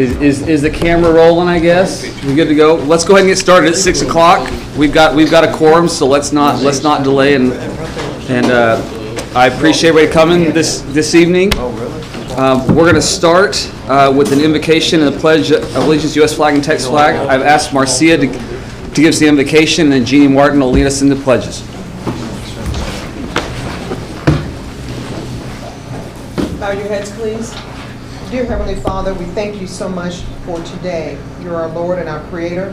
Is the camera rolling, I guess? We good to go? Let's go ahead and get started at 6 o'clock. We've got a quorum, so let's not delay. And I appreciate everybody coming this evening. We're going to start with an invocation and a pledge of allegiance to U.S. flag and Texas flag. I've asked Marcia to give us the invocation, and then Jeannie Martin will lead us in the pledges. Bow your heads, please. Dear Heavenly Father, we thank you so much for today. You're our Lord and our Creator.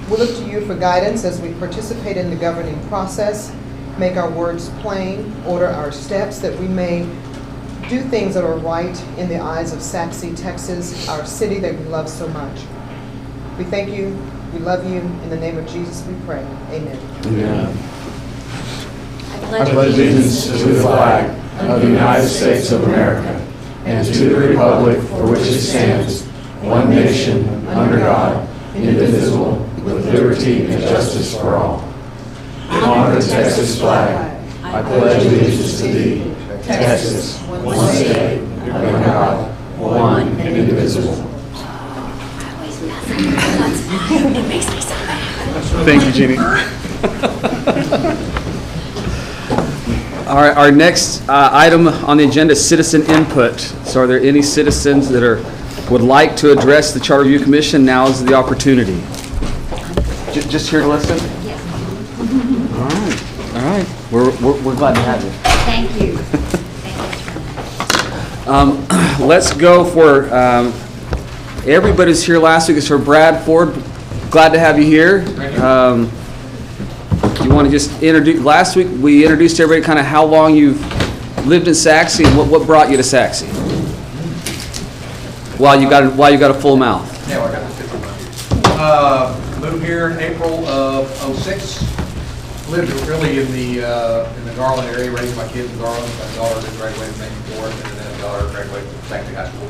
We look to you for guidance as we participate in the governing process, make our words plain, order our steps, that we may do things that are right in the eyes of Sac City, Texas, our city that we love so much. We thank you. We love you. In the name of Jesus we pray. Amen. Amen. I pledge allegiance to the flag of the United States of America and to the republic for which it stands, one nation, under God, indivisible, with liberty and justice for all. In honor of the Texas flag, I pledge allegiance to thee, Texas, one state, under God, one and indivisible. It makes me so mad. Thank you, Jeannie. All right, our next item on the agenda is citizen input. So are there any citizens that would like to address the Charter Review Commission? Now is the opportunity. Just here to listen? Yes. All right. We're glad to have you. Thank you. Let's go for, everybody's here last week. It's for Brad Ford. Glad to have you here. You want to just introduce, last week we introduced everybody kind of how long you've lived in Sac City and what brought you to Sac City? While you got a full mouth. Yeah, I got the 50 moved here in April of '06. Lived really in the Garland area, raised my kids in Garland. My daughter just graduated from Fourth, and then a daughter graduated from Sac City High School.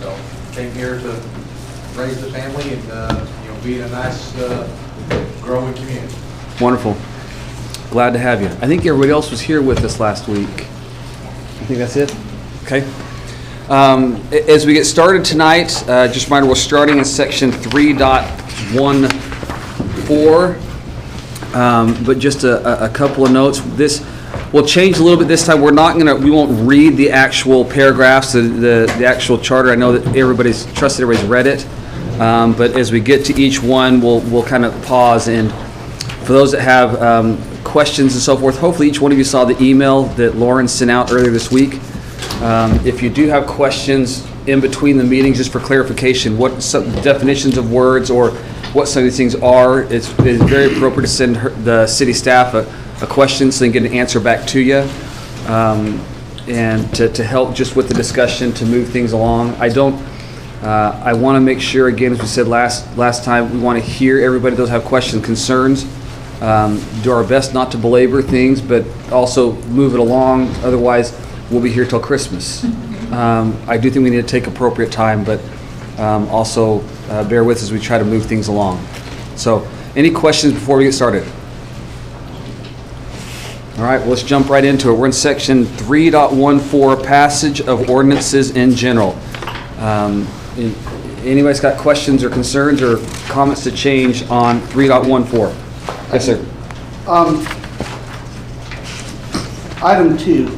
So came here to raise the family and be in a nice growing community. Wonderful. Glad to have you. I think everybody else was here with us last week. I think that's it? Okay. As we get started tonight, just a reminder, we're starting in section 3.14. But just a couple of notes. This will change a little bit this time. We won't read the actual paragraphs, the actual charter. I know that everybody's read it. But as we get to each one, we'll kind of pause. And for those that have questions and so forth, hopefully each one of you saw the email that Lauren sent out earlier this week. If you do have questions in between the meetings, just for clarification, what some definitions of words or what some of these things are, it's very appropriate to send the city staff a question so they can get an answer back to you, and to help just with the discussion to move things along. I want to make sure, again, as we said last time, we want to hear everybody. Those have questions, concerns. Do our best not to belabor things, but also move it along. Otherwise, we'll be here till Christmas. I do think we need to take appropriate time, but also bear with us as we try to move things along. So, any questions before we get started? All right, well, let's jump right into it. We're in section 3.14, Passage of Ordinances in general. Anybody's got questions or concerns or comments to change on 3.14? Yes, sir. Item 2.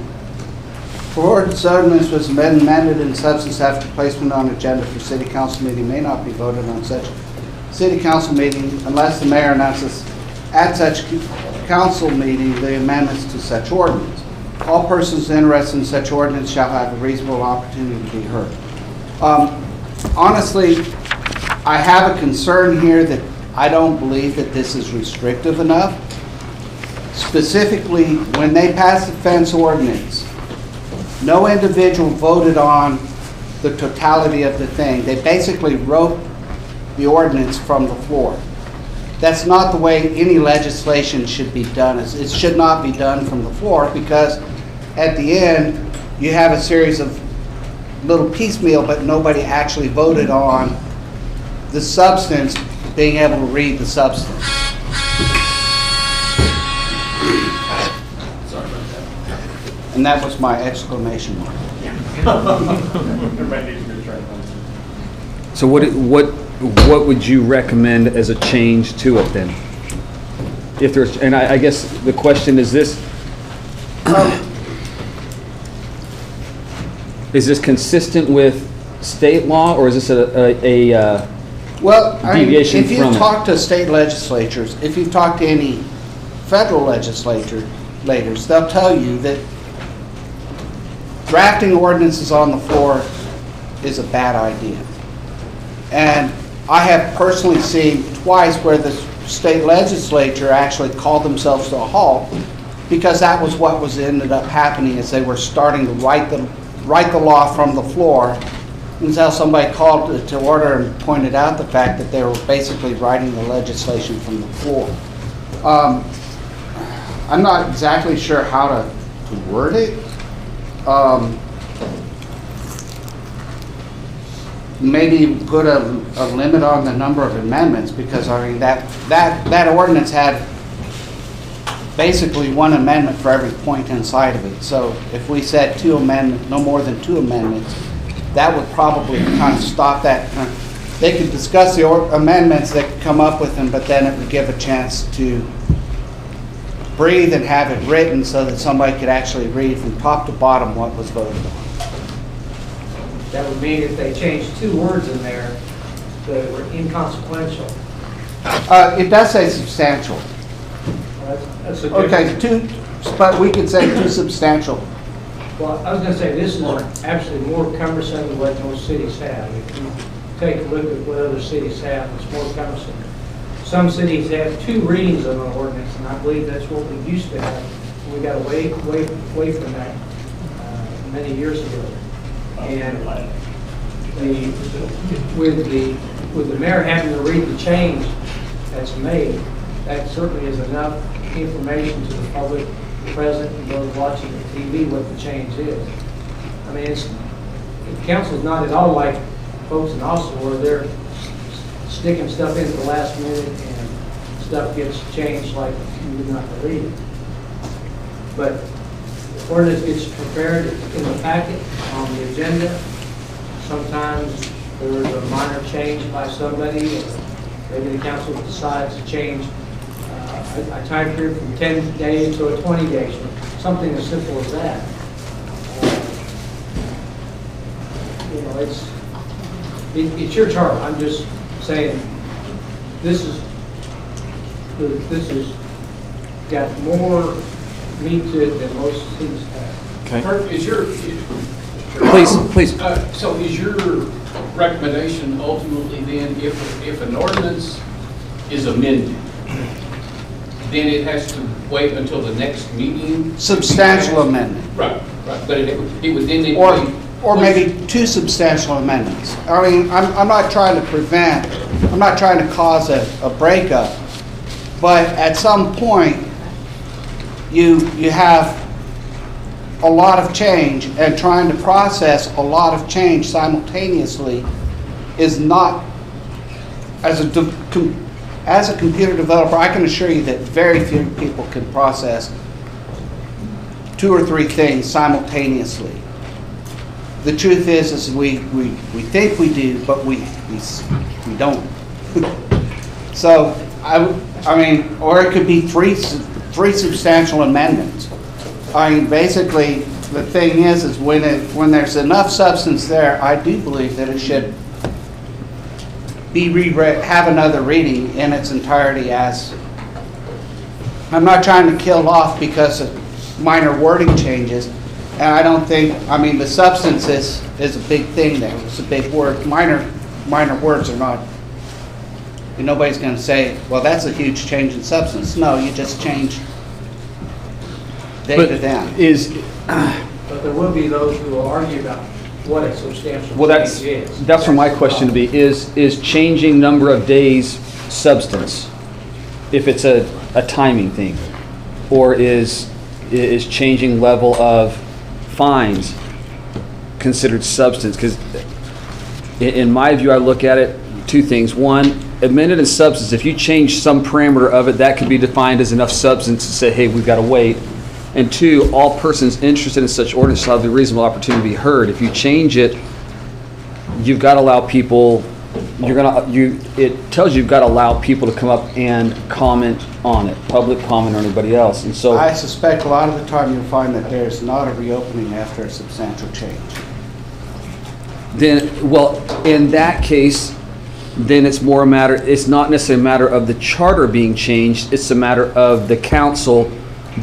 For ordinance was amended in substance after placement on agenda for city council meeting may not be voted on such city council meeting unless the mayor announces at such council meeting the amendments to such ordinance. All persons interested in such ordinance shall have a reasonable opportunity to be heard. Honestly, I have a concern here that I don't believe that this is restrictive enough. Specifically, when they passed the fence ordinance, no individual voted on the totality of the thing. They basically wrote the ordinance from the floor. That's not the way any legislation should be done. It should not be done from the floor, because at the end you have a series of little piecemeal, but nobody actually voted on the substance, being able to read the substance. Sorry about that. And that was my exclamation mark. So what would you recommend as a change to it then? If there's, and I guess the question is this, is this consistent with state law, or is this a Well, I mean, deviation if you from it? talk to state legislatures, if you talk to any federal legislators, they'll tell you that drafting ordinances on the floor is a bad idea. And I have personally seen twice where the state legislature actually called themselves to a halt, because that was what was ended up happening, is they were starting to write the law from the floor, until somebody called to order and pointed out the fact that they were basically writing the legislation from the floor. I'm not exactly sure how to word it. Maybe put a limit on the number of amendments, because I mean that ordinance had basically one amendment for every point inside of it. So if we said no more than 2 amendments, that would probably kind of stop that. They could discuss the amendments, they could come up with them, but then it would give a chance to breathe and have it written so that somebody could actually read from top to bottom what was voted on. That would mean if they changed 2 words in there that were inconsequential. It does say substantial. That's a Okay, but we could say too substantial. Well, I was going to say, this is actually more cumbersome than what most cities have. If you take a look at what other cities have, it's more cumbersome. Some cities have 2 readings of an ordinance, and I believe that's what we used to have. We got away from that many years ago. And with the mayor having to read the change that's made, that certainly is enough information to the public present and those watching the TV what the change is. I mean, the council's not at all like folks in Austin where they're sticking stuff in at the last minute and stuff gets changed like you would not believe it. But the ordinance gets prepared in the packet on the agenda. Sometimes there's a minor change by somebody, or maybe the council decides to change a time period from 10 days to a 20 days, something as simple as that. You know, it's your charter. I'm just saying this is got more meat to it than most things have. Okay. Kurt, Please. So is your recommendation ultimately then, if an ordinance is amended, then it has to wait until the next meeting? Substantial amendment. Right. But it would then need Or to be... or maybe 2 substantial amendments. I mean, I'm not trying to I'm not trying to cause a breakup, but at some point, you have a lot of change, and trying to process a lot of change simultaneously is not, as a computer developer, I can assure you that very few people can process 2 or 3 things simultaneously. The truth is we think we do, but we don't. So I mean, or it could be three substantial amendments. I mean, basically, the thing is when there's enough substance there, I do believe that it should be reread, have another reading in its entirety. As I'm not trying to kill off because of minor wording changes, and I don't think, I mean, the substance is a big thing there. It's a big word. Minor words are not. And nobody's going to say, well, that's a huge change in substance. No, you just change they to them. But there will be those who will argue about what a substantial change is. That's where my question to be, is changing number of days substance, if it's a timing thing, or is changing level of fines considered substance? Because in my view, I look at it 2 things. One, amended in substance, if you change some parameter of it, that could be defined as enough substance to say, hey, we've got to wait. And 2, all persons interested in such ordinance shall have the reasonable opportunity to be heard. If you change it, you've got to allow people it tells you've got to allow people to come up and comment on it, public comment or anybody else, and so. I suspect a lot of the time you'll find that there's not a reopening after a substantial change. Then, well, in that case, then it's more a matter, it's not necessarily a matter of the charter being changed, it's a matter of the council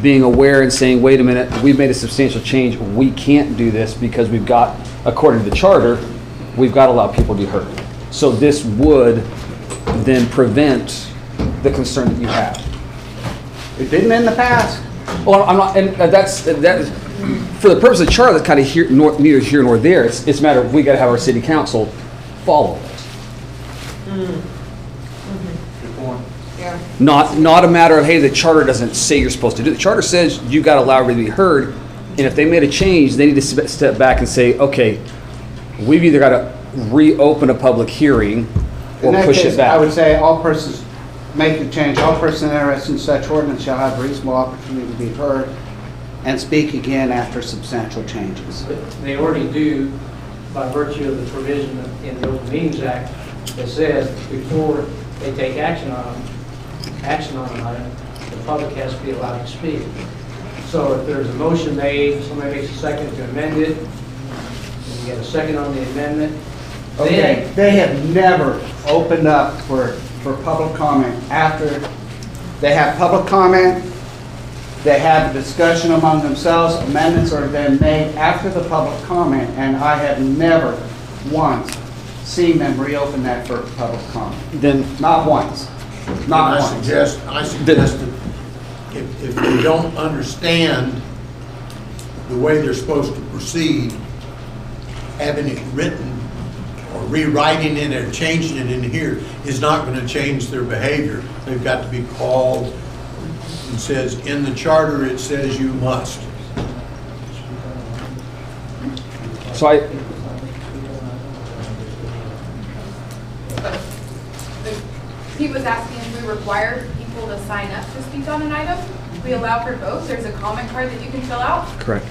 being aware and saying, wait a minute, we've made a substantial change, we can't do this because we've got, according to the charter, we've got to allow people to be heard. So this would then prevent the concern that you have. It didn't in the past. Well, I'm not, and that's, for the purpose of the charter, that's kind of here, neither here nor there. It's a matter of we got to have our city council follow it. Good point. Yeah. Not a matter of, hey, the charter doesn't say you're supposed to do it. The charter says you got to allow everybody to be heard, and if they made a change, they need to step back and say, okay, we've either got to reopen a public hearing or In that push case, it back. I would say all persons make the change, all persons interested in such ordinance shall have reasonable opportunity to be heard and speak again after substantial changes. But they already do by virtue of the provision in the Open Meetings Act that says before they take action on an item, the public has to be allowed to speak. So if there's a motion made, somebody makes a second to amend it, and you get a second on the amendment, Okay, then they have never opened up for public comment after they have public comment, they have a discussion among themselves, amendments are then made after the public comment, and I have never once seen them reopen that for public comment. Then, Not once. Not I once. suggest that if they don't understand the way they're supposed to proceed, having it written or rewriting it or changing it in here is not going to change their behavior. They've got to be called. It says, in the charter, it says you must. so He was asking if we required people to sign up to speak on an item. We allow for both. There's a comment card that you can fill out correct.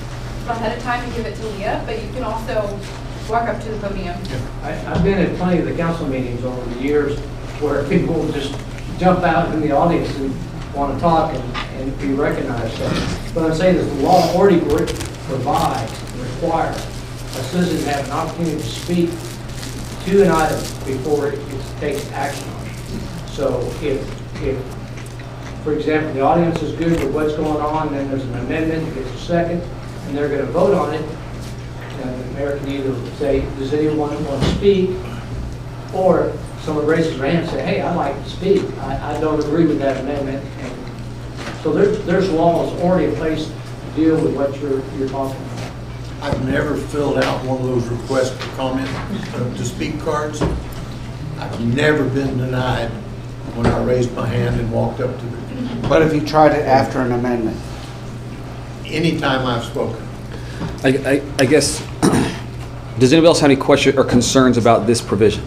ahead of time and give it to Leah, but you can also walk up to the podium. I've been at plenty of the council meetings over the years where people will just jump out in the audience and want to talk and be recognized. So, but I'm saying is the law already provides, requires a citizen to have an opportunity to speak to an item before it takes action on it. So if, for example, the audience is good with what's going on, then there's an amendment, gets a second, and they're going to vote on it, and the mayor can either say, does anyone want to speak? Or someone raises their hand and say, hey, I'd like to speak. I don't agree with that amendment. And so there's laws already in place to deal with what you're talking about. I've never filled out one of those requests for comment to speak cards. I've never been denied when I raised my hand and walked up to the, But if you tried it after an amendment, anytime I've spoken. I guess, does anybody else have any questions or concerns about this provision?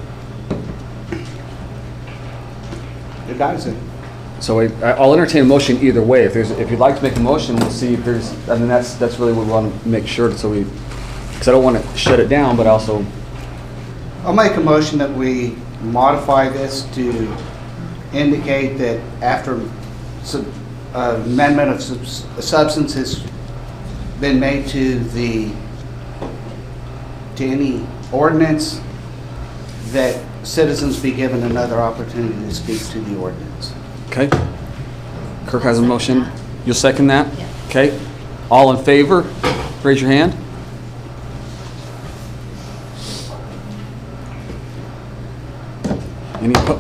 it doesn't. So I'll entertain a motion either way. If you'd like to make a motion, we'll see if there's, I mean, that's really what we want to make sure, so because I don't want to shut it down, but also, I'll make a motion that we modify this to indicate that after amendment of substance has been made to any ordinance, that citizens be given another opportunity to speak to the ordinance. okay? Kirk has a motion. You'll second that? Okay. All in favor, raise your hand.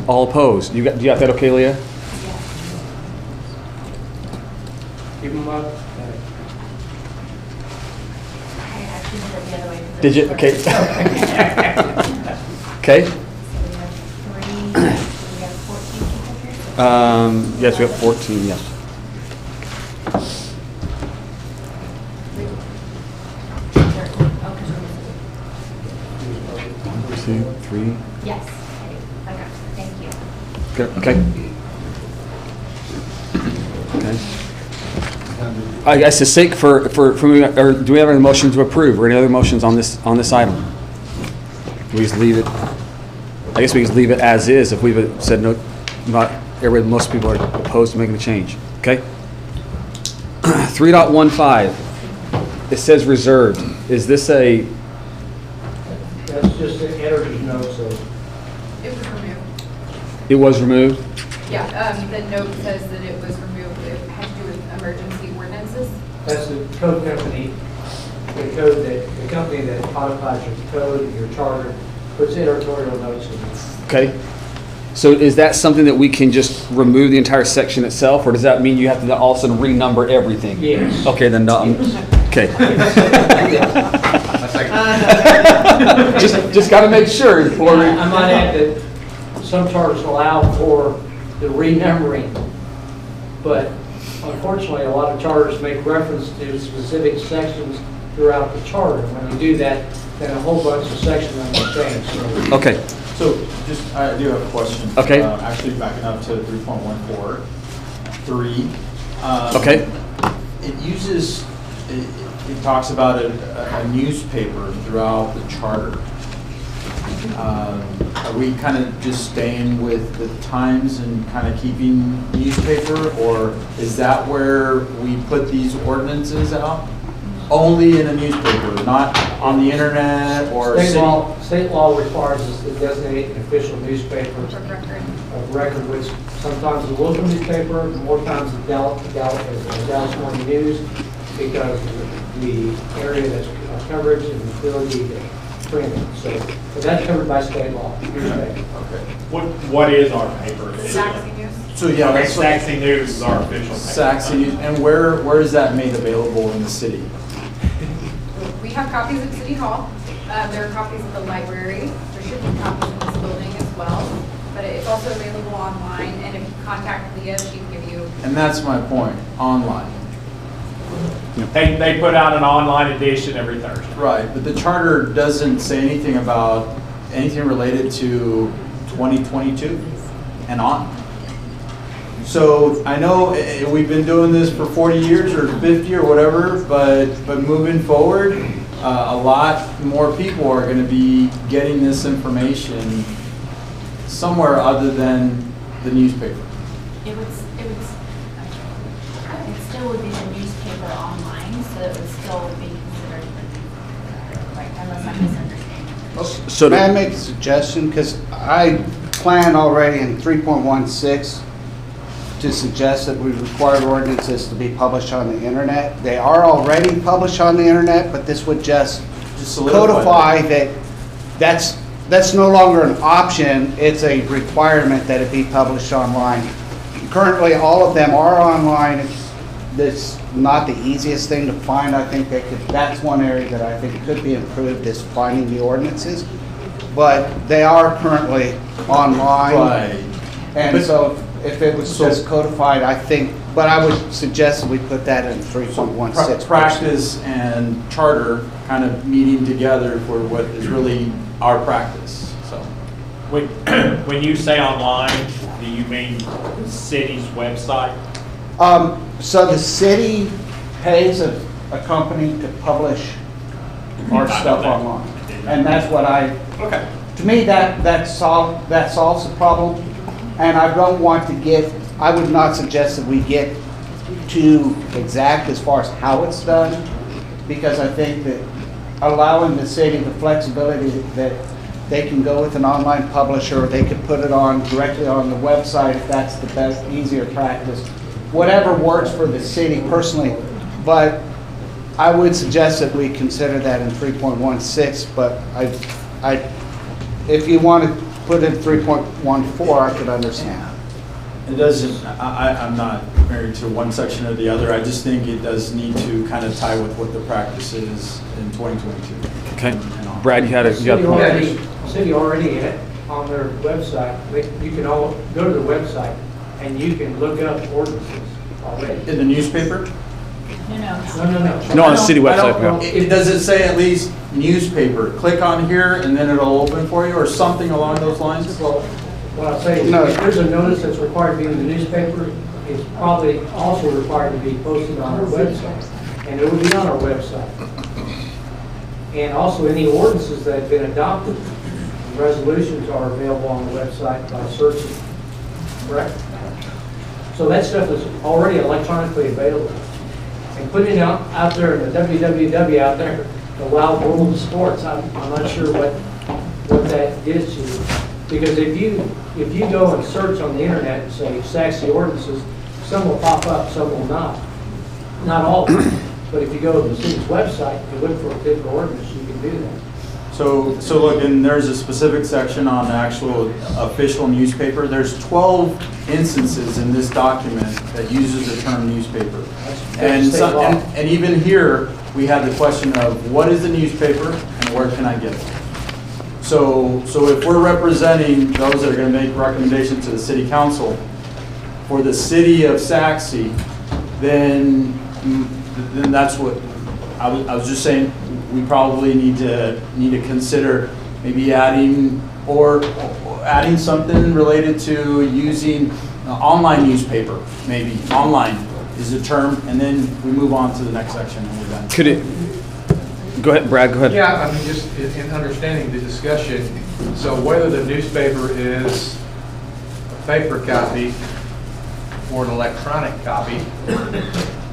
All opposed? Do you got that okay, Leah? Keep them up. I actually did it the other way. Did you? Okay. Okay. So we have 3, we have 14 signatures. Yes, we have 14, yes. 1, 2, 3. Yes. Okay, thank you. Good, okay. Okay. I guess the sake for or do we have any motion to approve or any other motions on this item? We just leave it. I guess we could leave it as is if we've said no, not, everybody, most people are opposed to making a change, okay? 3.15, it says reserved. Is this a, That's just the editor's notes of, It was removed. it was removed? Yeah, the note says that it was removed. It had to do with emergency ordinances. that's the code company, the company that codifies your code and your charter, puts editorial notes in it. Okay. So is that something that we can just remove the entire section itself, or does that mean you have to all of a sudden renumber everything? Yes. Okay, then, okay. I second. Just got to make sure before we. I might add that some charters allow for the renumbering, but unfortunately, a lot of charters make reference to specific sections throughout the charter. When you do that, then a whole bunch of sections are going to change. So Okay. So just, I do have a question. Okay. Actually backing up to 3.14.3. Okay. It uses, it talks about a newspaper throughout the charter. Are we kind of just staying with the times and kind of keeping newspaper? Or is that where we put these ordinances out? Only in a newspaper, not on the internet or State law requires us to designate an official newspaper Of record. of record, which sometimes is a local newspaper, more times the Dallas Morning News, because of the area that's coverage and the ability to print it. So that's covered by state law. Okay. What is our paper? Saxy News. So yeah, Okay, that's Saxy News is our official paper. Saxony, and where is that made available in the city? We have copies at City Hall. There are copies at the library. There should be copies in this building as well. But it's also available online, and if you contact Leah, she can give you. And that's my point, online. They put out an online edition every Thursday. Right, but the charter doesn't say anything about anything related to 2022 and on. So I know we've been doing this for 40 years or 50 or whatever, but moving forward, a lot more people are going to be getting this information somewhere other than the newspaper. It still would be the newspaper online, so it would still be considered the newspaper, right, unless I'm misunderstanding. So May I make a suggestion? Because I plan already in 3.16 to suggest that we require ordinances to be published on the internet. They are already published on the internet, but this would just solidify codify that that's no longer an option, it's a requirement that it be published online. Currently, all of them are online. That's not the easiest thing to find. I think that's one area that I think could be improved, is finding the ordinances. But they are currently online. Right. And so if it was just codified, I think, but I would suggest that we put that in 3.16. Practice and charter kind of meeting together for what is really our practice, so. When you say online, do you mean the city's website? So the city pays a company to publish our stuff online. And that's what Okay. to me, that solves the problem. And I don't want to I would not suggest that we get too exact as far as how it's done, because I think that allowing the city the flexibility that they can go with an online publisher, or they could put it on directly on the website if that's the best, easier practice. Whatever works for the city personally, but I would suggest that we consider that in 3.16, but if you want to put in 3.14, I could understand. It doesn't, I'm not married to one section or the other. I just think it does need to kind of tie with what the practice is in 2022. Okay. Brad, you got a point. City already had on their website, you can all go to the website and you can look up ordinances already. In the newspaper? No. No, on the city website, no. Does it say at least newspaper? Click on here and then it'll open for you, or something along those lines? Well, what I'll say is, No. if there's a notice that's required to be in the newspaper, it's probably also required to be posted on our website. And it would be on our website. And also any ordinances that have been adopted resolutions are available on the website by searching, correct? So that stuff is already electronically available. And putting it out there in the www out there, the wild world of sports, I'm not sure what that is to you. Because if you go and search on the internet and say Saxony ordinances, some will pop up, some will not. Not all of them. But if you go to the city's website and look for a particular ordinance, you can do that. So look, and there's a specific section on the actual official newspaper. There's 12 instances in this document that uses the term newspaper. And even here, we have the question of what is the newspaper and where can I get it? So if we're representing those that are going to make recommendations to the city council for the city of Saxony, then that's what I was just saying. We probably need to consider maybe adding something related to using online newspaper. Maybe online is the term, and then we move on to the next section and we're done. Could it, go ahead, Brad, go ahead. Yeah, I mean, just in understanding the discussion, so whether the newspaper is a paper copy or an electronic copy,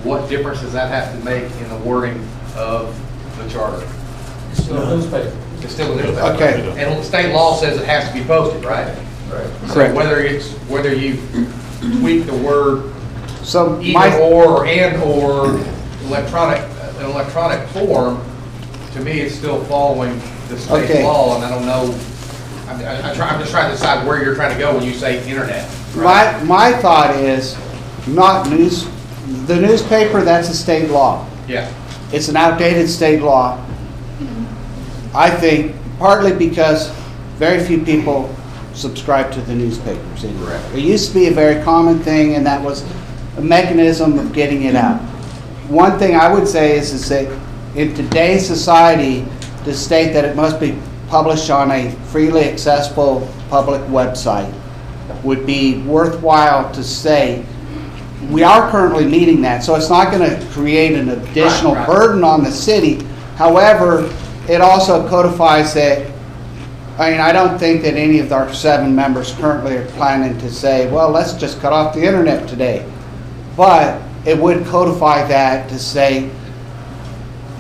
what difference does that have to make in the wording of the charter? It's still a newspaper. It's still a newspaper. Okay. And state law says it has to be posted, right? Right. So Correct. whether you tweak the word So either or and or an electronic form, to me, it's still following the state Okay. law, and I don't know. I'm just trying to decide where you're trying to go when you say internet. My thought is not news. The newspaper, that's a state law. Yeah. It's an outdated state law. I think partly because very few people subscribe to the newspapers anymore. Correct. It used to be a very common thing, and that was a mechanism of getting it out. One thing I would say is that in today's society, to state that it must be published on a freely accessible public website would be worthwhile to say. We are currently meeting that, so it's not going to create an additional Right. burden on the city. However, it also codifies that, I mean, I don't think that any of our 7 members currently are planning to say, well, let's just cut off the internet today. But it would codify that to say,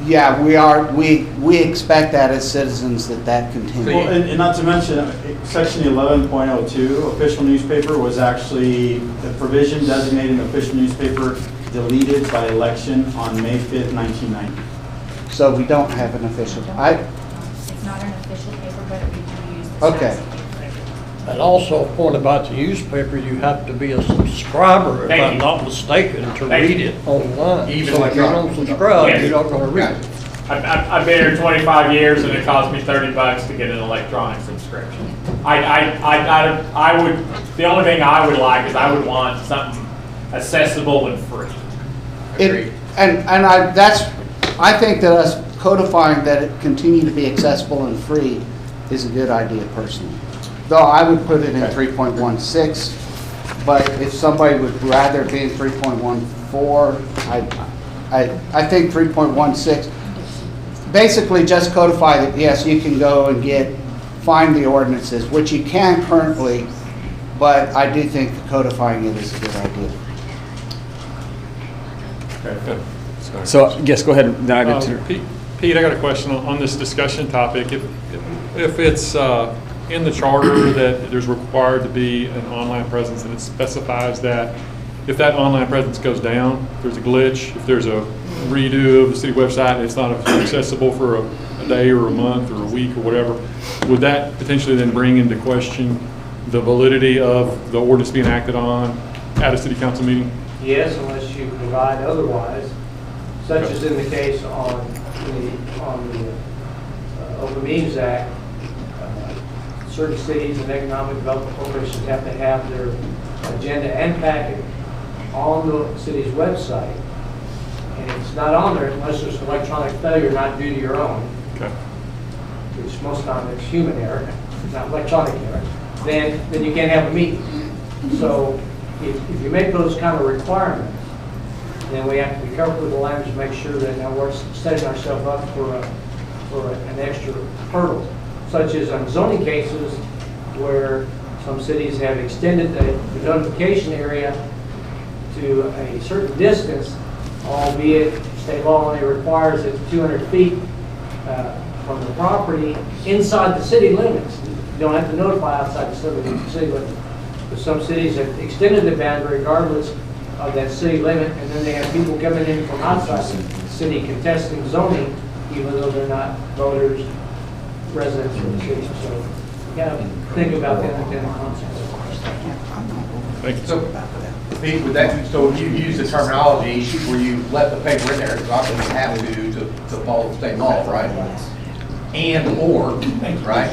yeah, we expect that as citizens that continues. Well, and not to mention, section 11.02, official newspaper was actually, the provision designating official newspaper deleted by election on May 5th, 1990. So we don't have an official, It's not an official paper, but we do use the Okay. Saxony paper. And also a point about the newspaper, you have to be a subscriber, if Thank I'm you. not mistaken, to Thank read you. it online. Even So if you electronic. don't subscribe, Yes. you're not gonna read it. I've been here 25 years and it cost me $30 to get an electronic subscription. I would, the only thing I would like is I would want something accessible and free. Agreed. I think that us codifying that it continue to be accessible and free is a good idea personally. Though I would put it in 3.16, but if somebody would rather be in 3.14, I think 3.16 basically just codify that, yes, you can go and find the ordinances, which you can currently, but I do think that codifying it is a good idea. Okay. So, yes, go ahead. Then I did too. Pete, I got a question on this discussion topic. If it's in the charter that there's required to be an online presence and it specifies that if that online presence goes down, there's a glitch, if there's a redo of the city website and it's not accessible for a day or a month or a week or whatever, would that potentially then bring into question the validity of the ordinance being acted on at a city council meeting? Yes, unless you provide otherwise, such as in the case on the Open Meetings Act. Certain cities and economic development corporations have to have their agenda and packet on the city's website. And if it's not on there, unless there's an electronic failure not due to your own, Okay. which most times it's human error, not electronic error, then you can't have a meeting. So if you make those kind of requirements, then we have to be careful with the language to make sure that now we're setting ourselves up for an extra hurdle. such as on zoning cases where some cities have extended the notification area to a certain distance, albeit state law only requires it 200 feet from the property inside the city limits. You don't have to notify outside the city limits. But some cities have extended the boundary regardless of that city limit, and then they have people coming in from outside the city contesting zoning, even though they're not voters, residents of the city. So you got to think about the unintended consequences. Thank you. So, Pete, with that, so you use the terminology where you let the paper in there, because obviously you have to follow the state law, right? And or, right?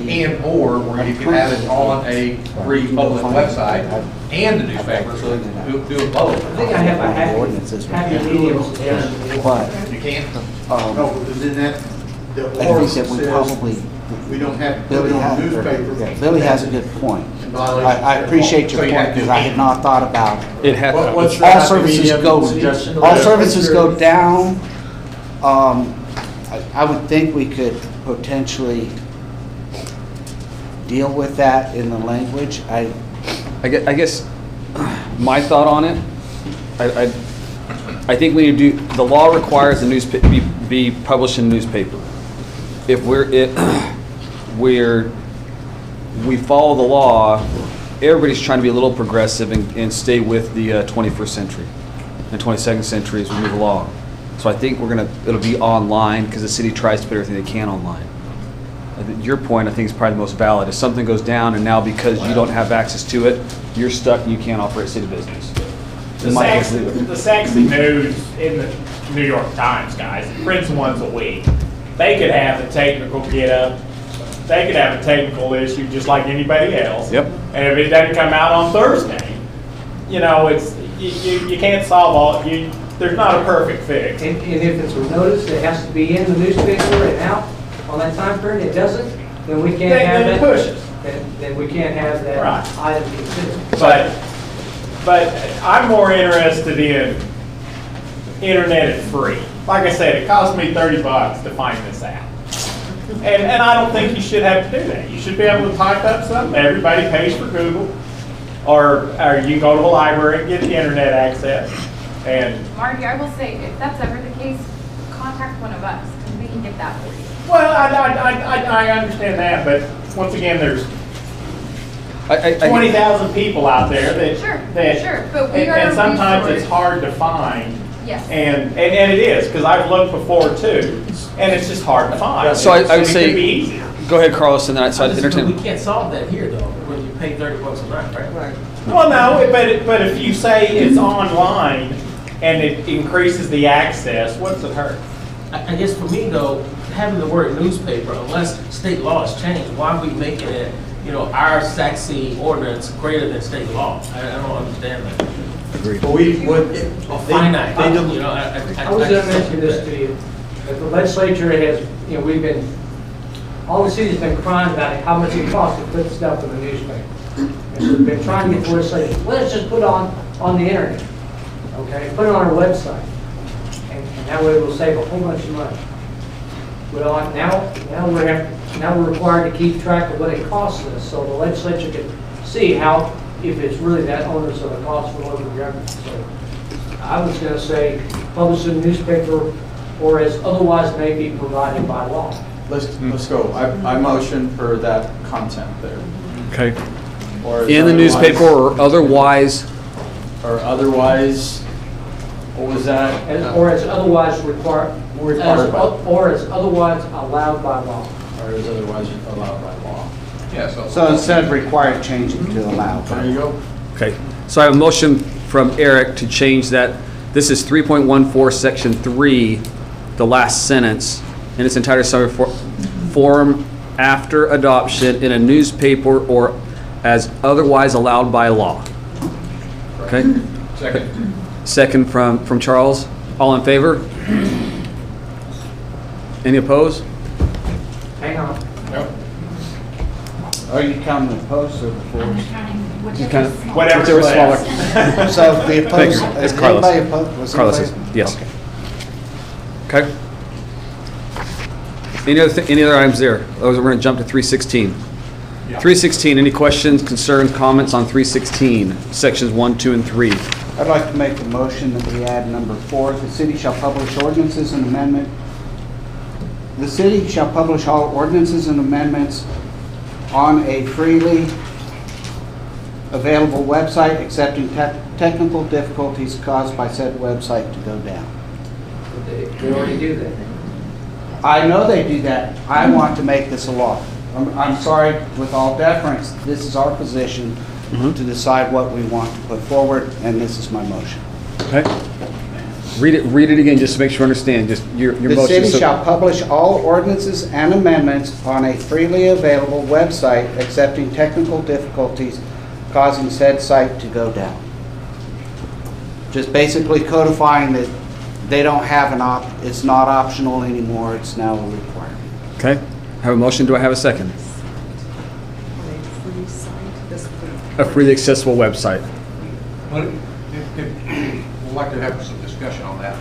And or, where you can have it on a free public website and the newspaper, so do it both. I think I have a happy medium suggestion. But, You can't? No, because in that, the I think ordinance that we says probably, we don't have to put it on newspaper. Billy has a good point. In violation I of appreciate state your law. point, because I had not thought about, It had, What's the all happy services medium go, suggestion? all services go down. I would think we could potentially deal with that in the language. I guess my thought on it, I think we need to do, the law requires the newspaper be published in the newspaper. If we follow the law, everybody's trying to be a little progressive and stay with the 21st century and 22nd century as we move along. So I think it'll be online because the city tries to put everything they can online. Your point, I think, is probably the most valid. If something goes down and now because you don't have access to it, you're stuck and you can't operate city business. The Saxony News in the New York Times, guys, it prints once a week. They could have a technical get-up. They could have a technical issue just like anybody else. Yep. And if it doesn't come out on Thursday, it's you can't solve all. There's not a perfect fix. And if it's a notice that has to be in the newspaper and out on that time period, it doesn't, then we can't have Then it that. pushes. Then we can't have that Right. item considered. But I'm more interested in internet it free. Like I said, it cost me $30 to find this out. And I don't think you should have to do that. You should be able to type up something. Everybody pays for Google. Or you can go to the library and get internet access. And Marty, I will say, if that's ever the case, contact one of us, because we can get that for you. well, I understand that, but once again, there's 20,000 people out there that Sure, but we are and a sometimes resource. it's hard to find. Yes. And it is, because I've looked before too, and it's just hard to find. So I would it say, could be easier. go ahead, Carlos, and then I'd entertain. We can't solve that here though, when you pay $30 a month, right? Right. Well, no, but if you say it's online and it increases the access, what's it hurt? I guess for me though, having the word newspaper, unless state law has changed, why are we making it, our Saxony ordinance greater than state law? I don't understand that. Well, we would. Finite, I was going to mention this to you, that the legislature has, all the city's been crying about how much it costs to put stuff in the newspaper. And so we've been trying to get the legislature, let's just put it on the internet, okay? Put it on our website. And that way we'll save a whole bunch of money. Well, now we're required to keep track of what it costs us, so the legislature can see if it's really that onerous of a cost for local government. So I was going to say, publish in the newspaper or as otherwise may be provided by law. Let's go. I motion for that content there. Okay. Or In the newspaper or otherwise. Or otherwise, what was that? Or as otherwise required, Required by- or as otherwise allowed by law. Or is otherwise allowed by law. Yeah, so instead of required, change it to allowed. There you go. Okay. So I have a motion from Eric to change that. This is 3.14, section 3, the last sentence, in its entire summary form after adoption in a newspaper or as otherwise allowed by law. Okay? second. Second from Charles. All in favor? Any opposed? Hang on. Are you counting the opposed or the I'm force? counting You kind of- Whatever's whichever left. smaller. So the opposed, Thank you. is It's Carlos. anybody opposed? Was Carlos is, anybody- yes. Okay. Okay. Any other items there? Otherwise, we're going to jump to 316. 316, any questions, concerns, comments on 316, sections 1, 2, and 3? I'd like to make a motion that we add number 4. The city shall publish ordinances and amendment. The city shall publish all ordinances and amendments on a freely available website, excepting technical difficulties caused by said website to go down. They already do that. I know they do that. I want to make this a law. I'm sorry, with all deference, this is our position to decide what we want to put forward, and this is my motion. Okay. Read it again, just to make sure I understand, just your motion. The city shall publish all ordinances and amendments on a freely available website, excepting technical difficulties causing said site to go down. Just basically codifying that they don't have it's not optional anymore, it's now a requirement. Okay. I have a motion. Do I have a second? A freely accessible website. We'd like to have some discussion on that,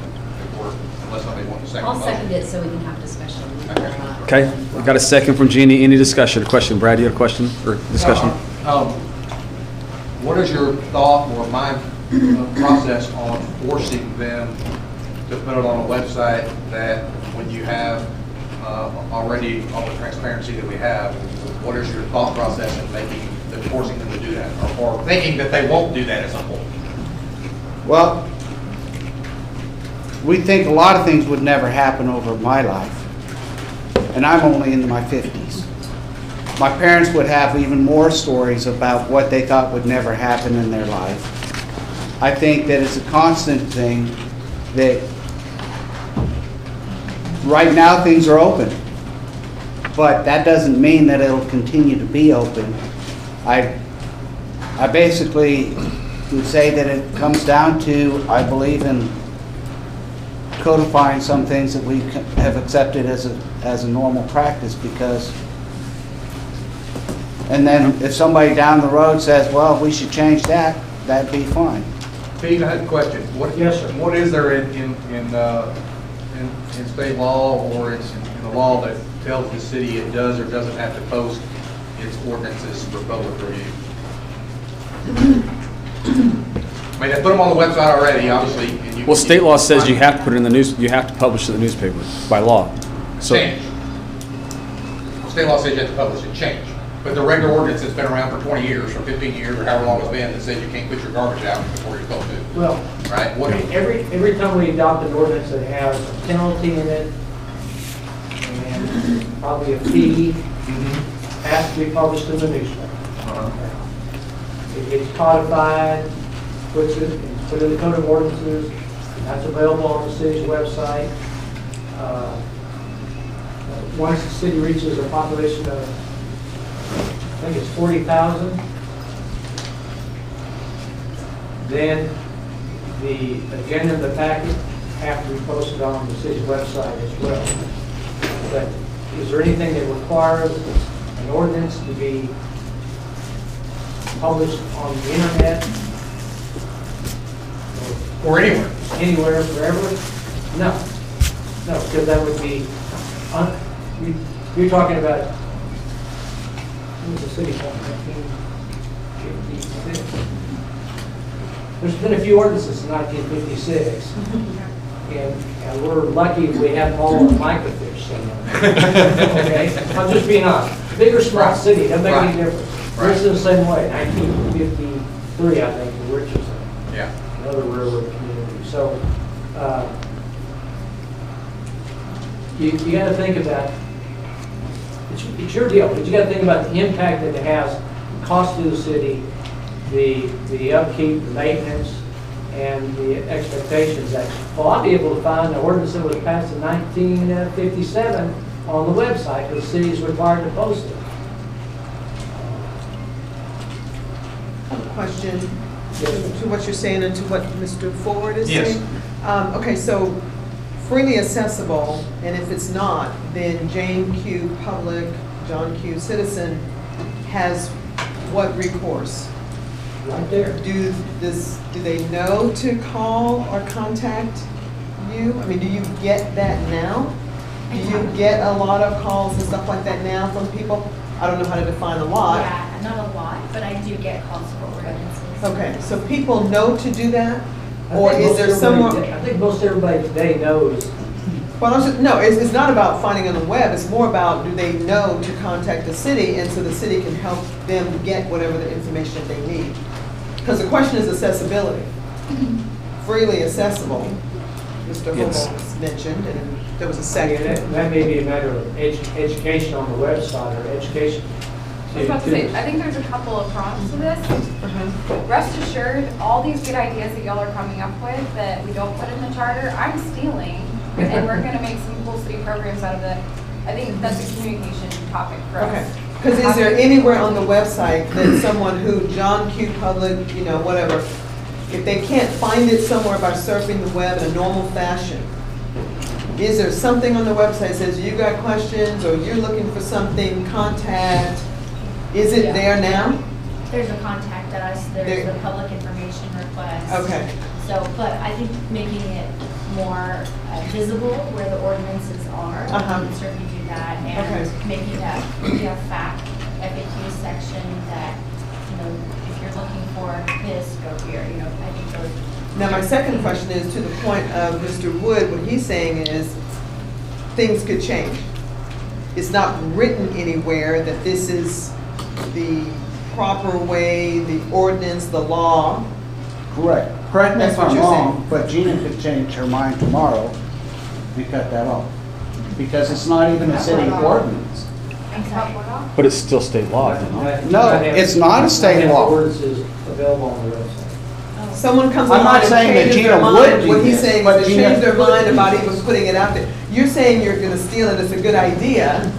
unless somebody wants to second. I'll second it so we can have discussion. Okay. We've got a second from Jeannie. Any discussion? Question? Brad, you have a question or discussion? What is your thought or mind process on forcing them to put it on a website that when you have already all the transparency that we have, what is your thought process in forcing them to do that, or thinking that they won't do that at some point? Well, we think a lot of things would never happen over my life, and I'm only in my 50s. My parents would have even more stories about what they thought would never happen in their life. I think that it's a constant thing that right now things are open, but that doesn't mean that it'll continue to be open. I basically would say that it comes down to, I believe in codifying some things that we have accepted as a normal practice, because, and then if somebody down the road says, well, we should change that, that'd be fine. Pete, I had a question. Yes, sir. What is there in state law or in the law that tells the city it does or doesn't have to post its ordinances for public review? I mean, they put them on the website already, obviously. And Well, state law says you have to put it in the news. You have to publish it in the newspaper by law. So Change. State law says you have to publish it. Change. But the regular ordinance that's been around for 20 years, or 15 years, or however long it's been, that says you can't put your garbage out before you're supposed to. Well, Right? What? every time we adopt an ordinance that has a penalty in it, and probably a fee, has to be published in the newspaper. It gets codified, put in the code of ordinances, that's available on the city's website. Once the city reaches a population of, I think it's 40,000, then the agenda and the packet have to be posted on the city's website as well. But is there anything that requires an ordinance to be published on the internet? Or anywhere? Anywhere, forever? No. No, because that would be, you're talking about, what was the city called, 1956? There's been a few ordinances since 1956. And we're lucky we have them all in microfiche somewhere. Okay? I'm just being honest. Big or small city, doesn't make any difference. This is the same way, 1953, I think, in Richardson. Yeah. Another railroad community. So, you got to think about, it's your deal, but you got to think about the impact that it has, cost to the city, the upkeep, the maintenance, and the expectations. Well, I'll be able to find the ordinance that was passed in 1957 on the website, because the city is required to post it. Question to what you're saying and to what Mr. Ford is Yes. saying? Okay, so freely accessible, and if it's not, then Jane Q. Public, John Q. Citizen has what recourse? Right there. Do they know to call or contact you? I mean, do you get that now? Do you get a lot of calls and stuff like that now from people? I don't know how to define a lot. Yeah, not a lot, but I do get calls for ordinances. Okay, so people know to do that? I Or think is most there everybody- someone? I think most everybody today knows. Well, no, it's not about finding on the web, it's more about, do they know to contact the city, and so the city can help them get whatever the information that they need? Because the question is accessibility. Freely accessible, Mr. Yes. Hobo mentioned, and there was a I mean, second. that may be a matter of education on the website or education. I was about to say, I think there's a couple of prongs to this. Rest assured, all these good ideas that y'all are coming up with that we don't put in the charter, I'm stealing, and we're gonna make some cool city programs out of it. I think that's a communication topic for Okay, us. because is there anywhere on the website that someone who, John Q. Public, whatever, if they can't find it somewhere by surfing the web in a normal fashion, is there something on the website that says you got questions or you're looking for something, contact? Is it Yeah. there now? There's a contact us, there's There- a public information request. Okay, So, but I think making it more visible where the ordinances are, we Uh-huh. can certainly do that. Okay. And making maybe a fact FAQ section that, if you're looking for this, go here, I think those. now my second question is to the point of Mr. Wood, what he's saying is things could change. It's not written anywhere that this is the proper way, the ordinance, the law. Correct. Correct me That's if what I'm you're wrong, saying. but Gina could change her mind tomorrow and cut that off. Because it's not even a city ordinance. But it's still state law, isn't it? No, it's not a state law. Ordinances available on the website. Someone comes I'm not along and saying that changes Gina their would mind. do What he's this, saying but is they Gina change their could mind do about this. even putting it out there. You're saying you're gonna steal it, it's a good idea.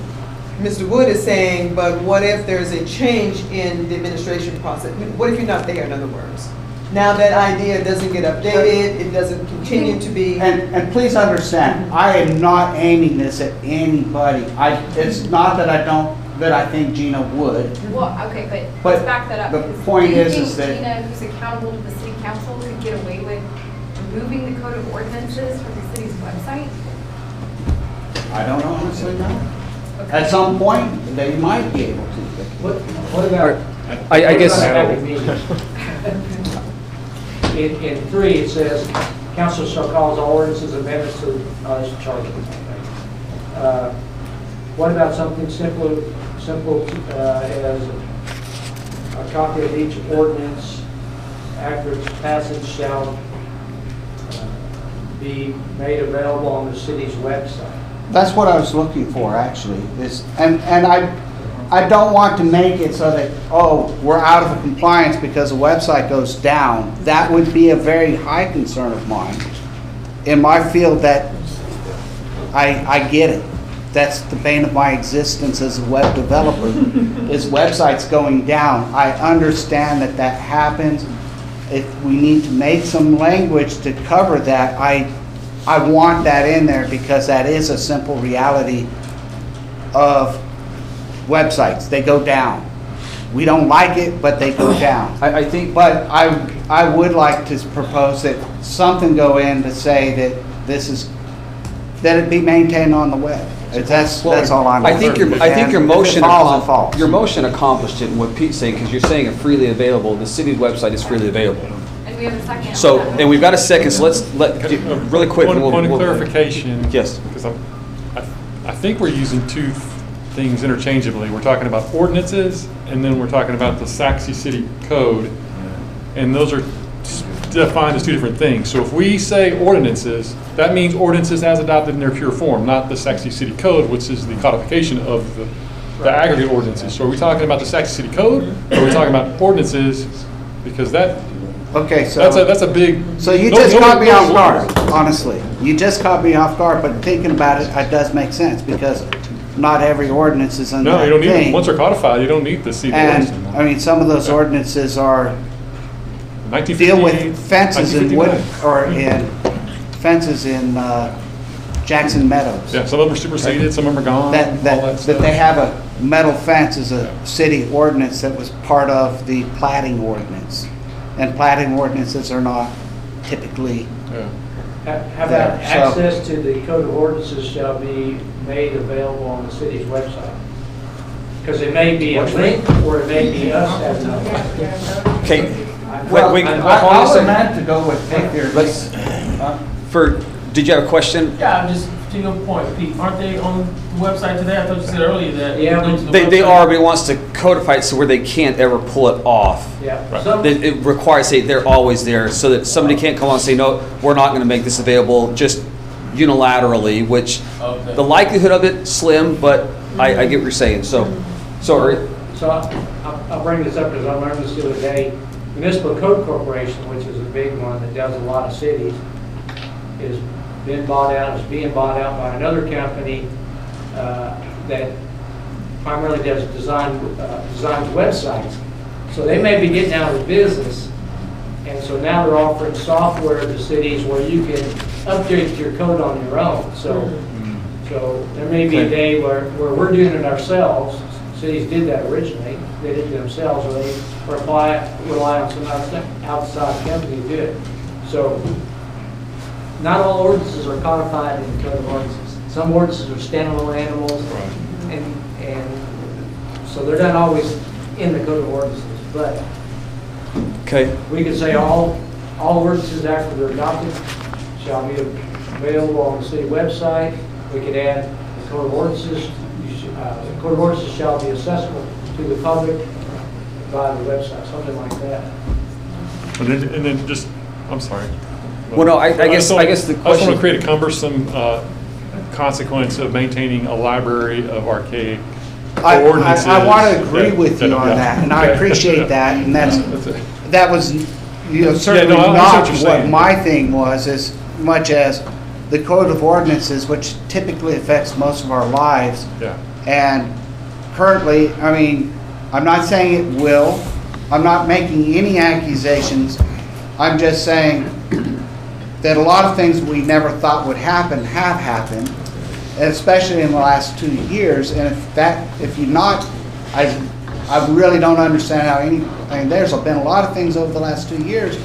Mr. Wood is saying, but what if there's a change in the administration process? What if you're not there, in other words? Now that idea doesn't get updated, it doesn't continue to be. And please understand, I am not aiming this at anybody. It's not that I think Gina would. Well, okay, but But let's back that up. the because point do you is think that- Gina, who's accountable to the city council, could get away with removing the code of ordinances from the city's website? I don't honestly know. Okay. At some point, they might be able to. What about? I guess- what about having meetings? In 3, it says, council shall cause all ordinances amendments to this charter. What about something simple as a copy of each ordinance after its passage shall be made available on the city's website? That's what I was looking for, actually. And I don't want to make it so that, we're out of compliance because the website goes down. That would be a very high concern of mine. In my field, that I get it. That's the bane of my existence as a web developer, is websites going down. I understand that happens. If we need to make some language to cover that, I want that in there because that is a simple reality of websites. They go down. We don't like it, but they go down. I think, But I would like to propose that something go in to say that it be maintained on the web. That's all I'm. I think your motion, Falls, it falls. your motion accomplished it in what Pete's saying, because you're saying it freely available. The city's website is freely available. And we have a second. So, and we've got a second, so let's really quick. Point and of we'll- clarification. Yes. Because I think we're using two things interchangeably. We're talking about ordinances, and then we're talking about the Saxe City Code. And those are defined as two different things. So if we say ordinances, that means ordinances as adopted in their pure form, not the Saxe City Code, which is the codification of the aggregate ordinances. So are we talking about the Saxe City Code, or are we talking about ordinances? Because Okay, so. that's a big. So you no- just nobody caught me knows off what guard, honestly. You just caught me off guard, but thinking about it, it does make sense because not every ordinance is under No, that you don't need thing. them. Once they're codified, you don't need to see the And, ordinance I anymore. mean, some of those ordinances are, 1958, deal with fences in wood, 1959. or in fences in Jackson Meadows. Yeah, some of them are superseded, some of them are gone, all That that stuff. they have a metal fence as a city ordinance that was part of the plating ordinance. And plating ordinances are not typically, Yeah. How about There, so- access to the code of ordinances shall be made available on the city's website. Because it may be a link, or it may be us having a. Okay. Well, wait, I hold on a was meant to go with Victor. Let's- Did you have a question? Yeah, I'm just, to your point, Pete, aren't they on the website today? I thought you said earlier that. Yeah, go to the They website. are, but it wants to codify it so where they can't ever pull it off. Yeah. Some- It requires, say, they're always there, so that somebody can't come on and say, no, we're not gonna make this available just unilaterally, which Okay. the likelihood of it, slim, but I get what you're saying, so, sorry. So I'll bring this up because I learned this the other day. Municipal Code Corporation, which is a big one that does a lot of cities, is being bought out by another company that primarily does designs websites. So they may be getting out of business, and so now they're offering software to cities where you can update your code on your own. So there may be a day where we're doing it ourselves. Cities did that originally. They did it themselves, or they rely on some outside company to do it. So not all ordinances are codified in the Code of Ordinances. Some ordinances are standalone animals, and so they're not always in the Code of Ordinances. But Okay, we could say all ordinances after they're adopted shall be available on the city website. We could add the Code of Ordinances. The Code of Ordinances shall be accessible to the public via the website, something like that. And then just, I'm sorry. Well, no, I guess the I just want question. to create a cumbersome consequence of maintaining a library of archaic ordinances. I want to agree with you on yeah. that, and I appreciate that, and that was, certainly no, I understand not what you're what saying. my thing was, as much as the Code of Ordinances, which typically affects most of our lives. Yeah. And currently, I mean, I'm not saying it will, I'm not making any accusations, I'm just saying that a lot of things we never thought would happen have happened, and especially in the last 2 years. And if you're not, I really don't understand how I mean, there's been a lot of things over the last 2 years.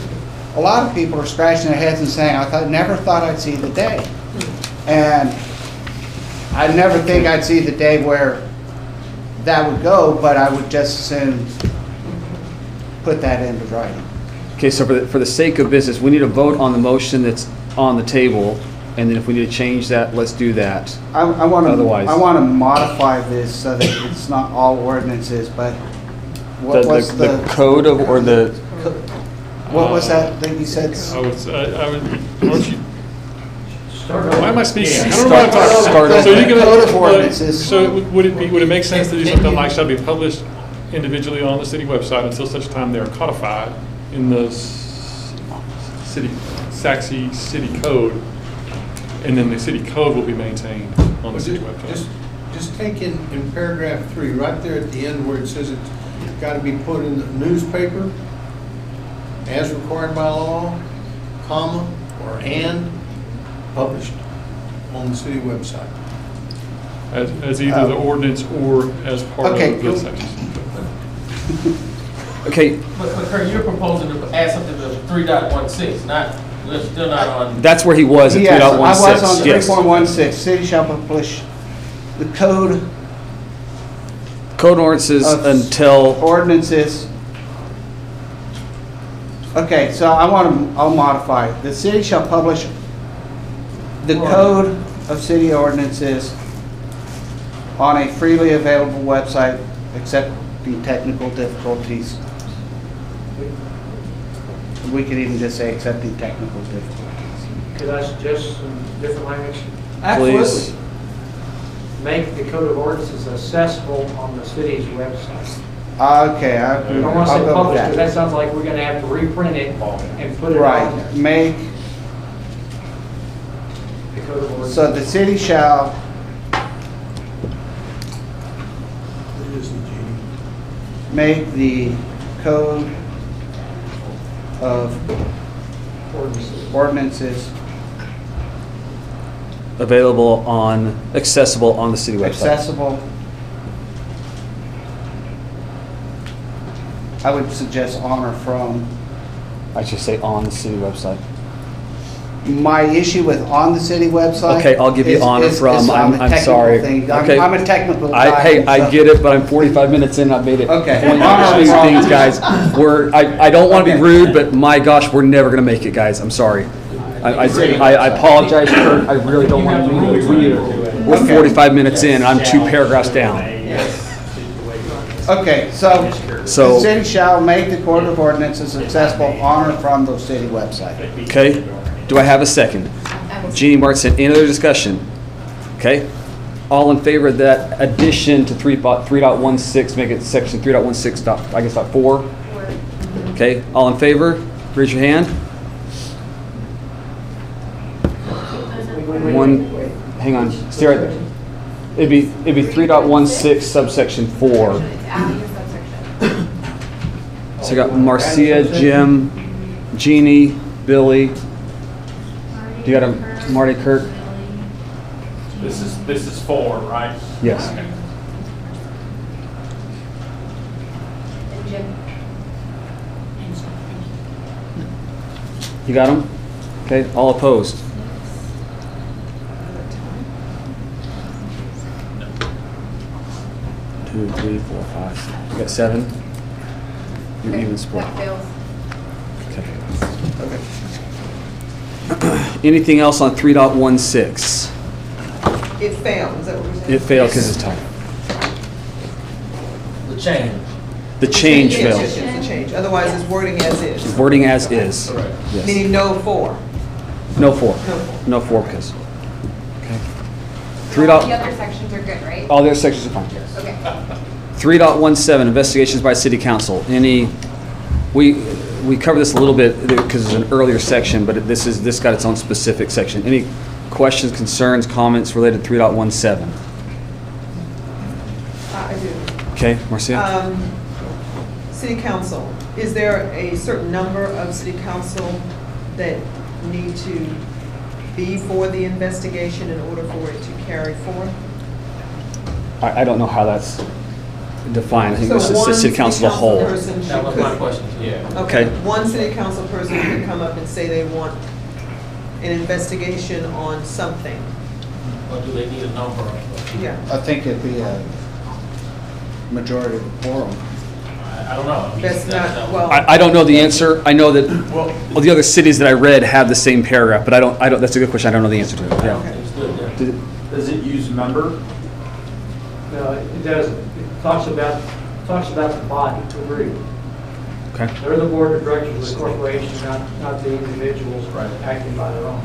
A lot of people are scratching their heads and saying, never thought I'd see the day. And I never think I'd see the day where that would go, but I would just as soon put that into writing. Okay, so for the sake of business, we need to vote on the motion that's on the table, and then if we need to change that, let's do that. I want Otherwise- to modify this so that it's not all ordinances, but what was The code of, or the, what was that you said? I would, why don't you, Start why am I speaking? Yeah. I don't know what I'm talking Start about. So over. you can, Code of ordinances. So would it make sense to do something like shall be published individually on the city website until such time they are codified in the Saxe city code, and then the city code will be maintained on the city website? Just take in paragraph 3, right there at the end where it says it's got to be put in the newspaper as required by law, comma, or and published on the city website. As either the ordinance or as part Okay, of the cool. section. okay, But Kurt, you're proposing to add something to 3.16, we're still not on. that's where he was at Yes, I was 3.16. on Yes. 3.16. City shall publish the code Code ordinances of until, ordinances. Okay, so I'll modify. The city shall publish the code of city ordinances on a freely available website, excepting technical difficulties. We could even just say accepting technical difficulties. Could I suggest some different language? please. Make the Code of Ordinances accessible on the city's website. Okay, I don't want to I'll say go with published, because that. that sounds like we're going to have to reprint it and put it on Right, there. make, The Code of Ordinances. so the city shall It isn't, Jeannie. make the code of ordinances accessible on the city website. accessible. I would suggest on or from I should say on the city website. My issue with on the city website. Okay, I'll give you is- honor is from, on the I'm technical sorry. thing. Okay. I'm a technical I, guy. hey, I so- get it, but I'm 45 minutes in, I've made it. Okay. Point out two things, guys. I don't want to be rude, but my gosh, we're never going to make it, guys. I'm sorry. I apologize, Kurt. I really don't want to be rude. We're 45 minutes in, and I'm 2 paragraphs down. Okay, so So- the city shall make the Code of Ordinances accessible on or from the city website. Okay? Do I have a second? Jeannie Martin said, any other discussion? Okay? All in favor of that addition to 3.16, make it section 3.16, I guess, dot 4? Okay, all in favor? Raise your hand. One, hang on, stay right there. It'd be 3.16 subsection 4. Adding a subsection. So you got Marcia, Jim, Jeannie, Billy. Do you got a Marty, Kurt? This is 4, right? Yes. And Jim. You got them? Okay, all opposed? Two, three, four, five, six. You got 7? You're even split. That fails. Okay. Anything else on 3.16? It failed, is that what we're saying? It failed because it's tight. The change. The change Yes, failed. yes, yes, the change, otherwise it's wording as is, Wording as is. Yes. meaning no 4. No 4. No 4. No 4 because. Okay. All the other sections are good, right? All the other sections are fine. Okay. 3.17, investigations by city council. We covered this a little bit because it's an earlier section, but this got its own specific section. Any questions, concerns, comments related to 3.17? I do. Okay, Marcia? City council, is there a certain number of city council that need to be for the investigation in order for it to carry forth? I don't know how that's defined. I think So this is one the city council as a whole. person That was should- my question, yeah. Okay, Okay. one city council person can come up and say they want an investigation on something. Or do they need a number of? Yeah. I think it'd be a majority of the quorum. I don't know. I mean, That's not, well. I don't know the answer. I know that well, the other cities that I read have the same paragraph, but I don't, that's a good question. I don't know the answer to it. Yeah. It's good, yeah. Does it use member? No, it doesn't. It talks about the body, agreed. Okay. They're the board of directors of the corporation, not the individuals acting by their own.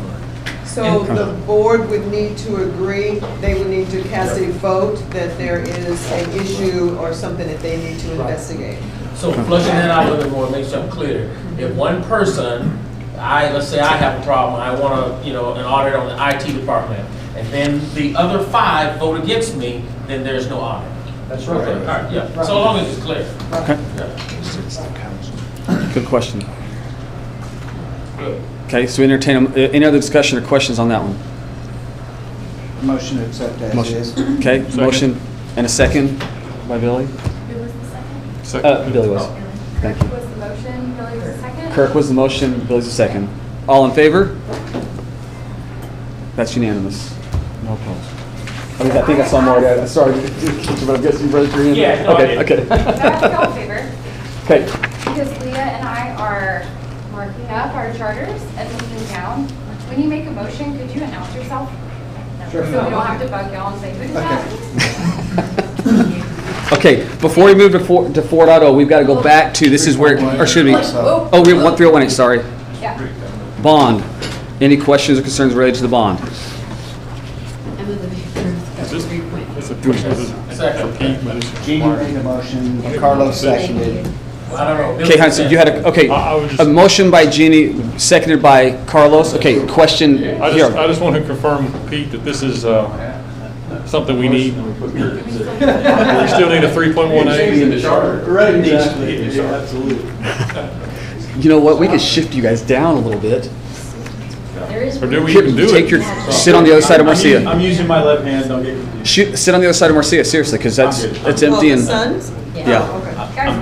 So the board would need to agree, they would need to cast a vote that there is an issue or something that they need to investigate. So flushing that out a little bit more, make sure I'm clear. If one person, let's say I have a problem, I want an audit on the IT department, and then the other 5 vote against me, then there's no audit. That's right. Okay, all right, yeah, so long as it's clear. Okay. Yeah. Good question. Okay, so we entertain any other discussion or questions on that one? Motion to accept as Motion. is. Okay, motion and a second by Billy? Who was the second? Billy was. Thank you. Kirk was the motion, Billy was the second. Kirk was the motion, Billy's the second. All in favor? That's unanimous. No opposed. I think I saw more. Yeah, sorry, but I guess you raised your hand. Yeah, no, I Okay, did. okay. Can I ask y'all a favor? Okay, Because Leah and I are marking up our charters and looking down. When you make a motion, could you announce yourself? Sure. So we don't have to bug y'all and say, who did that? okay, before we move to 4.0, we've got to go back to, this is where, or should we? Oh, Oh, we have 3.18, sorry. yeah. Bond. Any questions or concerns related to the bond? Second. Jeannie made a motion, Carlos seconded. I don't know. Okay, Hans, you had a motion by Jeannie, seconded by Carlos. Okay, question I here. just want to confirm, Pete, that this is something we need. We still need a 3.18. In the charter. Right, exactly. Absolutely. You know what, we could shift you guys down a little bit. Or do we Here, even do take it? your, sit on the other side of Marcia. I'm using my left hand, don't get confused. Sit on the other side of Marcia, seriously, because it's empty Well, the and, sons? yeah. Okay. Guys,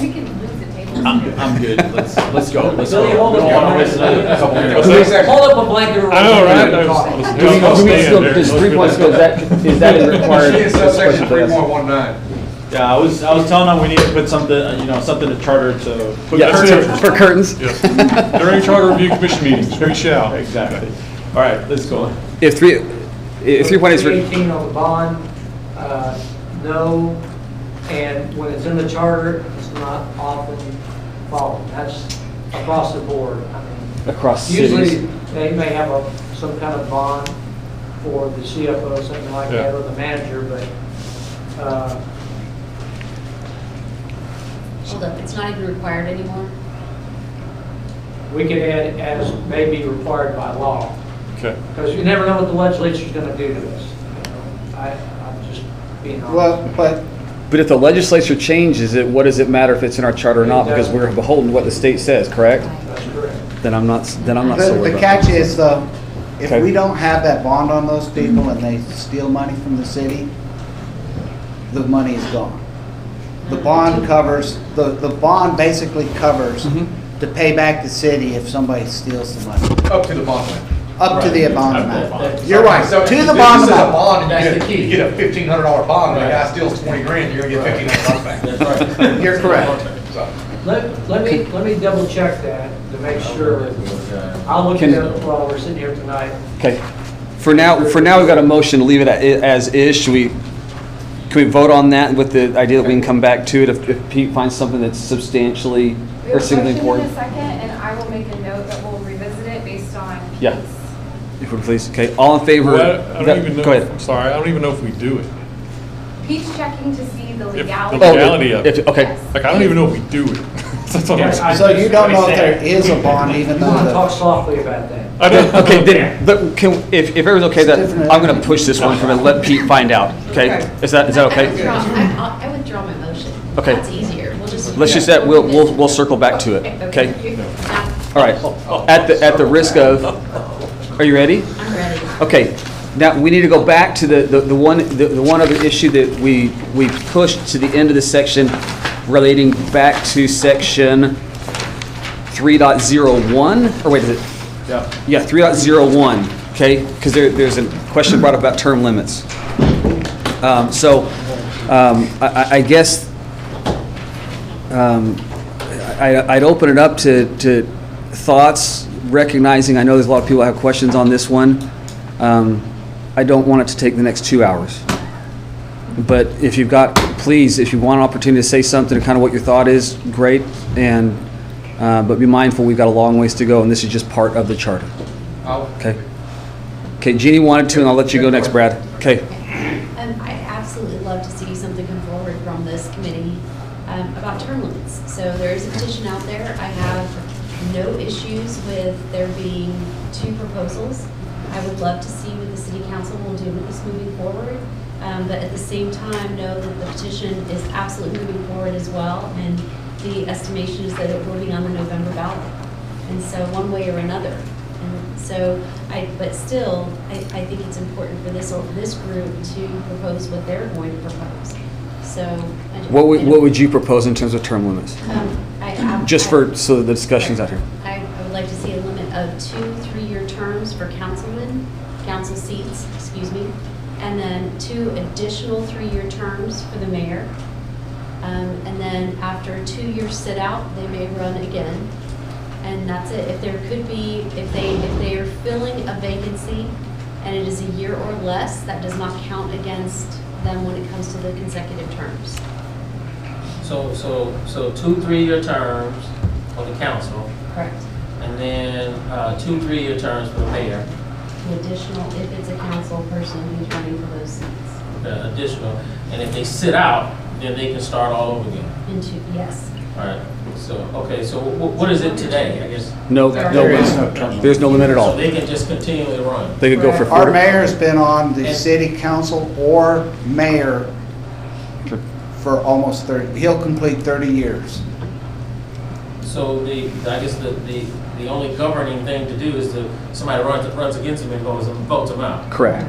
we can lose the table I'm good. Let's go. Let's Billy, go. hold We up don't your want to waste another couple minutes. Hold up a blanket. I know, right? Do we still, does 3.6, is that a required? She in subsection 3.19. Yeah, I was telling them we need to put something, something to charter to put. Yeah, for curtains? Yes. During charter review commission meetings, we shall. Exactly. All right, let's go. If 3.8 is, 18 on the bond, no, and when it's in the charter, it's not often followed. That's across the board. I mean, across usually, cities? they may have some kind of bond for the CFO, something like that, or the manager, but, Hold up, it's not even required anymore? we could add as may be required by law. Okay. Because you never know what the legislature's going to do to us. I'm just being honest. Well, But if the legislature changes it, what does it matter if it's in our charter or not? Because we're beholden to what the state says, correct? That's correct. Then I'm not so the worried about catch it. is though, if Okay. we don't have that bond on those people and they steal money from the city, the money is gone. The bond covers, the bond basically covers to pay back the city if somebody steals the money. Up to the bond limit. Up to the bond That- amount. You're right, So to if the this bond is a amount. bond, That's and the key. you get a $1,500 bond, and the guy Right. steals 20 grand, you're gonna get $1,500 back. That's right. You're correct. So, Let me double check that to make sure. I'll look at it while we're sitting here tonight. Okay. For now, we've got a motion to leave it as is. Can we vote on that with the idea that we can come back to it if Pete finds something that's substantially We or have a significantly motion in important? a second, and I will make a note that we'll revisit it based on. Yeah. Pete's- If we please, okay, all in favor? Well, I don't even know. Go ahead. I'm sorry, I don't even know if we do it. Pete's checking to see the If legality. the legality of it. Okay. Yes. Like, I don't even know if we do it. That's what I'm saying. So you don't know if there is a bond even You want to though talk softly about that. I don't. Okay, then, if everyone's okay, It's that, different. I'm gonna push this one from and let Pete find out, okay? Is that I okay? withdraw my motion. Okay. That's easier. We'll just. Let's just, we'll circle back to it, okay? All right, at the risk of, are you ready? I'm ready. Okay, now we need to go back to the one other issue that we pushed to the end of the section relating back to section 3.01, or wait, is it? Yeah, 3.01, okay? Because there's a question brought up about term limits. I guess I'd open it up to thoughts, recognizing I know there's a lot of people that have questions on this one. I don't want it to take the next 2 hours. But if you've got, please, if you want an opportunity to say something, kind of what your thought is, great. And but be mindful, we've got a long ways to go, and this is just part of the charter. Okay. Okay, Jeannie wanted to, and I'll let you go next, Brad. Okay. I'd absolutely love to see something come forward from this committee about term limits. So there is a petition out there. I have no issues with there being 2 proposals. I would love to see what the city council will do with this moving forward. But at the same time, know that the petition is absolutely moving forward as well. And the estimation is that it will be on the November ballot. And so one way or another. And so, but still, I think it's important for this group to propose what they're going to propose. So. What would you propose in terms of term limits? So the discussion's out here. I would like to see a limit of 2 3-year terms for council seats, and then 2 additional 3-year terms for the mayor. And then after a 2-year sit out, they may run again. And that's it. If there could be, if they are filling a vacancy and it is a year or less, that does not count against them when it comes to the consecutive terms. So 2 3-year terms for the council, Correct. and then 2 3-year terms for the mayor. The additional, if it's a council person who's running for those seats. Additional, and if they sit out, then they can start all over again. Yes. All right. So so what is it today? I guess. No, There is no term limit. there's no limit at all. So they can just continually run. They could go for Our 4. mayor's been on the city council or mayor for almost 30, he'll complete 30 years. So I guess the only governing thing to do is somebody runs against him and goes and votes him out. Correct.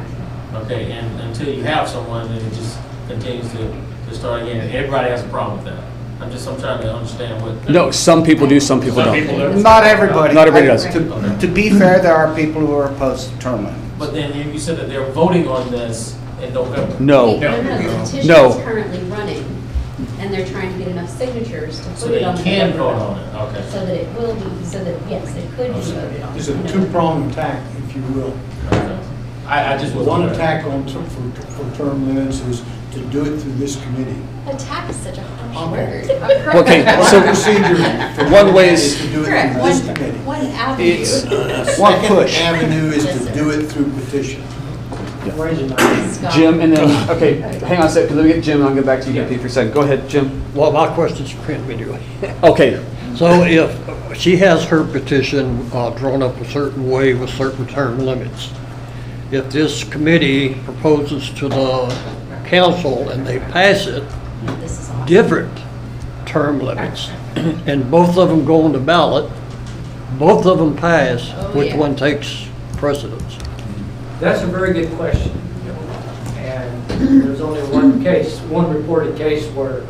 Okay, and until you have someone, then it just continues to start again. And everybody has a problem with that. I'm trying to understand what. No, some people do, some people Some don't. people do. Not everybody. Not everybody does. To be fair, there are people who are opposed to term limits. But then you said that they're voting on this in November. No. The petition No. is currently running, and they're trying to get enough signatures to So put it they on the can November vote on ballot. it, okay. So that it will be, so that, yes, it could be voted on. It's a two-pronged attack, if you will. I just was One wondering. attack for term limits is to do it through this committee. Attack is such a harsh Okay. word. Okay, so Procedure for one way is- to do it Correct, through this committee. one avenue. It's One Second push. avenue is to do it through petition. Raise your hand. Scott. Jim, and then, okay, hang on a second, let me get Jim, and I'll get back to you, Pete, for a second. Go ahead, Jim. Well, my question's print video. Okay, So if she has her petition drawn up a certain way with certain term limits, if this committee proposes to the council and they pass it, This is awesome. different term limits, and both of them go on the ballot, both of them pass, Oh, which yeah. one takes precedence? That's a very good question. And there's only one case, one reported case where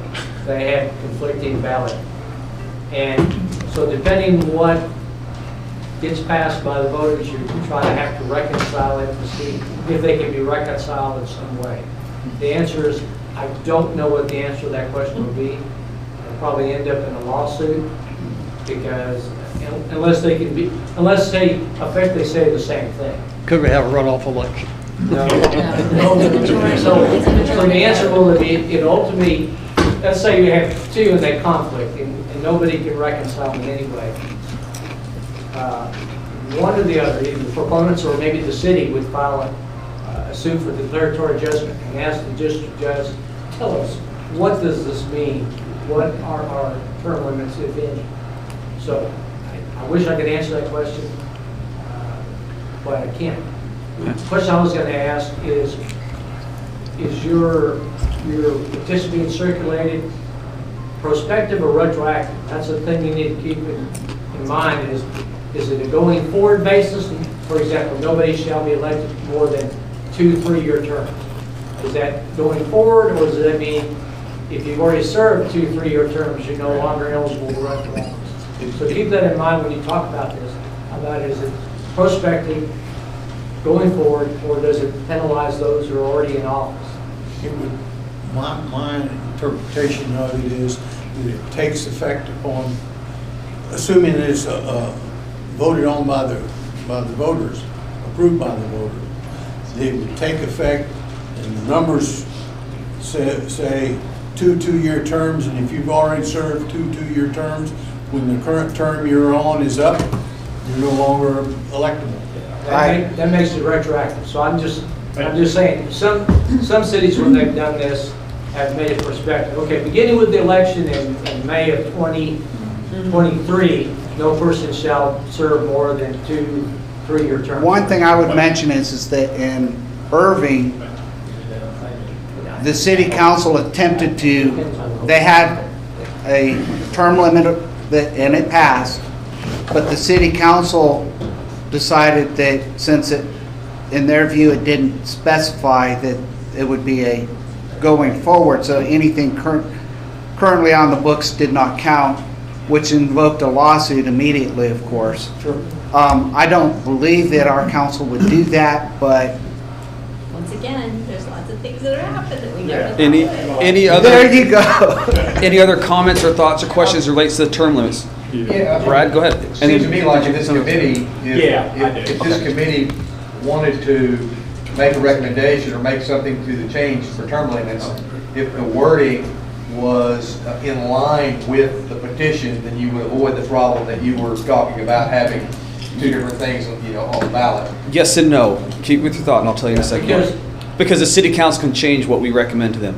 they had conflicting ballot. And so depending what gets passed by the voters, you try to have to reconcile it to see if they can be reconciled in some way. The answer is, I don't know what the answer to that question will be. I'll probably end up in a lawsuit because unless they effectively say the same thing. Could we have a runoff election? So the answer will be, it ultimately, let's say you have two and they conflict and nobody can reconcile them anyway. One or the other, either the proponents or maybe the city would file a suit for declaratory judgment and ask the district judge, tell us, what does this mean? What are our term limits, if any? So I wish I could answer that question, but I can't. The question I was going to ask is your petition being circulated prospective or retroactive? That's the thing you need to keep in mind is it a going forward basis? For example, nobody shall be elected more than 2 3-year terms. Is that going forward, or does that mean if you've already served 2 3-year terms, you're no longer eligible to run for office? So keep that in mind when you talk about this. About is it prospective, going forward, or does it penalize those who are already in office? It would, my interpretation of it is that it takes effect upon, assuming it's voted on by the voters, approved by the voters, it would take effect, and the numbers say 2 2-year terms, and if you've already served 2 2-year terms, when the current term you're on is up, you're no longer electable. That makes it retroactive. So I'm just saying, some cities, when they've done this, have made it prospective. Okay, beginning with the election in May of 2023, no person shall serve more than 2 3-year terms. One thing I would mention is that in Irving, the city council attempted to, they had a term limit and it passed, but the city council decided that since it, in their view, it didn't specify that it would be a going forward, so anything currently on the books did not count, which invoked a lawsuit immediately, of course. Sure. I don't believe that our council would do that, but Once again, there's lots of things that are happening that we never thought any would. other, there you go. any other comments or thoughts or questions relates to the term limits? Yeah. Brad, go ahead. It seems to me like if this committee, Yeah, I do. if this committee wanted to make a recommendation or make something to the change for term limits, if the wording was in line with the petition, then you would avoid the problem that you were talking about, having 2 different things, on the ballot. Yes and no. Keep with your thought, and I'll tell you in a second. Because the city council can change what we recommend to them.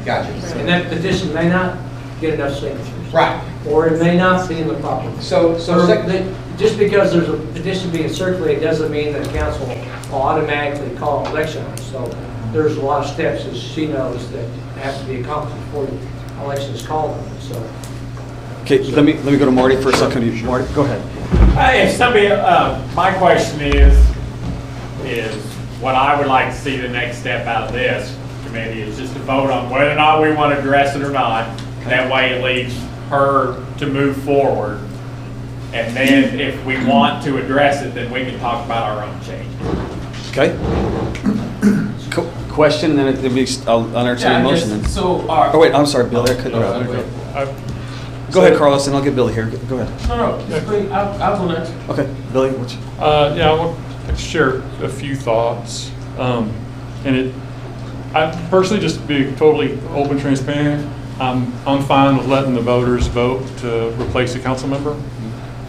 Gotcha. And that petition may not get enough signatures. Right. Or it may not be in the proper. Just because there's a petition being circulated doesn't mean that council will automatically call an election. So there's a lot of steps, as she knows, that have to be accomplished before the election is called. So. Okay, let me go to Marty for a second. Marty, go ahead. If somebody, my question is what I would like to see the next step out of this committee is just to vote on whether or not we want to address it or not. That way it leaves her to move forward. And then if we want to address it, then we can talk about our own change. Okay. Question, and then I'll entertain a motion then. So, Oh, wait, I'm sorry, Bill, I cut you off. Go ahead, Carlos, and I'll get Billy here. Go ahead. No, it's great. I'll go next. Okay, Billy, what's Yeah, I want to share a few thoughts. I personally, just to be totally open, transparent, I'm fine with letting the voters vote to replace a council member.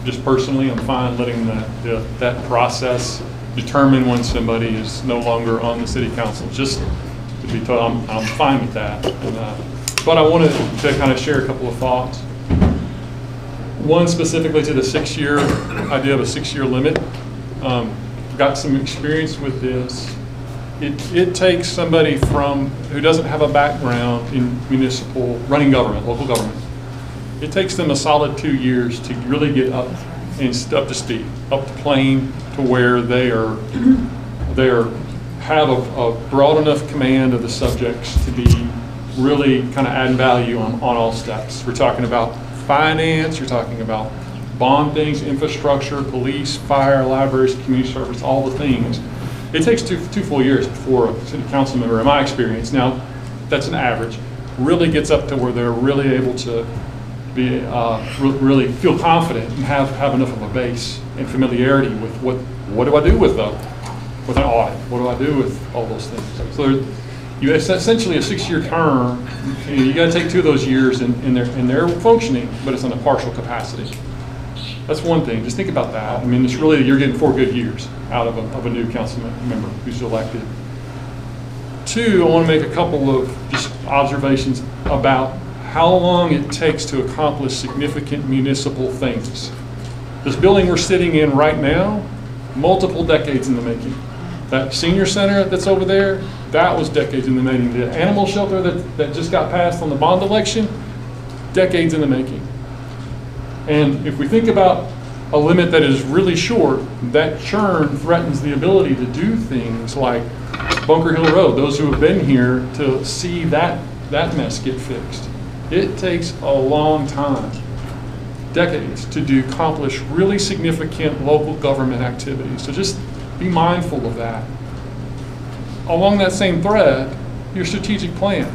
Just personally, I'm fine letting that process determine when somebody is no longer on the city council. Just to be told, I'm fine with that. But I wanted to kind of share a couple of thoughts. One specifically to the 6-year idea of a 6-year limit. Got some experience with this. It takes somebody who doesn't have a background in municipal running government, local government. It takes them a solid 2 years to really get up to speed, up to plane to where they have a broad enough command of the subjects to be really kind of adding value on all steps. We're talking about finance, you're talking about bond things, infrastructure, police, fire, libraries, community service, all the things. It takes two full years before a city council member, in my experience, now that's an average, really gets up to where they're really able to be really feel confident and have enough of a base and familiarity with what do I do with an audit? What do I do with all those things? So it's essentially a 6-year term. You got to take 2 of those years and they're functioning, but it's on a partial capacity. That's one thing. Just think about that. I mean, it's really, you're getting 4 good years out of a new council member who's elected. 2, I want to make a couple of just observations about how long it takes to accomplish significant municipal things. This building we're sitting in right now, multiple decades in the making. That senior center that's over there, that was decades in the making. The animal shelter that just got passed on the bond election, decades in the making. And if we think about a limit that is really short, that churn threatens the ability to do things like Bunker Hill Road, those who have been here to see that mess get fixed. It takes a long time, decades, to accomplish really significant local government activities. So just be mindful of that. Along that same thread, your strategic plan.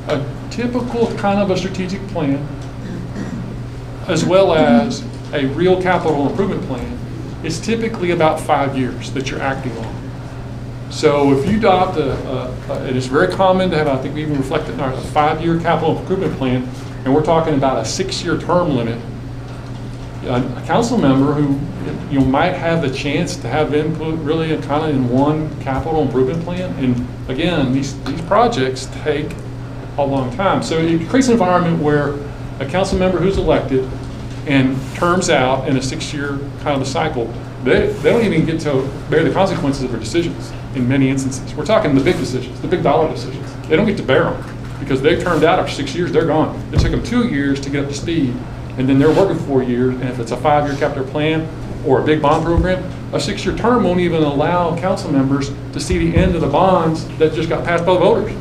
A typical kind of a strategic plan, as well as a real capital improvement plan, is typically about 5 years that you're acting on. So if you adopt it is very common to have, I think we even reflected in our 5-year capital improvement plan, and we're talking about a 6-year term limit. A council member who might have the chance to have input really kind of in one capital improvement plan, and again, these projects take a long time. So it creates an environment where a council member who's elected and terms out in a 6-year kind of a cycle, they don't even get to bear the consequences of their decisions in many instances. We're talking the big decisions, the big dollar decisions. They don't get to bear them because they've termed out after 6 years, they're gone. It took them 2 years to get up to speed, and then they're working 4 years, and if it's a 5-year capital plan or a big bond program, a 6-year term won't even allow council members to see the end of the bonds that just got passed by the voters,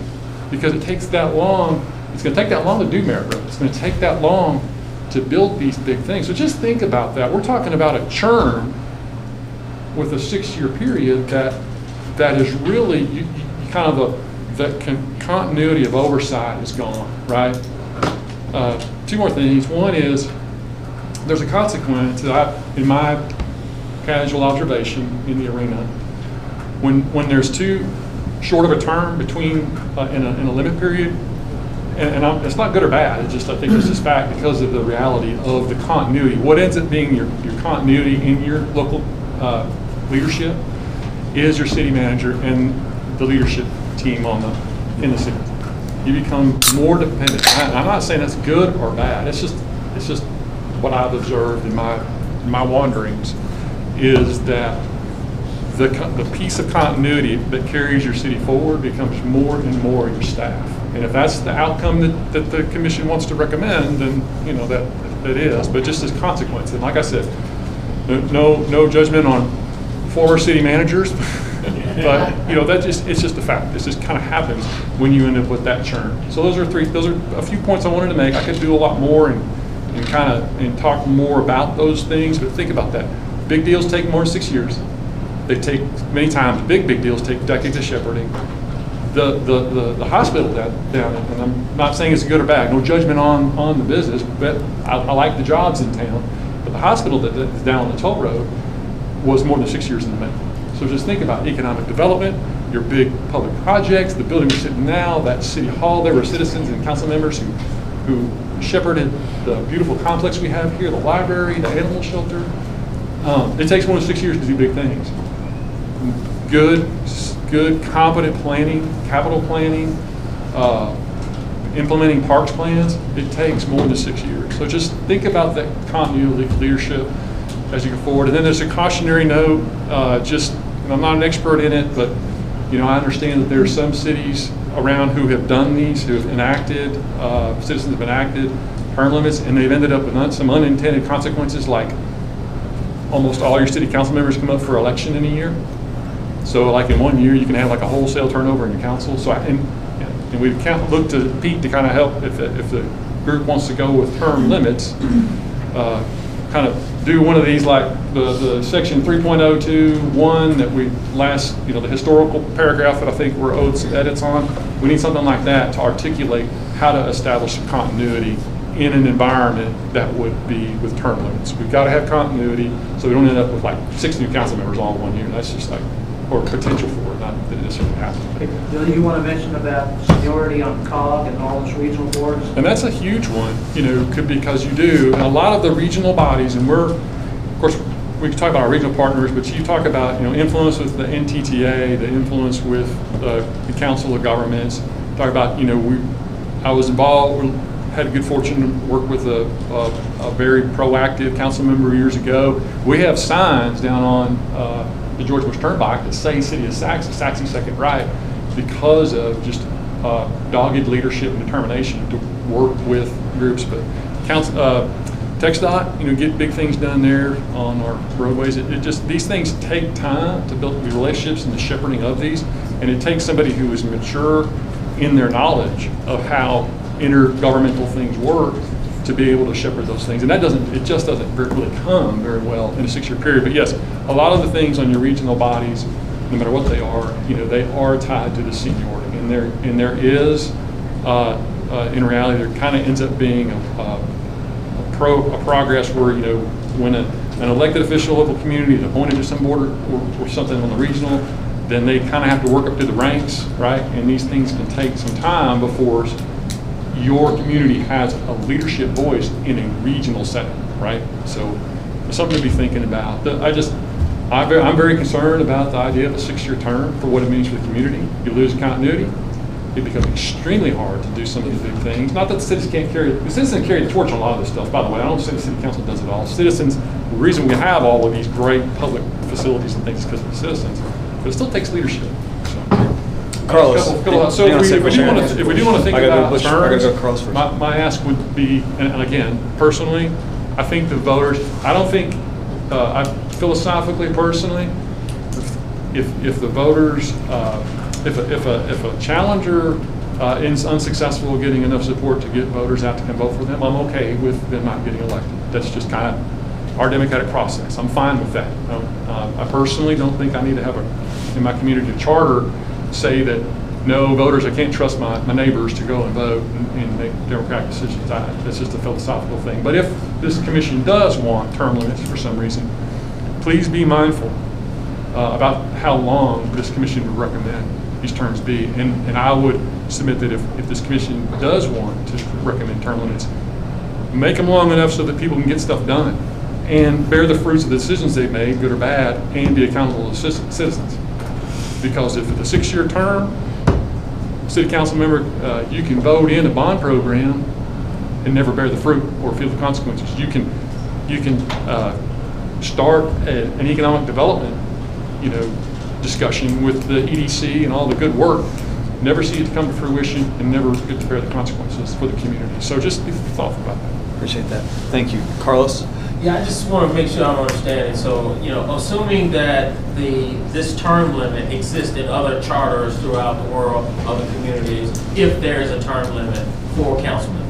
because it takes that long. It's going to take that long to do merit road. It's going to take that long to build these big things. So just think about that. We're talking about a churn with a 6-year period that is really kind of that continuity of oversight is gone, right? 2 more things. One is there's a consequence that in my casual observation in the arena, when there's too short of a term between in a limit period, and it's not good or bad. It's just, I think it's just fact because of the reality of the continuity. What ends up being your continuity in your local leadership is your city manager and the leadership team in the city. You become more dependent. I'm not saying that's good or bad. It's just what I've observed in my wanderings is that the piece of continuity that carries your city forward becomes more and more your staff. And if that's the outcome that the commission wants to recommend, then that is. But just as consequence, and like I said, no judgment on former city managers, But, you know, it's just a fact. This just kind of happens when you end up with that churn. So those are a few points I wanted to make. I could do a lot more and talk more about those things, but think about that. Big deals take more than 6 years. They take, many times, big deals take decades of shepherding. The hospital down, and I'm not saying it's good or bad, no judgment on the business, but I like the jobs in town. But the hospital that's down on the toll road was more than 6 years in the making. So just think about economic development, your big public projects, the building we're sitting in now, that city hall. There were citizens and council members who shepherded the beautiful complex we have here, the library, the animal shelter. It takes more than 6 years to do big things. Good, competent planning, capital planning, implementing parks plans, it takes more than 6 years. So just think about that continuity of leadership as you go forward. And then there's a cautionary note, and I'm not an expert in it, but you know, I understand that there are some cities around who have done these, who have enacted, citizens have enacted term limits, and they've ended up with some unintended consequences, like almost all your city council members come up for election in a year. So like in 1 year, you can have like a wholesale turnover in your council. So and we look to Pete to kind of help if the group wants to go with term limits, kind of do one of these like the section 3.021 that we the historical paragraph that I think we're owed some edits on. We need something like that to articulate how to establish continuity in an environment that would be with term limits. We've got to have continuity so we don't end up with like 6 new council members all in 1 year. That's just like, or potential for it, not that it necessarily happens. Do you want to mention about seniority on COG and all those regional boards? And that's a huge one, you know, because you do. And a lot of the regional bodies, and of course, we can talk about our regional partners, but you talk about, you know, influence with the NTTA, the influence with the Council of Governments. Talk about, you know, I was involved, had a good fortune to work with a very proactive council member years ago. We have signs down on the George Bush Turnpike that say City of Saxy second right, because of just dogged leadership and determination to work with groups. But TxDOT, you know, get big things done there on our roadways. These things take time to build the relationships and the shepherding of these, and it takes somebody who is mature in their knowledge of how intergovernmental things work to be able to shepherd those things. And it just doesn't really come very well in a 6-year period. But yes, a lot of the things on your regional bodies, no matter what they are, you know, they are tied to the seniority. And there is, in reality, there kind of ends up being a progress where, you know, when an elected official of a community is appointed to some board or something on the regional, then they kind of have to work up through the ranks, right? And these things can take some time before your community has a leadership voice in a regional setting, right? So it's something to be thinking about. I'm very concerned about the idea of a 6-year term for what it means for the community. You lose continuity. It becomes extremely hard to do some of these big things. Not that the citizens carry the torch on a lot of this stuff, by the way. I don't think the city council does it all. Citizens, the reason we have all of these great public facilities and things is because of the citizens, but it still takes leadership. Carlos, so if we do want to think about terms, my ask would be, and again, personally, I think the voters, I don't think, philosophically, personally, if the voters, if a challenger is unsuccessful getting enough support to get voters out to come vote for them, I'm okay with them not getting elected. That's just kind of our democratic process. I'm fine with that. I personally don't think I need to have in my community charter say that no, voters, I can't trust my neighbors to go and vote and make democratic decisions. That's just a philosophical thing. But if this commission does want term limits for some reason, please be mindful about how long this commission would recommend these terms be. And I would submit that if this commission does want to recommend term limits, make them long enough so that people can get stuff done and bear the fruits of the decisions they've made, good or bad, and be accountable to citizens. Because if it's a 6-year term, city council member, you can vote in a bond program and never bear the fruit or feel the consequences. You can start an economic development, you know, discussion with the EDC and all the good work, never see it come to fruition, and never get to bear the consequences for the community. So just be thoughtful about that. Appreciate that. Thank you. Carlos? Yeah, I just want to make sure I'm understanding. So, you know, assuming that this term limit exists in other charters throughout the world, other communities, if there is a term limit for councilmen,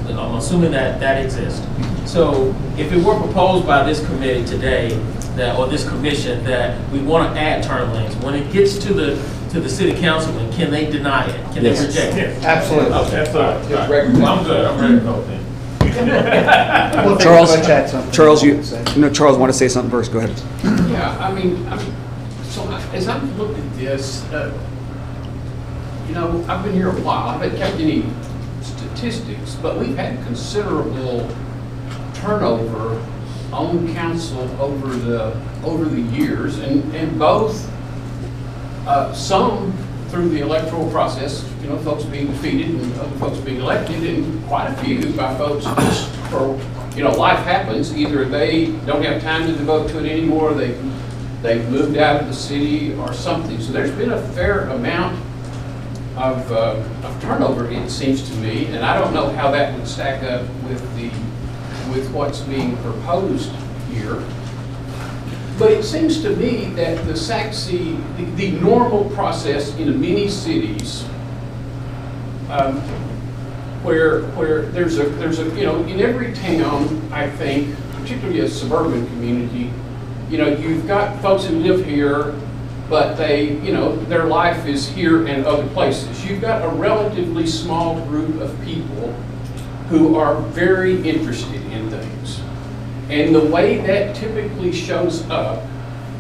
I'm assuming that that exists. So, if it were proposed by this committee today, or this commission, that we want to add term limits, when it gets to the city councilman, can they deny it? Can they reject it? Absolutely. Okay, well, I'm good. I'm ready to go then. Charles, Butch had something Charles, he you, wanted to say. no, Charles wanted to say something first. Go ahead. Yeah, I mean, as I've looked at this, you know, I've been here a while. I haven't kept any statistics, but we've had considerable turnover on council over the years, and both some through the electoral process, you know, folks being defeated and other folks being elected, and quite a few by folks just for, you know, life happens. Either they don't have time to devote to it anymore, they've moved out of the city or something. So there's been a fair amount of turnover, it seems to me, and I don't know how that would stack up with what's being proposed here. But it seems to me that the normal process in many cities, where there's a you know, in every town, I think, particularly a suburban community, you know, you've got folks who live here, but they, you know, their life is here and other places. You've got a relatively small group of people who are very interested in things. And the way that typically shows up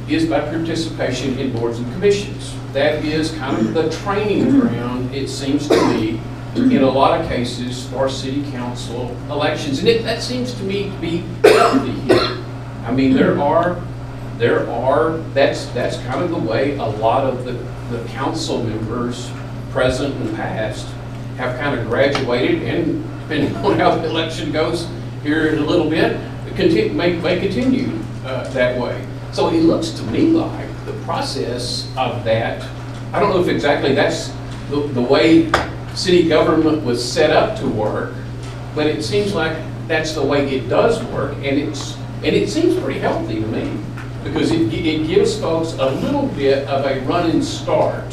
is by participation in boards and commissions. That is kind of the training ground, it seems to me, in a lot of cases for city council elections. And that seems to me to be healthy here. I mean, that's kind of the way a lot of the council members, present and past, have kind of graduated, and depending on how the election goes here in a little bit, may continue that way. So it looks to me like the process of that, I don't know if exactly that's the way city government was set up to work, but it seems like that's the way it does work, and it seems pretty healthy to me, because it gives folks a little bit of a running start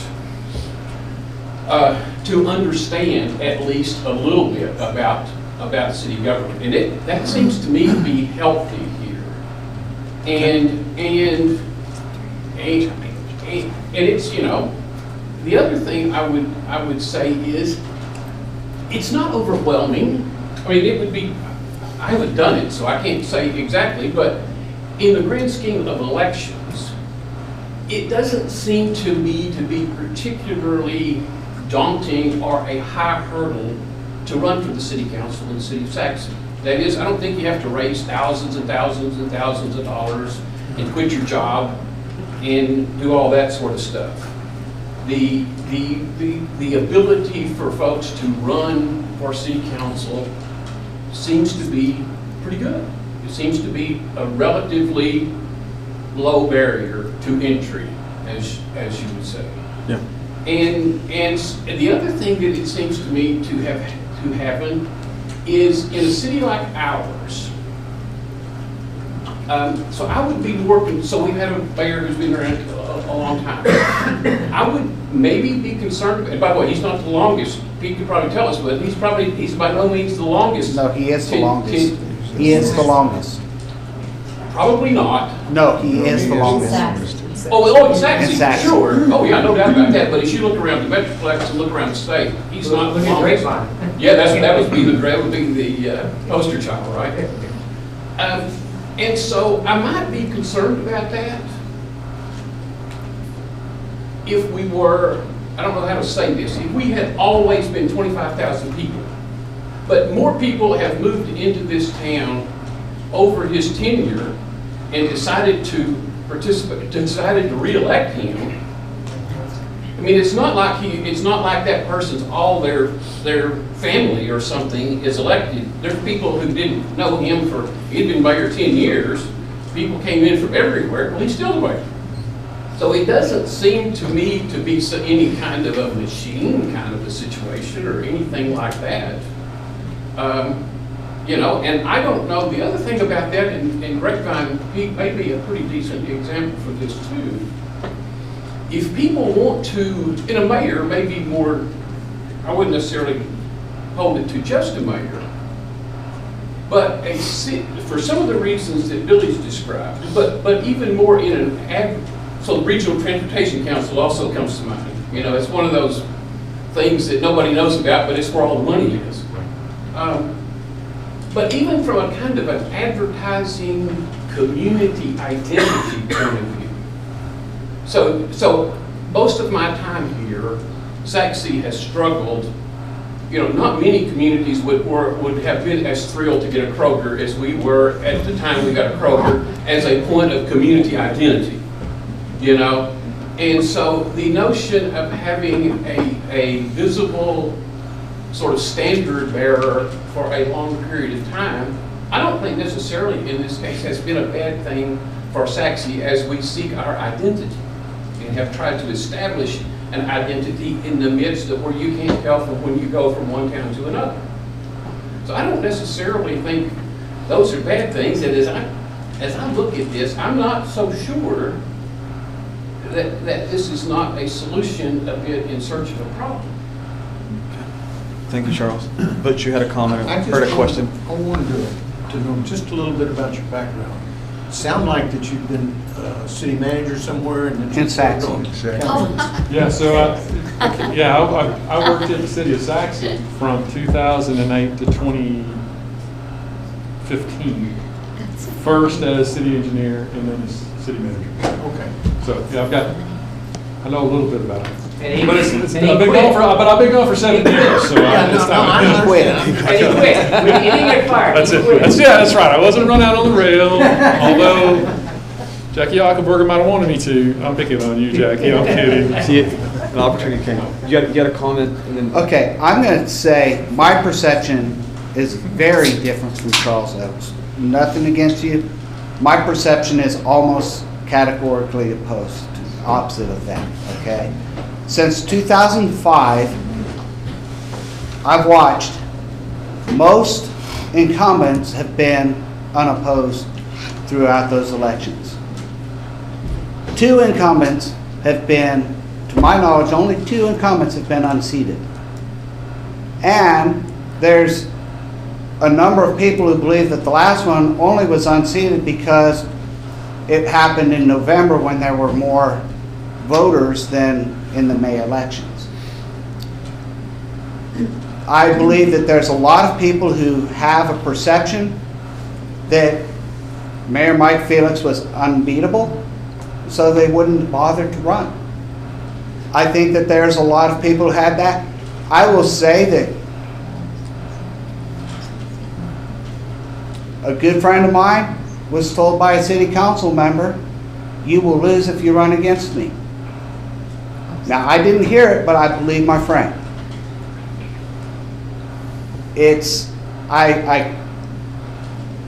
to understand at least a little bit about city government, and that seems to me to be healthy here, and it's, you know, the other thing I would say is it's not overwhelming. I mean, it would be, I haven't done it, so I can't say exactly, but in the grand scheme of elections, it doesn't seem to me to be particularly daunting or a high hurdle to run for the city council in the city of Saxon. That is, I don't think you have to raise thousands and thousands and thousands of dollars and quit your job and do all that sort of stuff. The ability for folks to run for city council seems to be pretty good. It seems to be a relatively low barrier to entry, as you would say. Yeah. And the other thing that it seems to me to happen is in a city like ours. So I would be more, so we've had a mayor who's been around a long time. I would maybe be concerned, and by the way, he's not the longest. He could probably tell us, but he's by no means the longest. No, he is the longest. He is the longest. Probably not. No, he is the longest. Oh, exactly, Exactly. sure. Oh, yeah, no doubt about that. But as you look around the Metroplex and look around the state, he's not the Look at longest. Grapevine. Yeah, that would be the poster child, right? And so I might be concerned about that if we were, I don't know how to say this, if we had always been 25,000 people, but more people have moved into this town over his tenure and decided to re-elect him. I mean, it's not like that person's all their family or something is elected. There's people who didn't know him he'd been mayor 10 years. People came in from everywhere. Well, he's still the mayor. So it doesn't seem to me to be any kind of a machine kind of a situation or anything like that. You know, and I don't know, the other thing about that, and Grapevine Peak may be a pretty decent example for this too. If people want to, and a mayor may be more, I wouldn't necessarily hold it to just a mayor, but for some of the reasons that Billy's described, but even more in so the Regional Transportation Council also comes to mind. You know, it's one of those things that nobody knows about, but it's where all the money is. But even from a kind of an advertising community identity point of view. So most of my time here, Saxe has struggled. You know, not many communities would have been as thrilled to get a Kroger as we were at the time we got a Kroger as a point of community identity. You know, and so the notion of having a visible sort of standard bearer for a long period of time, I don't think necessarily in this case has been a bad thing for Saxe as we seek our identity and have tried to establish an identity in the midst of where you can't tell from when you go from one town to another. So I don't necessarily think those are bad things, and as I look at this, I'm not so sure that this is not a solution a bit in search of a problem. Thank you, Charles. But you had a comment, I heard a question. I wanted to know just a little bit about your background. Sound like that you've been city manager somewhere and that In Saxe. Yeah, so I worked in the city of Saxe from 2008 to 2015. First as city engineer and then as city manager. Okay. So yeah, I know a little bit about it. And he- But I've and he been quit. going for 7 years, so it's time. I understand. And he quit. He didn't get fired. That's He it. quit. That's right. I wasn't run out on the rail, although Jackie Ockelberger might have wanted me to. I'm picking on you, Jackie. I'm kidding. See, an opportunity came. You had a comment, and then. Okay, I'm going to say my perception is very different from Charles Oakes. Nothing against you. My perception is almost categorically opposed, opposite of that, okay? Since 2005, I've watched most incumbents have been unopposed throughout those elections. 2 incumbents have been, to my knowledge, only 2 incumbents have been unseated. And there's a number of people who believe that the last one only was unseated because it happened in November when there were more voters than in the May elections. I believe that there's a lot of people who have a perception that Mayor Mike Felix was unbeatable, so they wouldn't bother to run. I think that there's a lot of people who had that. I will say that a good friend of mine was told by a city council member, "You will lose if you run against me." Now, I didn't hear it, but I believe my friend.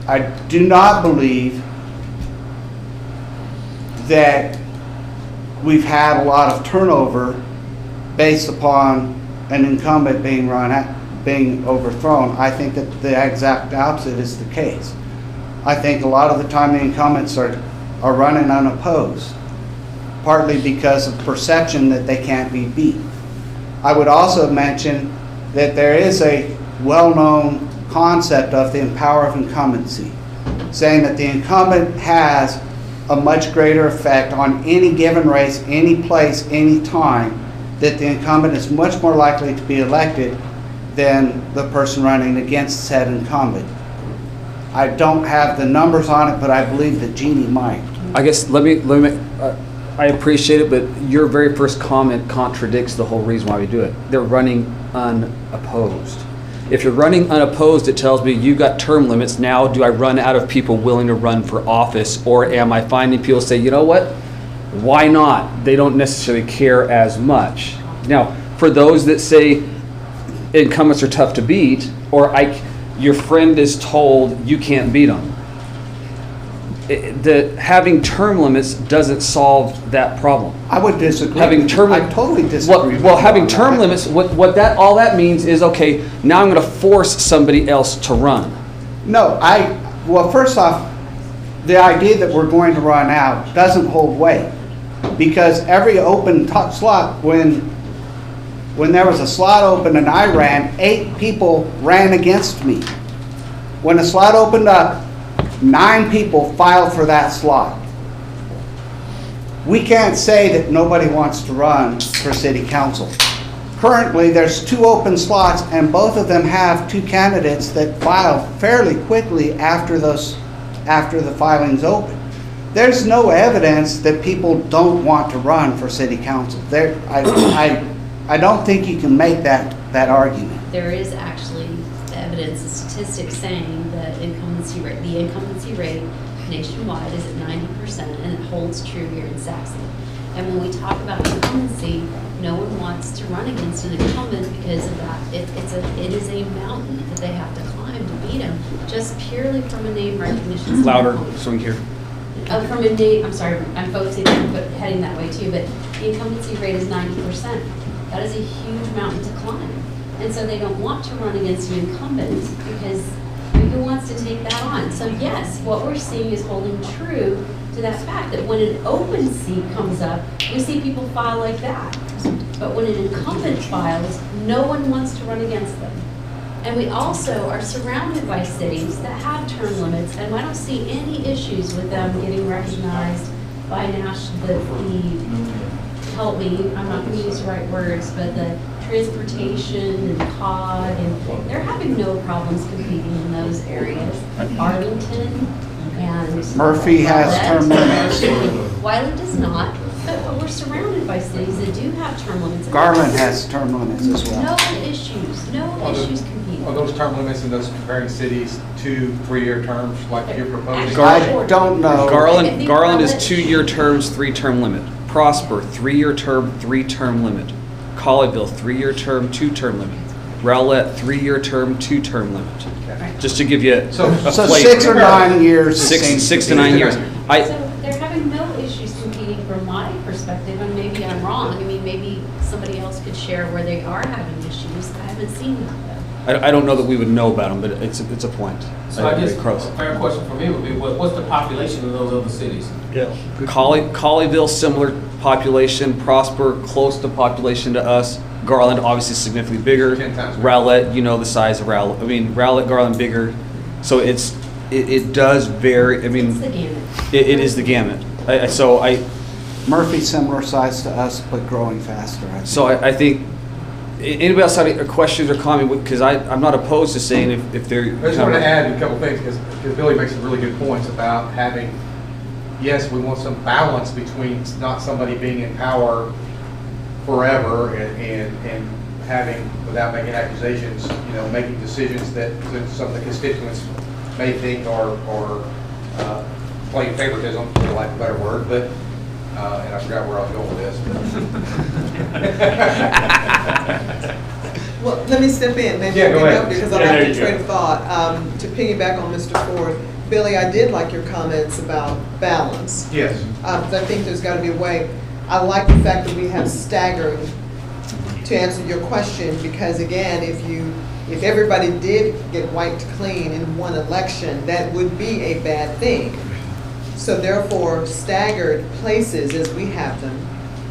I do not believe that we've had a lot of turnover based upon an incumbent being being overthrown. I think that the exact opposite is the case. I think a lot of the time the incumbents are running unopposed, partly because of perception that they can't be beat. I would also mention that there is a well-known concept of the power of incumbency, saying that the incumbent has a much greater effect on any given race, any place, any time, that the incumbent is much more likely to be elected than the person running against said incumbent. I don't have the numbers on it, but I believe that Jeannie might. I guess let me I appreciate it, but your very first comment contradicts the whole reason why we do it. They're running unopposed. If you're running unopposed, it tells me you got term limits. Now, do I run out of people willing to run for office, or am I finding people say, you know what? Why not? They don't necessarily care as much. Now, for those that say incumbents are tough to beat, or your friend is told you can't beat them, having term limits doesn't solve that problem. I would disagree. I totally disagree. Well, having term limits, all that means is, okay, now I'm going to force somebody else to run. No, well, first off, the idea that we're going to run out doesn't hold weight. Because every open slot, when there was a slot open and I ran, 8 people ran against me. When a slot opened up, 9 people filed for that slot. We can't say that nobody wants to run for city council. Currently, there's 2 open slots, and both of them have 2 candidates that file fairly quickly after the filing's open. There's no evidence that people don't want to run for city council. I don't think you can make that argument. There is actually evidence and statistics saying that the incumbency rate nationwide is at 90%, and it holds true here in Saxon. And when we talk about incumbency, no one wants to run against an incumbent because of that. It is a mountain that they have to climb to beat him, just purely from a name recognition Louder, standpoint. so we can hear. From a name, I'm sorry, I'm focusing on heading that way too, but the incumbency rate is 90%. That is a huge mountain to climb. And so they don't want to run against an incumbent because who wants to take that on? So yes, what we're seeing is holding true to that fact that when an open seat comes up, we see people file like that. But when an incumbent files, no one wants to run against them. And we also are surrounded by cities that have term limits, and I don't see any issues with them getting recognized by help me, I'm not going to use the right words, but the transportation and COG, and they're having no problems competing in those areas. Arlington and Murphy has term limits. Wiley does not, but we're surrounded by cities that do have term limits. Garland has term limits as well. No issues competing. Are those term limits in those comparing cities to 3-year terms like you're proposing? I don't know. Garland is 2-year terms, 3-term limit. Prosper, 3-year term, 3-term limit. Colleyville, 3-year term, 2-term limit. Rowlett, 3-year term, 2-term limit. Just to give you a So flavor. 6 or 9 years. 6 to 9 years. So they're having no issues competing from my perspective, and maybe I'm wrong. I mean, maybe somebody else could share where they are having issues. I haven't seen that though. I don't know that we would know about them, but it's a point. So I guess a fair question for me would be, what's the population of those other cities? Yeah. Colleyville, similar population. Prosper, close to population to us. Garland, obviously significantly bigger. 10 times. Rowlett, you know the size of Rowlett. I mean, Rowlett, Garland, bigger. So it does vary. I mean, It's the gamut. it is the gamut. Murphy's similar size to us, but growing faster. I think anybody else have any questions or comment? Because I'm not opposed to saying if they're. I just wanted to add a couple things because Billy makes some really good points about having, yes, we want some balance between not somebody being in power forever and having, without making accusations, making decisions that some of the constituents may think are playing favoritism, for lack of a better word, but, and I forgot where I was going with this. Well, let me step in, maybe Yeah, go ahead. because I like the train of thought. To piggyback on Mr. Ford, Billy, I did like your comments about balance. Yes. I think there's got to be a way. I like the fact that we have staggered, to answer your question, because again, if everybody did get wiped clean in one election, that would be a bad thing. So therefore, staggered places as we have them,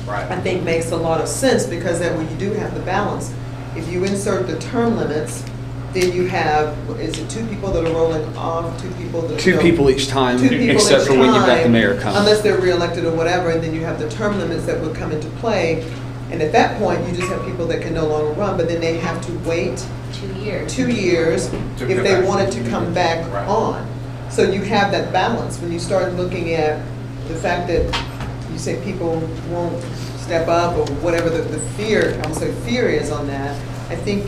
Right. I think makes a lot of sense, because then when you do have the balance, if you insert the term limits, then you have, is it 2 people that are rolling off, 2 people that... 2 people each time, 2 people except each for when you've got the time, mayor coming. Unless they're reelected or whatever, and then you have the term limits that would come into play. And at that point, you just have people that can no longer run, but then they have to wait 2 years. 2 years To if come they back. wanted to come back Right. on. So you have that balance when you start looking at the fact that you say people won't step up or whatever the fear, I would say fear is on that. I think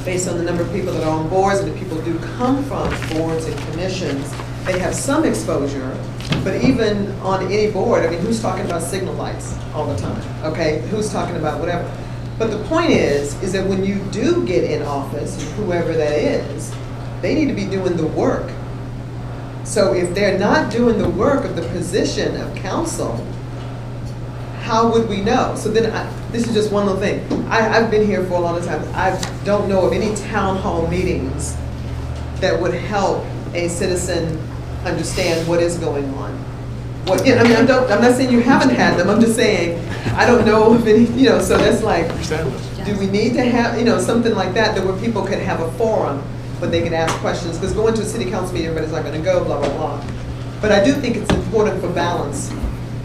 based on the number of people that are on boards and the people do come from boards and commissions, they have some exposure. But even on any board, I mean, who's talking about signal lights all the time? Okay, who's talking about whatever? But the point is that when you do get in office, whoever that is, they need to be doing the work. So if they're not doing the work of the position of council, how would we know? So then, this is just one little thing. I've been here for a long time. I don't know of any town hall meetings that would help a citizen understand what is going on. What, I mean, I'm not saying you haven't had them, I'm just saying, I don't know if any, so that's like, do we need to have, something like that where people could have a forum where they can ask questions? Because going to a city council meeting, everybody's not gonna go, blah, blah, blah. But I do think it's important for balance.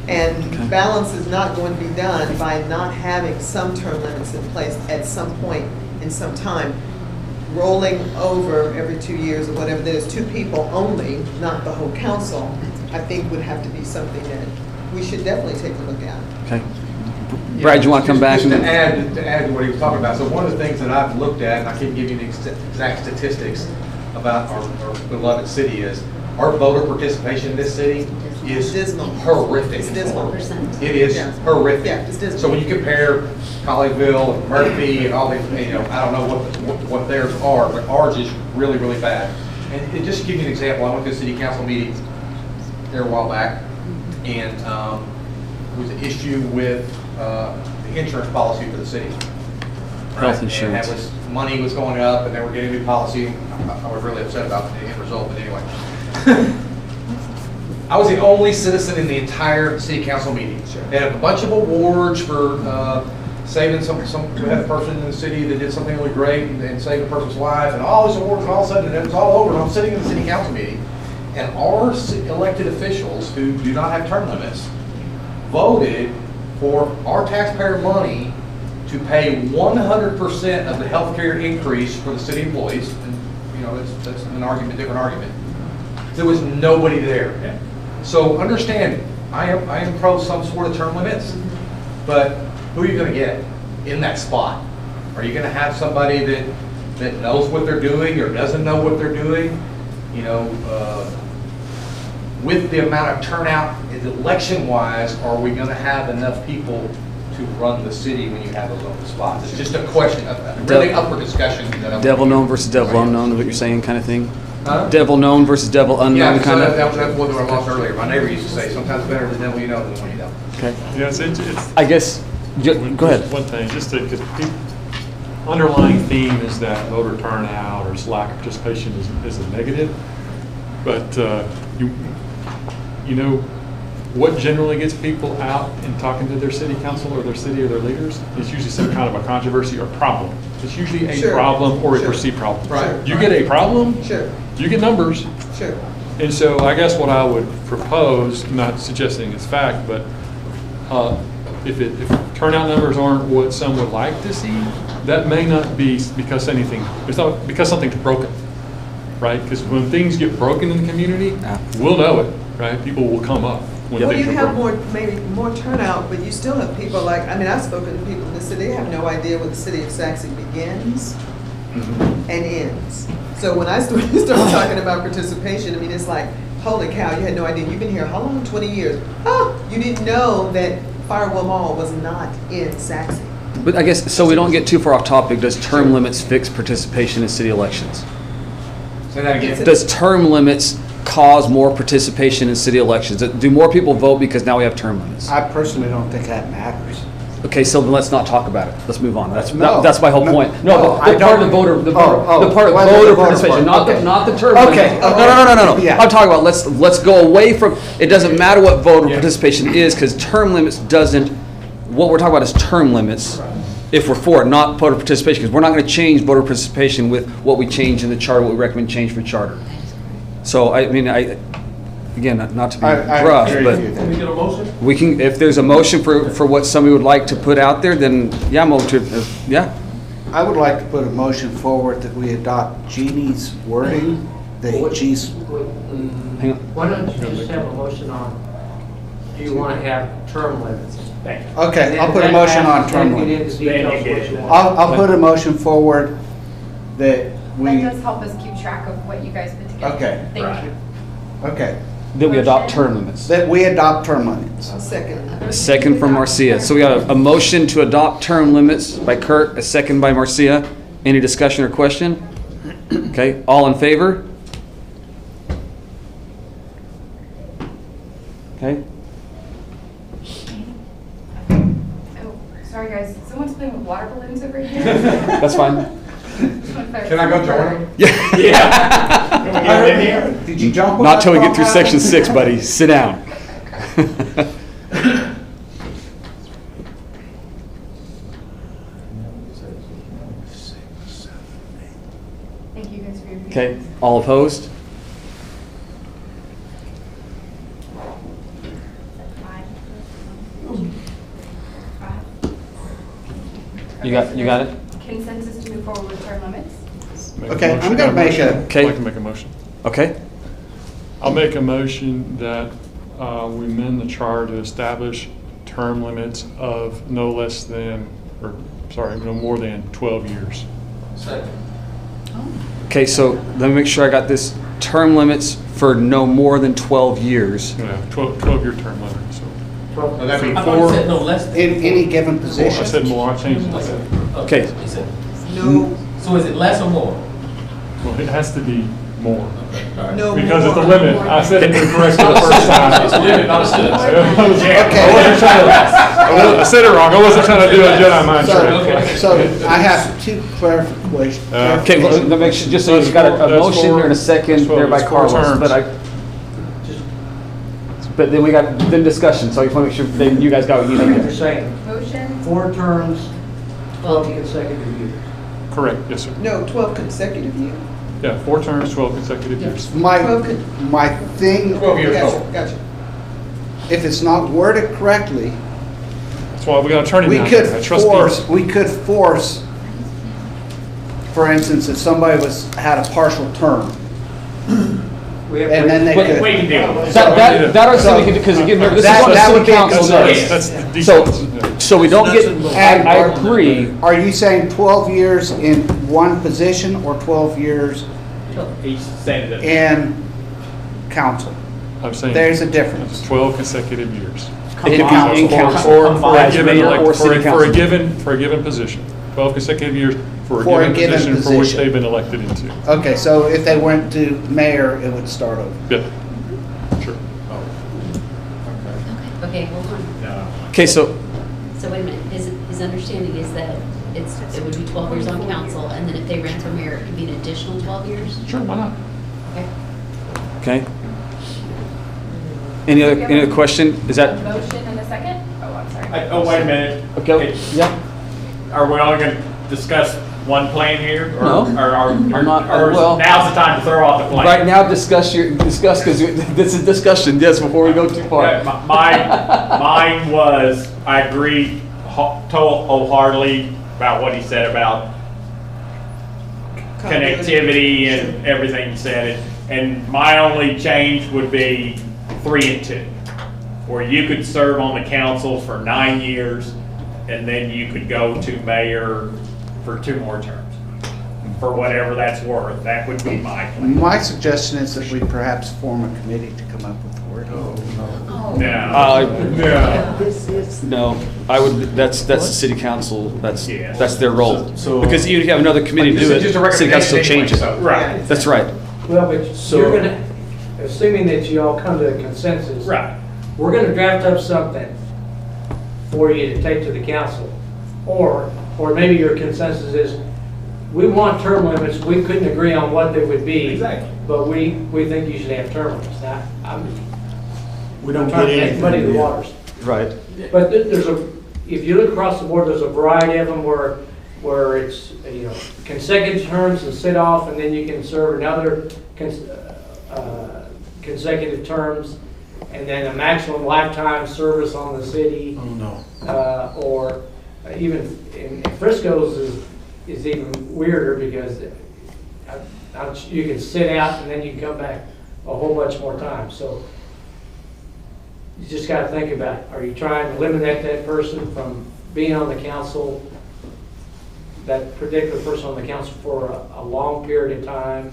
And balance is not going to be done by not having some term limits in place at some point in some time. Rolling over every 2 years or whatever, there's 2 people only, not the whole council, I think would have to be something that we should definitely take a look at. Okay. Brad, you want to come back? Just to add to what he was talking about, so one of the things that I've looked at, and I can't give you the exact statistics about our beloved city, is our voter participation in this city is dismal. Horrific. It's dismal. It is horrific. Yeah, it's dismal. So when you compare Colleyville and Murphy and all these, I don't know what theirs are, but ours is really, really bad. And just to give you an example, I went to a city council meeting there a while back, and it was an issue with the insurance policy for the city. Health insurance. And money was going up, and they were getting a new policy. I was really upset about the end result, but anyway. I was the only citizen in the entire city council meeting. They had a bunch of awards for saving we had a person in the city that did something really great and saved a person's life, and all these awards, and all of a sudden it was all over, and I'm sitting in the city council meeting, and our elected officials who do not have term limits voted for our taxpayer money to pay 100% of the health care increase for the city employees. And that's an argument, different argument. There was nobody there. So understand, I am pro some sort of term limits, but who are you going to get in that spot? Are you going to have somebody that knows what they're doing or doesn't know what they're doing? With the amount of turnout, election-wise, are we going to have enough people to run the city when you have those open spots? It's just a question, really up for discussion. Devil known versus devil unknown is what you're saying, kind of thing? Huh? Devil known versus devil unknown, kind of? Yeah, that's what I lost earlier. My neighbor used to say, sometimes better the devil you know than the one you don't. Okay. Yeah, it's I guess, go ahead. One thing, just to, because underlying theme is that voter turnout or lack of participation is a negative. But what generally gets people out and talking to their city council or their city or their leaders is usually some kind of a controversy or problem. It's usually a problem or a perceived problem. Right. You get a problem, Sure. you get numbers. Sure. And so I guess what I would propose, not suggesting it's fact, but if turnout numbers aren't what some would like to see, that may not be because it's not because something's broken, right? Because when things get broken in the community, we'll know it, right? People will come up when Well, things you are have broken. maybe more turnout, but you still have people I've spoken to people in the city, they have no idea where the city of Saxe begins and ends. So when I started talking about participation, it's like, holy cow, you had no idea. You've been here how long? 20 years. Oh, you didn't know that Firewall Mall was not in Saxe. But I guess, so we don't get too far off topic, does term limits fix participation in city elections? Say that again. Does term limits cause more participation in city elections? Do more people vote because now we have term limits? I personally don't think that matters. Okay, so then let's not talk about it. Let's move on. That's my whole No, point. no, The part of voter participation, not the term limits. Okay. No. Yeah. I'm talking about let's go away from. It doesn't matter what voter participation is because term limits doesn't. What we're talking about is term limits. If we're for it, not voter participation, because we're not going to change voter participation with what we change in the charter, what we recommend change for charter. So again, not to be rough, but Can we get a motion? we can, if there's a motion for what somebody would like to put out there, then I'm open to, yeah. I would like to put a motion forward that we adopt Jeannie's wording, she's, Hang on. Why don't you just have a motion on, do you want to have term limits? okay, I'll put a motion on term limits. I'll put a motion forward that we, That does help us keep track of what you guys put together. Okay. Thank you. okay, That we adopt term limits. that we adopt term limits. A second. A second from Marcia. So we got a motion to adopt term limits by Kurt, a second by Marcia. Any discussion or question? Okay, all in favor? Okay, Oh, sorry guys, someone's playing with water balloons over here. that's fine. Can I go join them? Yeah. Did you jump on Not that till we get through thought section pattern? 6, buddy. Sit down. Thank you guys for your. Okay, all opposed? You got it? Consensus to move forward with term limits? Make a Okay, motion. I'm gonna make a, Okay. I'd like to make a motion. Okay. I'll make a motion that we amend the charter to establish term limits of no less than, or, sorry, no more than 12 years. Second. Okay, so let me make sure I got this. Term limits for no more than 12 years. Yeah, 12-year term limit, so. So that'd be I thought you said four. no less than. in any given I position. said more, I changed it. Okay. You said- No, So is it less or more? Well, it has to be more. All right. no. Because it's a more. limit. I said it incorrectly the first time. It's a limit, understood. I wasn't Okay. trying to, I said it wrong. I wasn't trying to do a Jedi mind trick. So I have two clarifications. Okay, well, let me make sure, just so you've got a That's motion four- here in a second that's four- there by that's four Carlos, terms. but then we got, then discussion, so I just want to make sure that you guys got what you You're need. saying Motion? 4 terms, 12 consecutive years. Correct, yes, sir. No, 12 consecutive years? Yeah, 4 terms, 12 consecutive years. My, 12 my thing, 12 years Gotcha, old. gotcha. if it's not worded correctly, That's why we got an attorney we now. could I trust force, people. we could force, for instance, if somebody had a partial term, We have and then they We could. can deal with it. That I said we could, because again, remember, this is That- what that the would city be a council concern. does. That's the So, details. yeah. so we don't get, And- I agree, Are you saying 12 years in one position or 12 years Each senator. in council? I'm saying. There's a It's difference. 12 consecutive years. it can be in council, For or a as given, mayor, or like, city for a council. for a given position. 12 consecutive years for For a given position for which position. they've been elected into. Okay, so if they went to mayor, it would start over. Yeah, sure. Okay, hold on. Okay, so, So wait a minute, his understanding is that it would be 12 years on council, and then if they ran for mayor, it could be an additional 12 years? Sure, why not? Okay. okay. Any other question? Is A that, motion and a second? Oh, I'm sorry. Oh, wait a minute. okay, yeah? Are we only going to discuss one plan here? Or- No. I'm not- Or well- now's the time to throw out the plan? Right now, discuss, because this is discussion, yes, before we go too far. Mine was, I agree wholeheartedly about what he said about connectivity and everything he said. And my only change would be 3 and 2, where you could serve on the council for 9 years, and then you could go to mayor for 2 more terms, for whatever that's worth. That would be my plan. My suggestion is that we perhaps form a committee to come up with the word. No, I would, that's the city council, that's Yeah. their role. So- Because even if you have another committee to do This is just a it, city council still recommendation changes. anyway, so- Right. That's right. Well, but you're gonna, assuming that you all come to a consensus. Right. We're gonna draft up something for you to take to the council. Or maybe your consensus is, we want term limits, we couldn't agree on what they would be. Exactly. But we think you should have term limits. Now, We don't trying get to anything. muddy the yet. waters. Right. But there's if you look across the board, there's a variety of them where it's, consecutive terms and sit off, and then you can serve another consecutive terms, and then a maximum lifetime service on the city. Oh, no. Or even in Frisco's is even weirder because you can sit out and then you can come back a whole bunch more times. So you just got to think about, are you trying to eliminate that person from being on the council, that particular person on the council for a long period of time?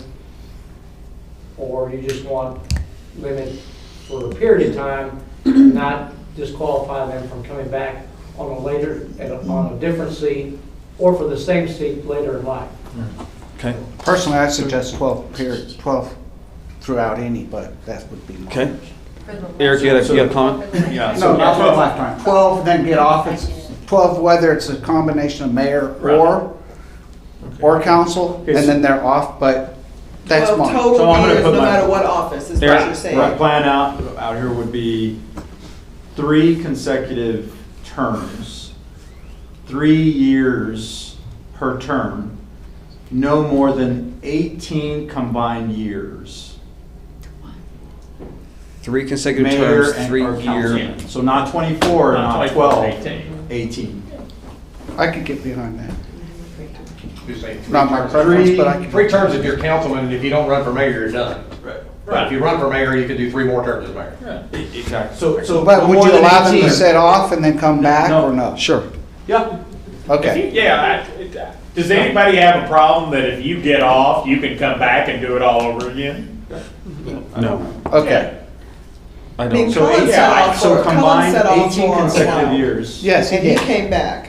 Or you just want limit for a period of time, not disqualify them from coming back on a different seat, or for the same seat later in life? Okay. Personally, I suggest 12 throughout any, but that would be my. Okay. Eric, you had a comment? Yeah. No, not for a lifetime. 12, then get off. It's 12, whether it's a combination of mayor or council, and then they're off, but That's Well, mine. total So I'm gonna years, put no my- matter what office, is what you're saying. My plan out here would be 3 consecutive terms, 3 years per term, no more than 18 combined years. 3 consecutive Mayor terms, and 3 or year. councilman. So not 24, Not not 24, 12, 18. 18. I could get behind that. You say three Not my terms. preference, but I can. 3 terms if you're councilman, and if you don't run for mayor, you're done. Right. But if you run for mayor, you could do 3 more terms as mayor. Exactly. So But no would more you than allow them 18. to set off and then come back No. or no? Sure. Yeah. Okay. Yeah, does anybody have a problem that if you get off, you can come back and do it all over again? No. Okay. I I mean, don't. So Cullen set off so for, Cullen combined set off 18 for a consecutive while. years. Yes, he And he did. came back.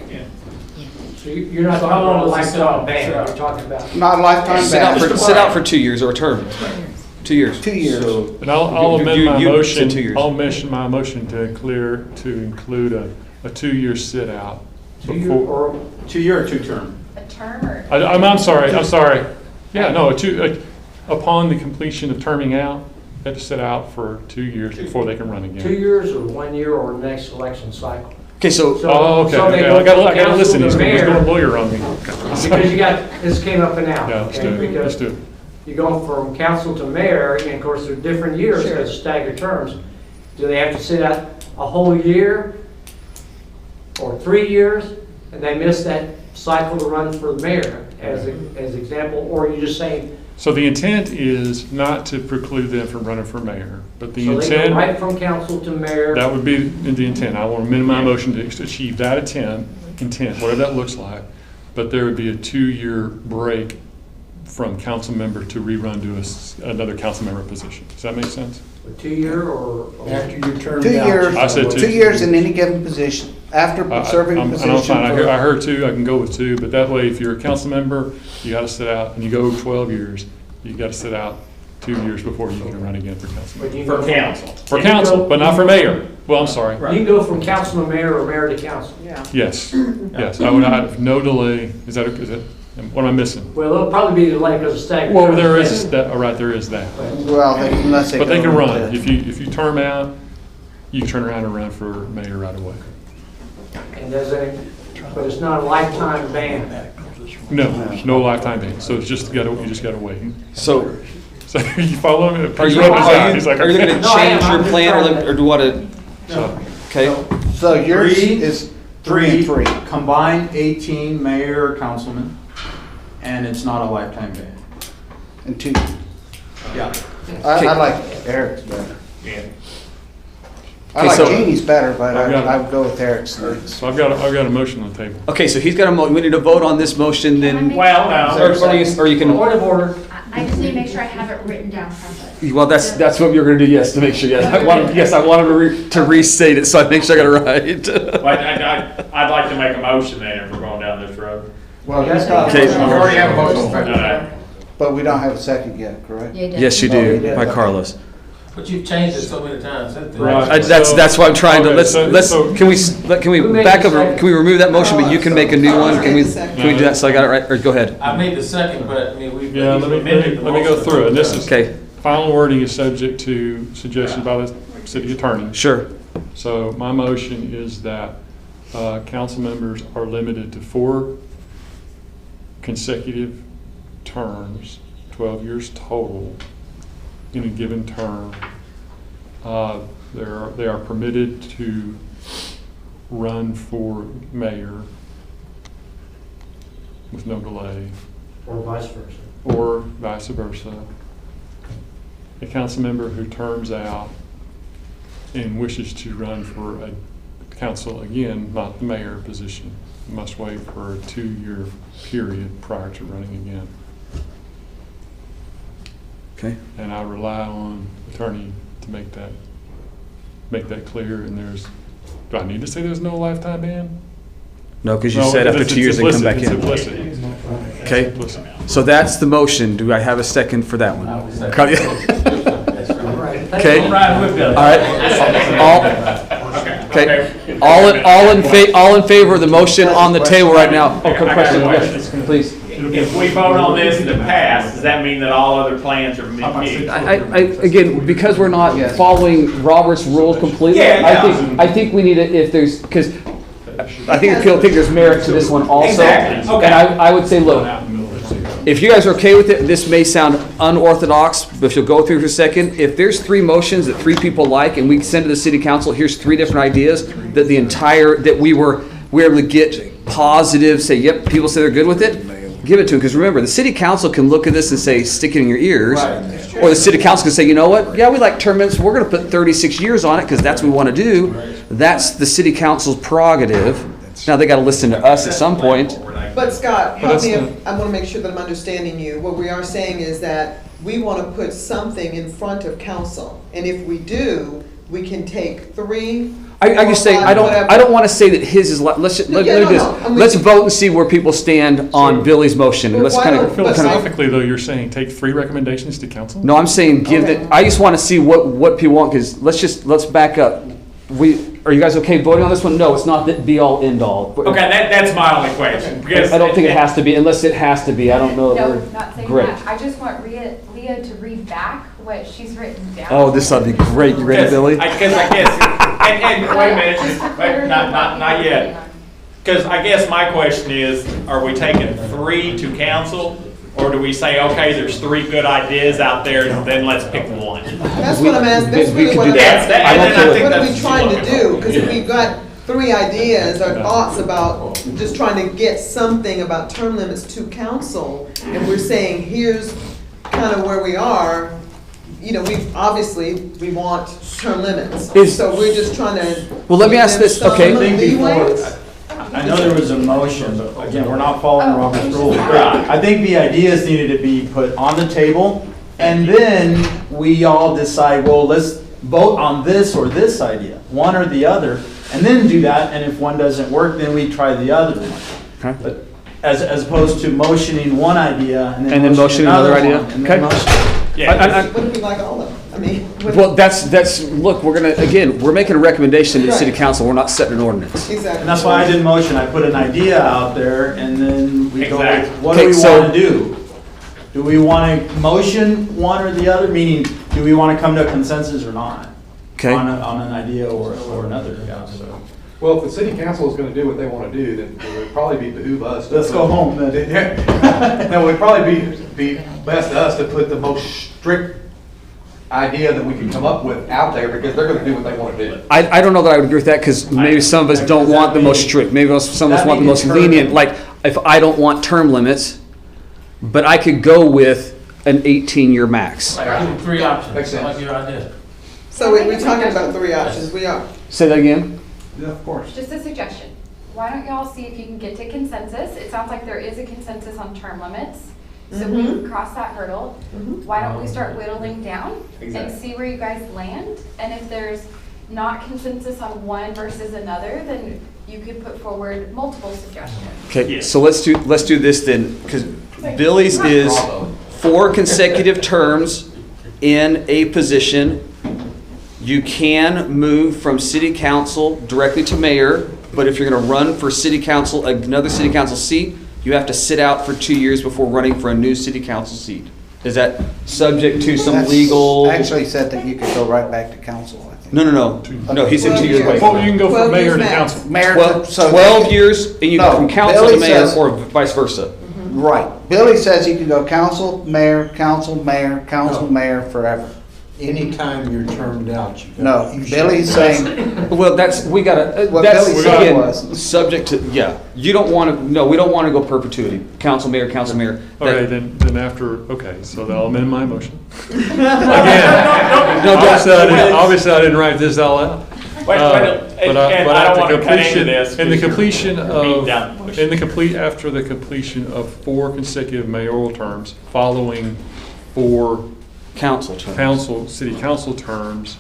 So you're not So talking how long about a was he lifetime set ban, out? you're talking about. Not lifetime ban. Sit out for 2 years or a term. 2 years. 2 years. So And I'll amend my you motion, said 2 years. I'll mention my motion to include a 2-year sit-out. 2 year before- or 2 year or 2 term? A term or? I'm sorry. Yeah, no, upon the completion of terming out, they have to sit out for 2 years before they can run 2 again. years or 1 year or next election cycle? Okay, so, Oh, okay, So they okay, go I gotta from listen, council he's to going mayor. lawyer on me. Because you got, this came up and out. Yeah, let's okay? do it, let's Because do it. you go from council to mayor, and of course, they're different years, Sure. because staggered terms. Do they have to sit out a whole year or 3 years, and they miss that cycle to run for the mayor as example, or are you just saying, So the intent is not to preclude them from running for mayor, but the so they go intent, right from council to mayor? that would be the intent. I want to amend my motion to achieve that intent, whatever that looks like, but there would be a 2-year break from council member to rerun to another council member position. Does that make sense? A 2 year or? After your term. 2 years, I said 2. 2 years in any given position, after serving I'm position. fine. I for- heard 2, I can go with 2, but that way, if you're a council member, you gotta sit out, and you go 12 years, you gotta sit out 2 years before you can run again for council member. But you For go council. For council, but not for mayor. Well, I'm sorry. You can go from council to mayor or mayor to council. Yeah. Yes, yes, I would have no delay. Is that, what am I missing? Well, it'll probably be delayed because of staggered. Well, terms. there is that, all right, there is that. Well, unless they. But they go can run. to- If you term out, you can turn around and run for mayor right away. And but it's not a lifetime ban. No lifetime ban. So it's just you just gotta wait. so So you follow me? are you He's like, going to okay. No, I am. change your I'm just plan trying to- or do you want to? So, Okay. So yours 3, is 3 and 3. Combined 18 mayor or councilman, and it's not a lifetime ban. And 2. Yeah. I like Eric's better. Yeah. I Okay, like so- Jeannie's better, but I've got- I would go with Eric's. so I've got a motion on the table. Okay, so he's got we need to vote on this motion then, Well, no. or you can, Point of order. I just need to make sure I have it written down properly. well, that's what you're going to do, yes, to make sure, yes. I wanted to restate it, so I make sure I got it right. Well, I'd like to make a motion then if we're going down this road. Well, That's Okay. We already have a motion on the table. but we don't have a second yet, correct? Yeah, Yes, you Oh, you do, did. by Carlos. But you've changed it so many times. Right. That's why I'm trying to, Okay, so- can we Who made back the up, second? can we remove that motion, but you can make a new one? Can we Carlos made the do that, so I got it right, or go ahead. I made the second, but I mean, we've. Yeah, let me go through it. This is, Okay, final wording is subject to suggestion by the city attorney. sure. So my motion is that council members are limited to 4 consecutive terms, 12 years total, in a given term. They are permitted to run for mayor with no delay, Or vice versa. or vice versa. A council member who terms out and wishes to run for a council again, not the mayor position, must wait for a 2-year period prior to running again. Okay. And I rely on attorney to make that clear, and do I need to say there's no lifetime ban? No, because you No, said after it's 2 years they come implicit, back it's in. implicit. Okay, Implicit. so that's the motion. Do I have a second for that one? Okay. Okay. All right. Okay. All in favor of the motion on the table right now? Oh, quick question, yes, please. It'll if we vote on this and it pass, does that mean that all other plans are moot? Again, because we're not following Robert's rules completely, Yeah, I think we need to, if there's, because I think people think there's merit to this one also. Exactly, okay. And I would say, look, if you guys are okay with it, this may sound unorthodox, but if you'll go through for a second, if there's 3 motions that 3 people like, and we send to the city council, here's 3 different ideas, that we were able to get positive, say, yep, people say they're good with it, give it to them. Because remember, the city council can look at this and say, stick it in your ears. Or the city council can say, you know what, yeah, we like term limits, we're going to put 36 years on it because that's what we want to do. That's the city council's prerogative. Now, they got to listen to us at some point. But Scott, help me, I want to make sure that I'm understanding you. What we are saying is that we want to put something in front of council. And if we do, we can take 3. I just say, I don't want to say that his is, let's do this. Let's vote and see where people stand on Billy's motion. Let's kind of. Philosophically, though, you're saying take 3 recommendations to council? No, I'm saying give it, I just want to see what people want, because let's back up. Are you guys okay voting on this one? No, it's not the be all end all. Okay, that's my only question. I don't think it has to be, unless it has to be. I don't know. No, not saying Great. that. I just want Leah to read back what she's written down. Oh, this ought to be great. You ready, Billy? Because I guess, and wait a minute, wait, not yet. Because I guess my question is, are we taking 3 to council? Or do we say, okay, there's 3 good ideas out there, then let's pick one? That's what I'm asking. That's really what I'm asking. What are we trying to do? Because if we've got 3 ideas or thoughts about just trying to get something about term limits to council, and we're saying, here's kind of where we are, we want term limits. So we're just trying to. Well, let me ask this, okay. I know there was a motion, but again, we're not following Robert's rules. I think the ideas needed to be put on the table, and then we all decide, well, let's vote on this or this idea, one or the other, and then do that, and if one doesn't work, then we try the other one. Okay. But as opposed to motioning one idea and then motioning another idea. Okay. What if we like all of them? Well, look, we're making a recommendation to the city council. We're not setting an ordinance. Exactly. And that's why I didn't motion. I put an idea out there, and then we go, what do we want to do? Do we want to motion one or the other? Meaning, do we want to come to a consensus or not? Okay. On an idea or another. Yeah, so. Well, if the city council is going to do what they want to do, then it would probably be behoove us. Let's go home then. No, it would probably be best to us to put the most strict idea that we can come up with out there, because they're going to do what they want to do. I don't know that I would agree with that, because maybe some of us don't want the most strict. Maybe some of us want the most lenient. Like, if I don't want term limits, but I could go with an 18-year max. 3 options. Makes sense. I like your idea. So we're talking about 3 options. We are. Say that again. Yeah, of course. Just a suggestion. Why don't y'all see if you can get to consensus? It sounds like there is a consensus on term limits. So we can cross that hurdle. Why don't we start whittling down and see where you guys land? And if there's not consensus on one versus another, then you could put forward multiple suggestions. Okay, so let's do this then, because Billy's is 4 consecutive terms in a position. You can move from city council directly to mayor, but if you're going to run for city council, another city council seat, you have to sit out for 2 years before running for a new city council seat. Is that subject to some legal? Actually said that you could go right back to council, I think. No, he said 2 years. Well, you can go from mayor to council. 12 years, and you go from council to mayor, or vice versa. Right. Billy says you can go council, mayor, mayor forever. Anytime you're termed out, you No, Billy's saying, Well, we gotta, What that's, Billy said again, was- subject to, you don't wanna, no, we don't wanna go perpetuity. Council, mayor. Okay, then after, so I'll amend my motion. Again, No, obviously I didn't write this all out. Wait, and I don't want to cut into this. After the completion of 4 consecutive mayoral terms, following 4 city council terms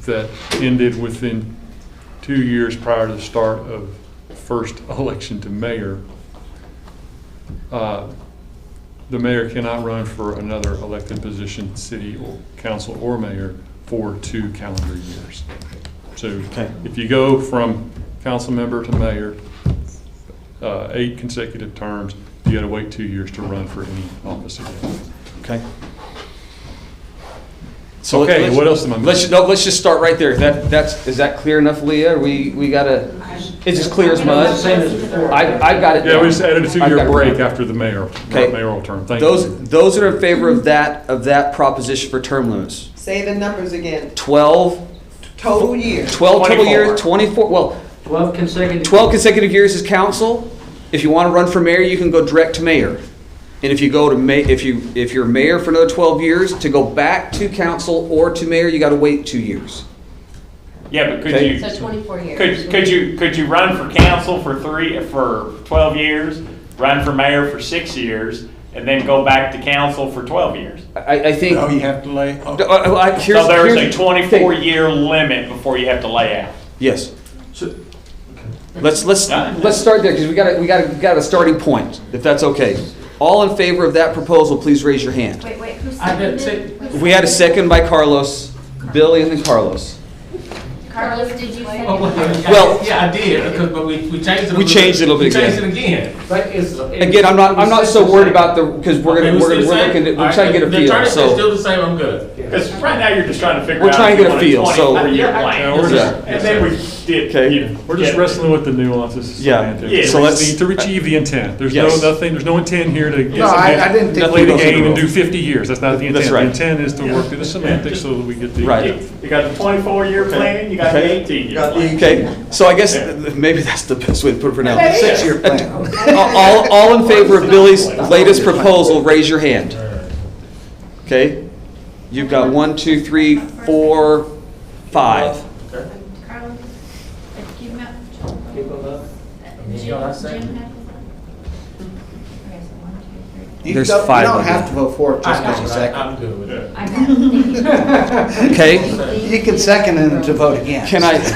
that ended within 2 years prior to the start of first election to mayor, the mayor cannot run for another elected position, city or council or mayor, for 2 calendar years. So if you go from council member to mayor, 8 consecutive terms, you got to wait 2 years to run for any office again. Okay. So Okay, let's- what else am I missing? Let's just start right there. Is that clear enough, Leah? We gotta, it's as clear as mud? Same as before. I got it. Yeah, we just added a I've got 2-year it. break after the Okay. mayoral term. Thank you. Those that are in favor of that proposition for term limits, Say the numbers again. 12 Total years. 12 total years, 24, well, 12 consecutive. 12 consecutive years as council. If you want to run for mayor, you can go direct to mayor. And if you go to if you're mayor for another 12 years, to go back to council or to mayor, you got to wait 2 years. Yeah, but could Okay. you, So 24 years. could you run for council for 12 years, run for mayor for 6 years, and then go back to council for 12 years? I think. No, you have to lay. So So there's a 24-year limit before you have to lay out. Yes. Let's start there because we got a starting point, if that's okay. All in favor of that proposal, please raise your hand. Wait, who I didn't seconded? say- We had a second by Carlos, Billy, and then Carlos. Carlos, did you second? Well- Yeah, I did, because, but we changed it. We changed it a little bit We changed it again. But Again, I'm not so worried about because we're Okay, looking we're trying to get a The feel. attorney said So still the same, I'm good. Because right now, you're just trying to figure out. We're trying to if get a you feel, want so- 24-year Yeah, plan. we're just- And then we did. Okay. We're just wrestling with the nuances. Yeah. semantics. Yeah, So so let's let's- need to achieve the intent. There's Yes. there's no intent here to No, I didn't think play we the go through game the and do rules. 50 years. That's not the intent. That's right. The intent is to work through the semantics so that we get the. Right. You got the 24-year plan, you got the Okay. 18-year plan. Okay, so I guess maybe that's the best way to put it for now. That is. 6-year plan. All in favor of Billy's latest proposal, raise your hand. Okay, you've got 1, 2, 3, 4, 5. Carlos, keep him up. Keep them up. You know what I say? Jim had- Okay, so 1, 2, 3. There's You 5 don't of have them. Ah, to vote for it just because you second. I'm good with it. I got it, thank you. Okay, You can second it to vote against.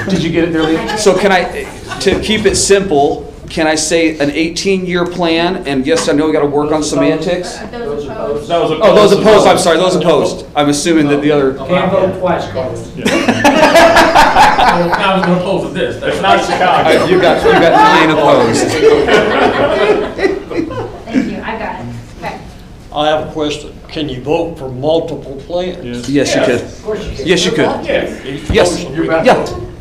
did you get it there, Lee? So to keep it simple, can I say an 18-year plan? And yes, I know we got to work on semantics. Those opposed? Those Oh, those opposed, I'm sorry, those opposed. I'm assuming that the other, Can't vote twice, Carlos. I was gonna pose with this. It's not Chicago. you got 9 opposed. Thank you, I got it. Okay. I have a question. Can you vote for multiple plans? Yes, you could. Of course you can. Yes, you could. Yes, Yes,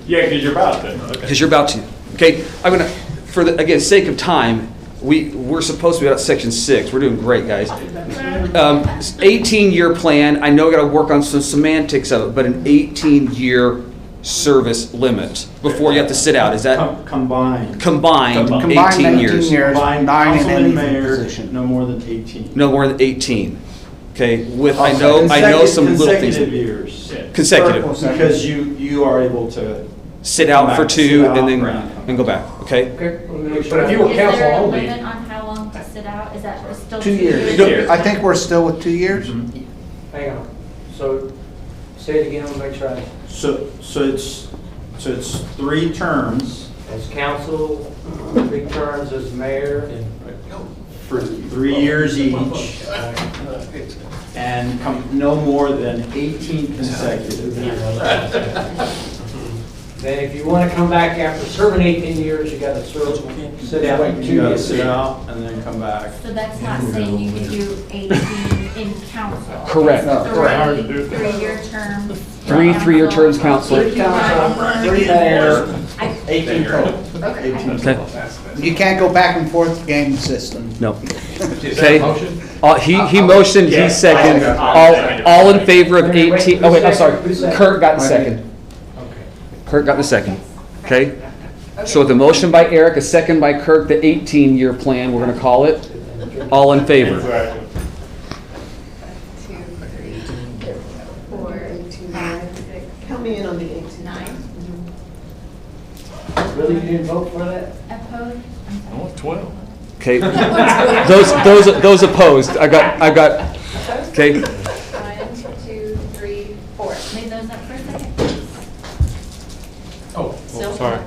yeah, because you're about to. Okay. because you're about to. Okay, I'm gonna, for the, again, sake of time, we're supposed to be at section 6. We're doing great, guys. 18-year plan, I know we gotta work on some semantics of it, but an 18-year service limit before you have to sit out. Is that Combined. combined Combined 18 years? Combined 9 in council any and mayor, position. no more than 18. No more than 18. Okay, with, I know some little Consecutive things. years. Consecutive. Because you are able to. Sit out for 2 Sit out, and then right. go back, okay? Okay, let me make But sure. if you were Is council there a only. limit on how long to sit out? Is that still 2 years. years. I think we're still with 2 years? Hang on. So, say it again, I'll make sure I, So it's 3 terms as council, 3 terms as mayor, for 3 years each, and no more than 18 consecutive. then if you want to come back after serving 18 years, you got to serve, sit out 2 You gotta years. sit out and then come back. So that's not saying you can do 18 in council. Correct. It's 3-year terms. 3 3-year terms council. 3 council, 3 mayor, 18 total. Okay. You can't go back and forth game system. No. Is that Okay. a motion? He motioned, he seconded. All in favor of 18, oh wait, I'm sorry. Kurt got the second. Kurt got the second. Okay? So with a motion by Eric, a second by Kirk, the 18-year plan, we're going to call it. All in favor? Exactly. 2, 3, 4, 5, 6, Count me in on the 18. 9. Really, you didn't vote for that? Opposed? I want 12. Okay. Those opposed. I got, okay. 1, 2, 3, 4. Leave those up for a second. Oh, Still? Sorry.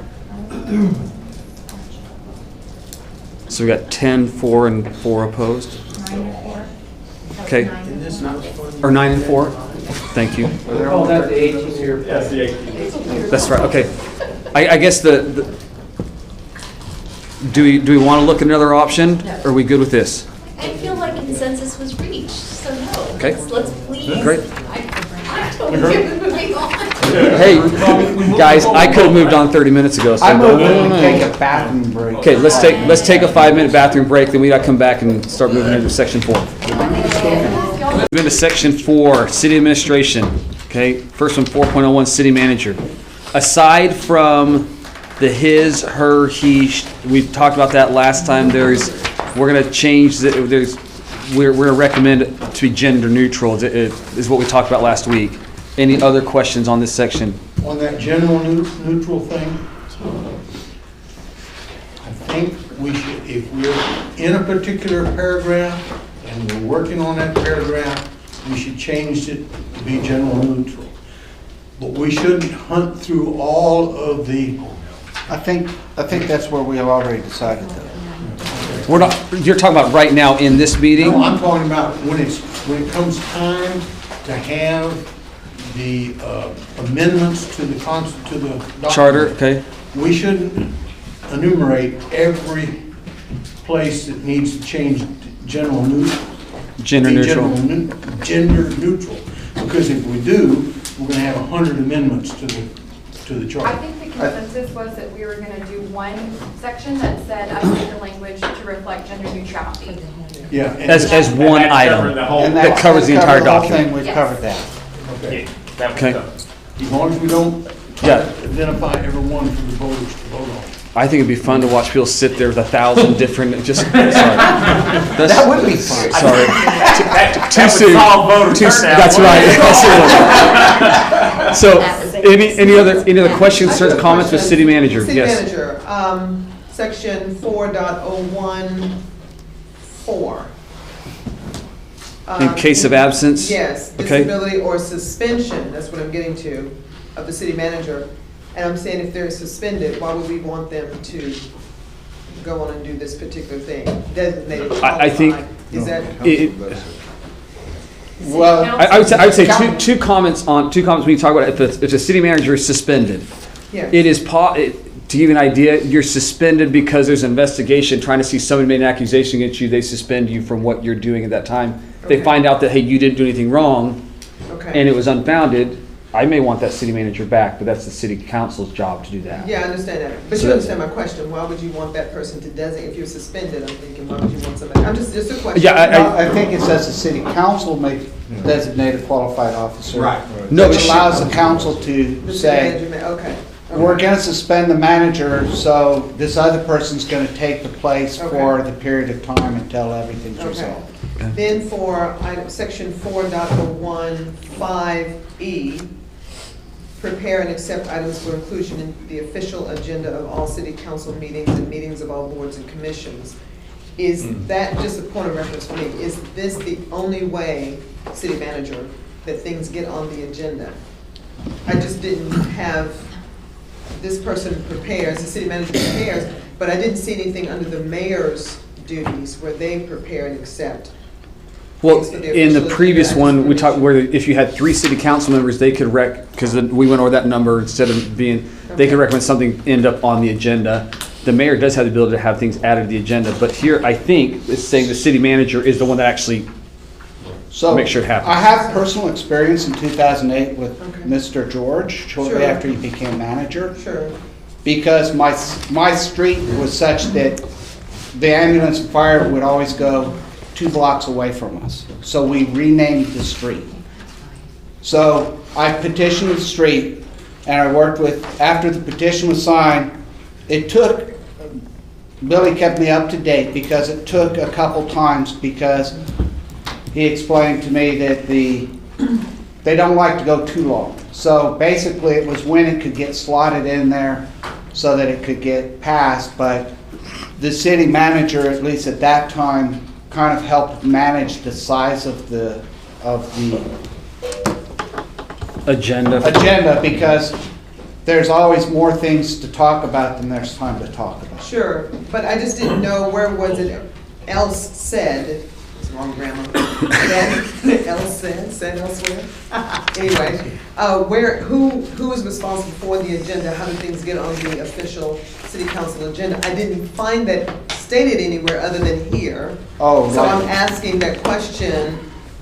So we got 10, 4, and 4 opposed. 9 and 4. So Okay. 9 and 4. Or 9 and 4? Thank you. Oh, that's the 18-year. That's the 18. That's right, okay. I guess do we want to look at another option? No. Or are we good with this? I feel like consensus was reached, so no. Okay. Let's please. Great. I totally get moving on. Hey, guys, I could have moved on 30 minutes ago. So I move that we take a bathroom break. Okay, let's take a 5-minute bathroom break, then we gotta come back and start moving into section 4. Move into section 4, city administration. Okay, first one, 4.01, city manager. Aside from the his, her, he, we talked about that last time. We're gonna change we're gonna recommend it to be gender neutral. Is what we talked about last week. Any other questions on this section? On that general neutral thing, I think we should, if we're in a particular paragraph and we're working on that paragraph, we should change it to be general neutral. But we shouldn't hunt through all of the. I think that's where we have already decided that. We're not, you're talking about right now in this meeting? No, I'm talking about when it comes time to have the amendments to the document. Charter, okay. We shouldn't enumerate every place that needs to change general neutral. Gender neutral. Gender neutral, because if we do, we're gonna have 100 amendments to the I charter. think the consensus was that we were gonna do one section that said update the language to reflect gender neutrality. Yeah. As one item that covers the entire document. We've covered that. Okay. Okay. As long as we don't identify every one for the voters to vote on. I think it'd be fun to watch people sit there with 1,000 different, sorry. That would be fun. Sorry. Too soon. That's right. So, any other questions, or comments with city manager? City Yes. manager, section 4.014. In case of absence? Yes, Okay. disability or suspension, that's what I'm getting to, of the city manager. And I'm saying if they're suspended, why would we want them to go on and do this particular thing? Designated I think- qualified. Is that? Well, I would say two comments when you talk about if the city manager is suspended. Yes. It is, to give you an idea, you're suspended because there's an investigation trying to see somebody made an accusation against you, they suspend you from what you're doing at that time. They Okay. find out that, hey, you didn't do anything wrong, Okay. and it was unfounded, I may want that city manager back, but that's the city council's job to do that. Yeah, I understand that. But So you that- understand my question. Why would you want that person to designate, if you're suspended, I'm thinking, why would you want somebody, I'm just a question. Yeah, I think it says the city council may designate a qualified officer. Right. No, Which but allows the council to The city say, manager may- okay. we're gonna suspend the manager, so this other person's gonna take the place for the period of time until everything's Okay. resolved. Then for section 4.015E, prepare and accept items for inclusion in the official agenda of all city council meetings and meetings of all boards and commissions. Is that, just a point of reference for me, is this the only way, city manager, that things get on the agenda? I just didn't have, this person prepares, the city manager prepares, but I didn't see anything under the mayor's duties where they prepare and accept. Well, things for the in the official previous agenda one, we items. talked where if you had 3 city council members, they could because we went over that number instead of being, they could recommend something end up on the agenda. The mayor does have the ability to have things added to the agenda, but here, I think, it's saying the city manager is the one that actually So make sure it happens. I have personal experience in 2008 with Okay. Mr. George, shortly Sure. after he became manager. Sure. Because my street was such that the ambulance and fire would always go 2 blocks away from us. So we renamed the street. So I petitioned the street, and I worked with, after the petition was signed, it took, Billy kept me up to date because it took a couple times because he explained to me that they don't like to go too long. So basically it was when it could get slotted in there so that it could get passed, but the city manager, at least at that time, kind of helped manage the size of the agenda because there's always more things to talk about than there's time to talk about. Sure, but I just didn't know where was it else said wrong grammar. That else said elsewhere. Anyway, who is responsible for the agenda? How do things get on the official city council agenda? I didn't find that stated anywhere other than here. Oh, So right. I'm asking that question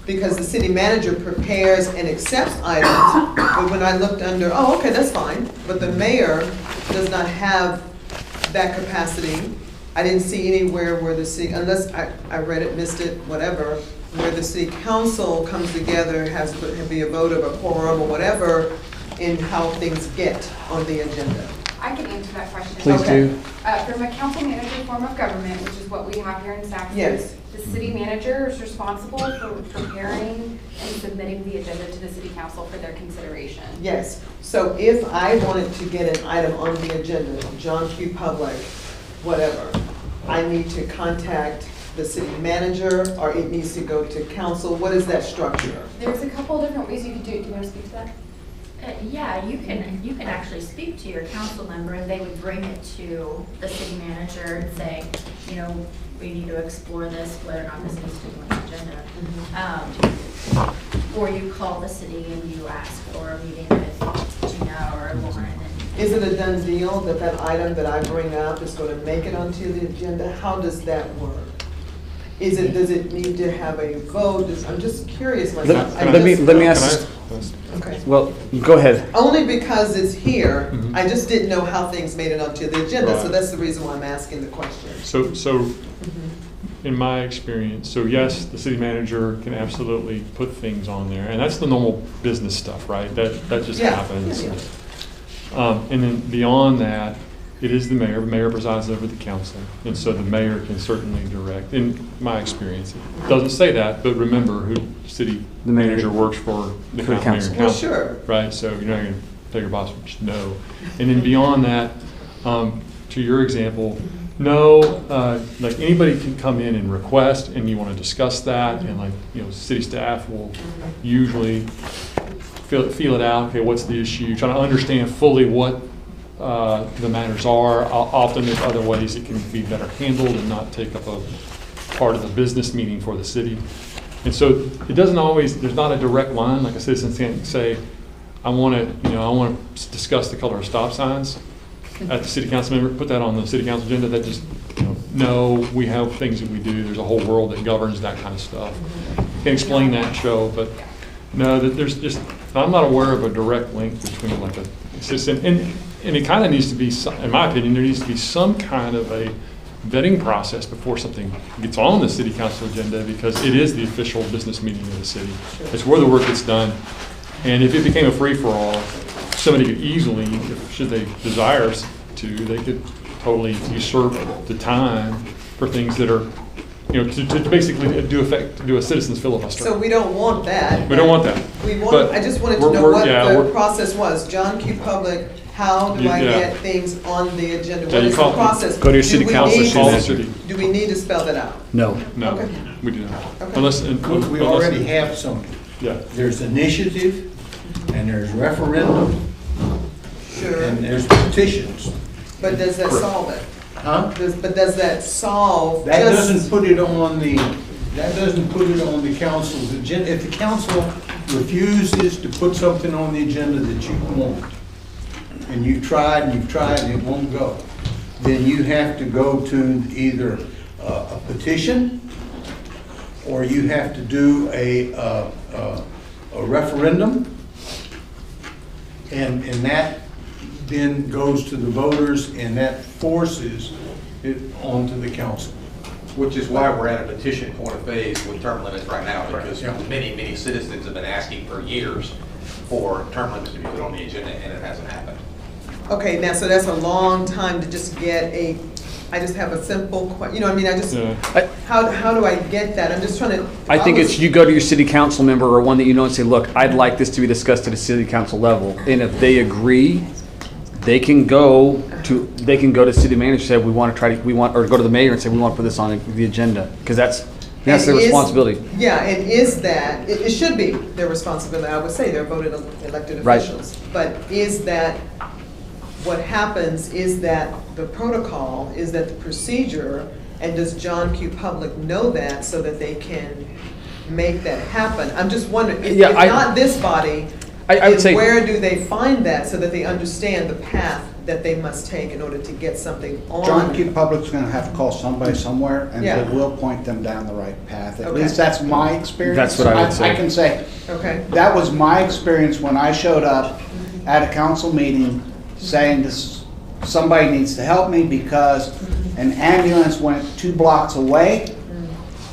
because the city manager prepares and accepts items, but when I looked under, oh, okay, that's fine, but the mayor does not have that capacity. I didn't see anywhere where the city, unless I read it, missed it, whatever, where the city council comes together, has to be a vote of a quorum or whatever, in how things get on the agenda. I can answer that question. Please Okay. do. From a council manager form of government, which is what we have here in Saxon. Yes. The city manager is responsible for preparing and submitting the agenda to the city council for their consideration. Yes, so if I wanted to get an item on the agenda, John Q. Public, whatever, I need to contact the city manager, or it needs to go to council? What is that structure? There's a couple of different ways you could do it. Do you want to speak to that? Yeah, you can actually speak to your council member and they would bring it to the city manager and say, you know, we need to explore this, whether or not this needs to be on the agenda. Or you call the city and you ask for a meeting with Gina or Lauren. Is it a done deal that that item that I bring up is going to make it onto the agenda? How does that work? Does it need to have a vote? I'm just curious myself. Let me ask. Okay. Well, go ahead. Only because it's here, Mhm. I just didn't know how things made it onto the agenda, so Right. that's the reason why I'm asking the question. So in my experience, so yes, the city manager can absolutely put things on there, and that's the normal business stuff, right? That just Yeah, happens. yeah, And then beyond that, it is the mayor. The mayor presides over the council, and so the mayor can certainly direct. In my experience, it doesn't say that, but remember who city The mayor. manager works for the For the mayor and council. Well, council. sure. Right, so you're not going to tell your boss, no. And then beyond that, to your example, no, like anybody can come in and request, and you want to discuss that, and like, you know, city staff will usually feel it out, okay, what's the issue, trying to understand fully what the matters are. Often there's other ways it can be better handled and not take up a part of the business meeting for the city. And so it doesn't always, there's not a direct line, like a citizen can't say, I want to discuss the color of stop signs at the city council member, put that on the city council agenda. That just, no, we have things that we do. There's a whole world that governs that kind of stuff. Can explain that show, but no, that there's just, I'm not aware of a direct link between like a citizen, and it kind of needs to be, in my opinion, there needs to be some kind of a vetting process before something gets on the city council agenda, because it is the official business meeting of the city. It's where the work gets done. And if it became a free-for-all, somebody could easily, should they desire to, they could totally usurp the time for things that are, to basically do a citizen's filibuster. So we don't want that. We don't want that. But I just wanted to know what the process was. John Q. Public, how do I get things on the agenda? What is the process? Go to your city council. Call the city. Do we need to spell that out? No. No, Okay. we do not. Okay. Unless, We already have some. Yeah. There's initiative, and there's referendum, Sure. and there's petitions. But does that solve it? Huh? But does that solve? That just- doesn't put it on the council's agenda. If the council refuses to put something on the agenda that you want, and you've tried and it won't go, then you have to go to either a petition, or you have to do a referendum, and that then goes to the voters, and that forces it onto the council. Which is why we're at a petition point of phase with term limits right now, because Yeah. many citizens have been asking for years for term limits to be put on the agenda, and it hasn't happened. Okay, now, so that's a long time to just get I just have a simple question, how do I get that? I'm just trying to. I think it's you go to your city council member or one that you know and say, look, I'd like this to be discussed at a city council level. And if they agree, they can go to city manager and say, or go to the mayor and say, we want to put this on the agenda. Because that's their responsibility. Yeah, and is that, it should be their responsibility, I would say, they're voted elected Right. officials. But is that, what happens is that the protocol, is that the procedure And does John Q. Public know that so that they can make that happen? I'm just wondering, if not this body, I would say, where do they find that so that they understand the path that they must take in order to get something on? John Q. Public's gonna have to call somebody somewhere, and Yeah. they will point them down the right path. At Okay. least that's my experience. That's what I would say. I can say, Okay. that was my experience when I showed up at a council meeting saying this, somebody needs to help me because an ambulance went 2 blocks away.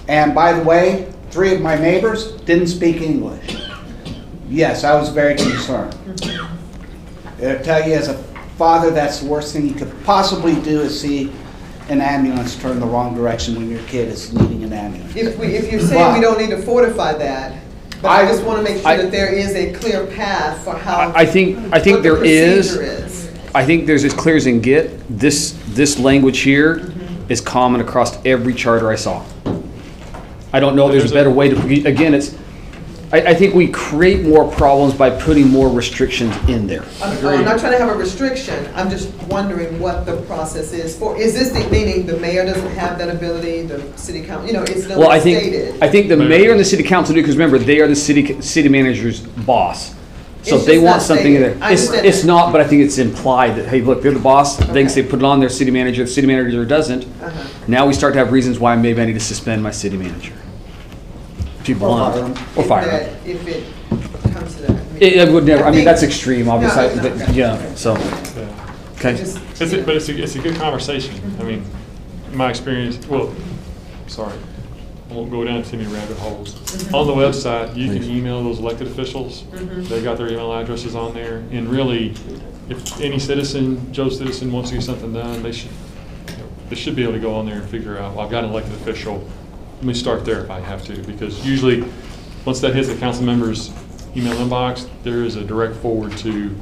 And by the way, 3 of my neighbors didn't speak English. Yes, I was very concerned. I tell you, as a father, that's the worst thing you could possibly do is see an ambulance turn the wrong direction when your kid is needing an ambulance. If you're saying we don't need to fortify that, but I just want to make sure that there is a clear path for how. I think what the there is. procedure is. I think there's as clear as it can get. This language here is common across every charter I saw. I don't know if there's a better way to, again, I think we create more problems by putting more restrictions in there. I'm not trying to have a restriction, I'm just wondering what the process is for. Is this meaning the mayor doesn't have that ability, the city council, it's Well, not stated? I think the mayor and the city council do, because remember, they are the city manager's boss. So It's if they just want not something in stated. there, I understand it's that. not, but I think it's implied that, hey, look, they're the boss, they can say, put it on their city manager, the city manager doesn't. Now we start to have reasons why maybe I need to suspend my city manager. To be blunt. Or fire him. If it comes to that. It would never, I mean, that's think- extreme, obviously, No, but, yeah, so, okay. But it's a good conversation. I mean, in my experience, well, sorry, I won't go down too many rabbit holes. On the website, you can email those elected officials. They've got their email addresses on there. And really, if any citizen, Joe citizen, wants to get something done, they should be able to go on there and figure out, well, I've got an elected official. Let me start there if I have to, because usually, once that hits the council member's email inbox, there is a direct forward to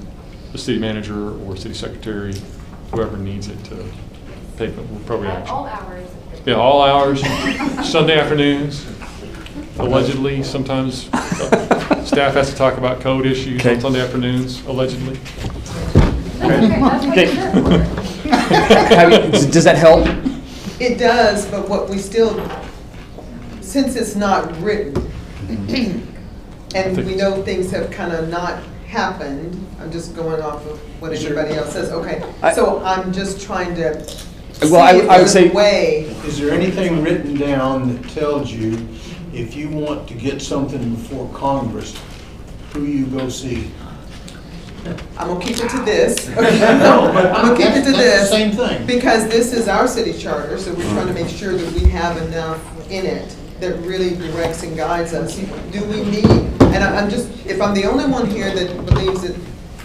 the city manager or city secretary, whoever needs it to take appropriate At action. all hours. Yeah, all hours, Sunday afternoons, allegedly, sometimes staff has to talk about code issues on Sunday afternoons, allegedly. Does that help? It does, but what we still, since it's not written, and we know things have kind of not happened, I'm just going off of what everybody else says, okay. So I'm just trying to see if there's a way. Is there anything written down that tells you if you want to get something before Congress, who you go see? I'm gonna keep it to this. No, but I'm gonna keep it to that's this. the same thing. Because this is our city charter, so we're trying to make sure that we have enough in it that really directs and guides us. Do we need, and I'm just, if I'm the only one here that believes that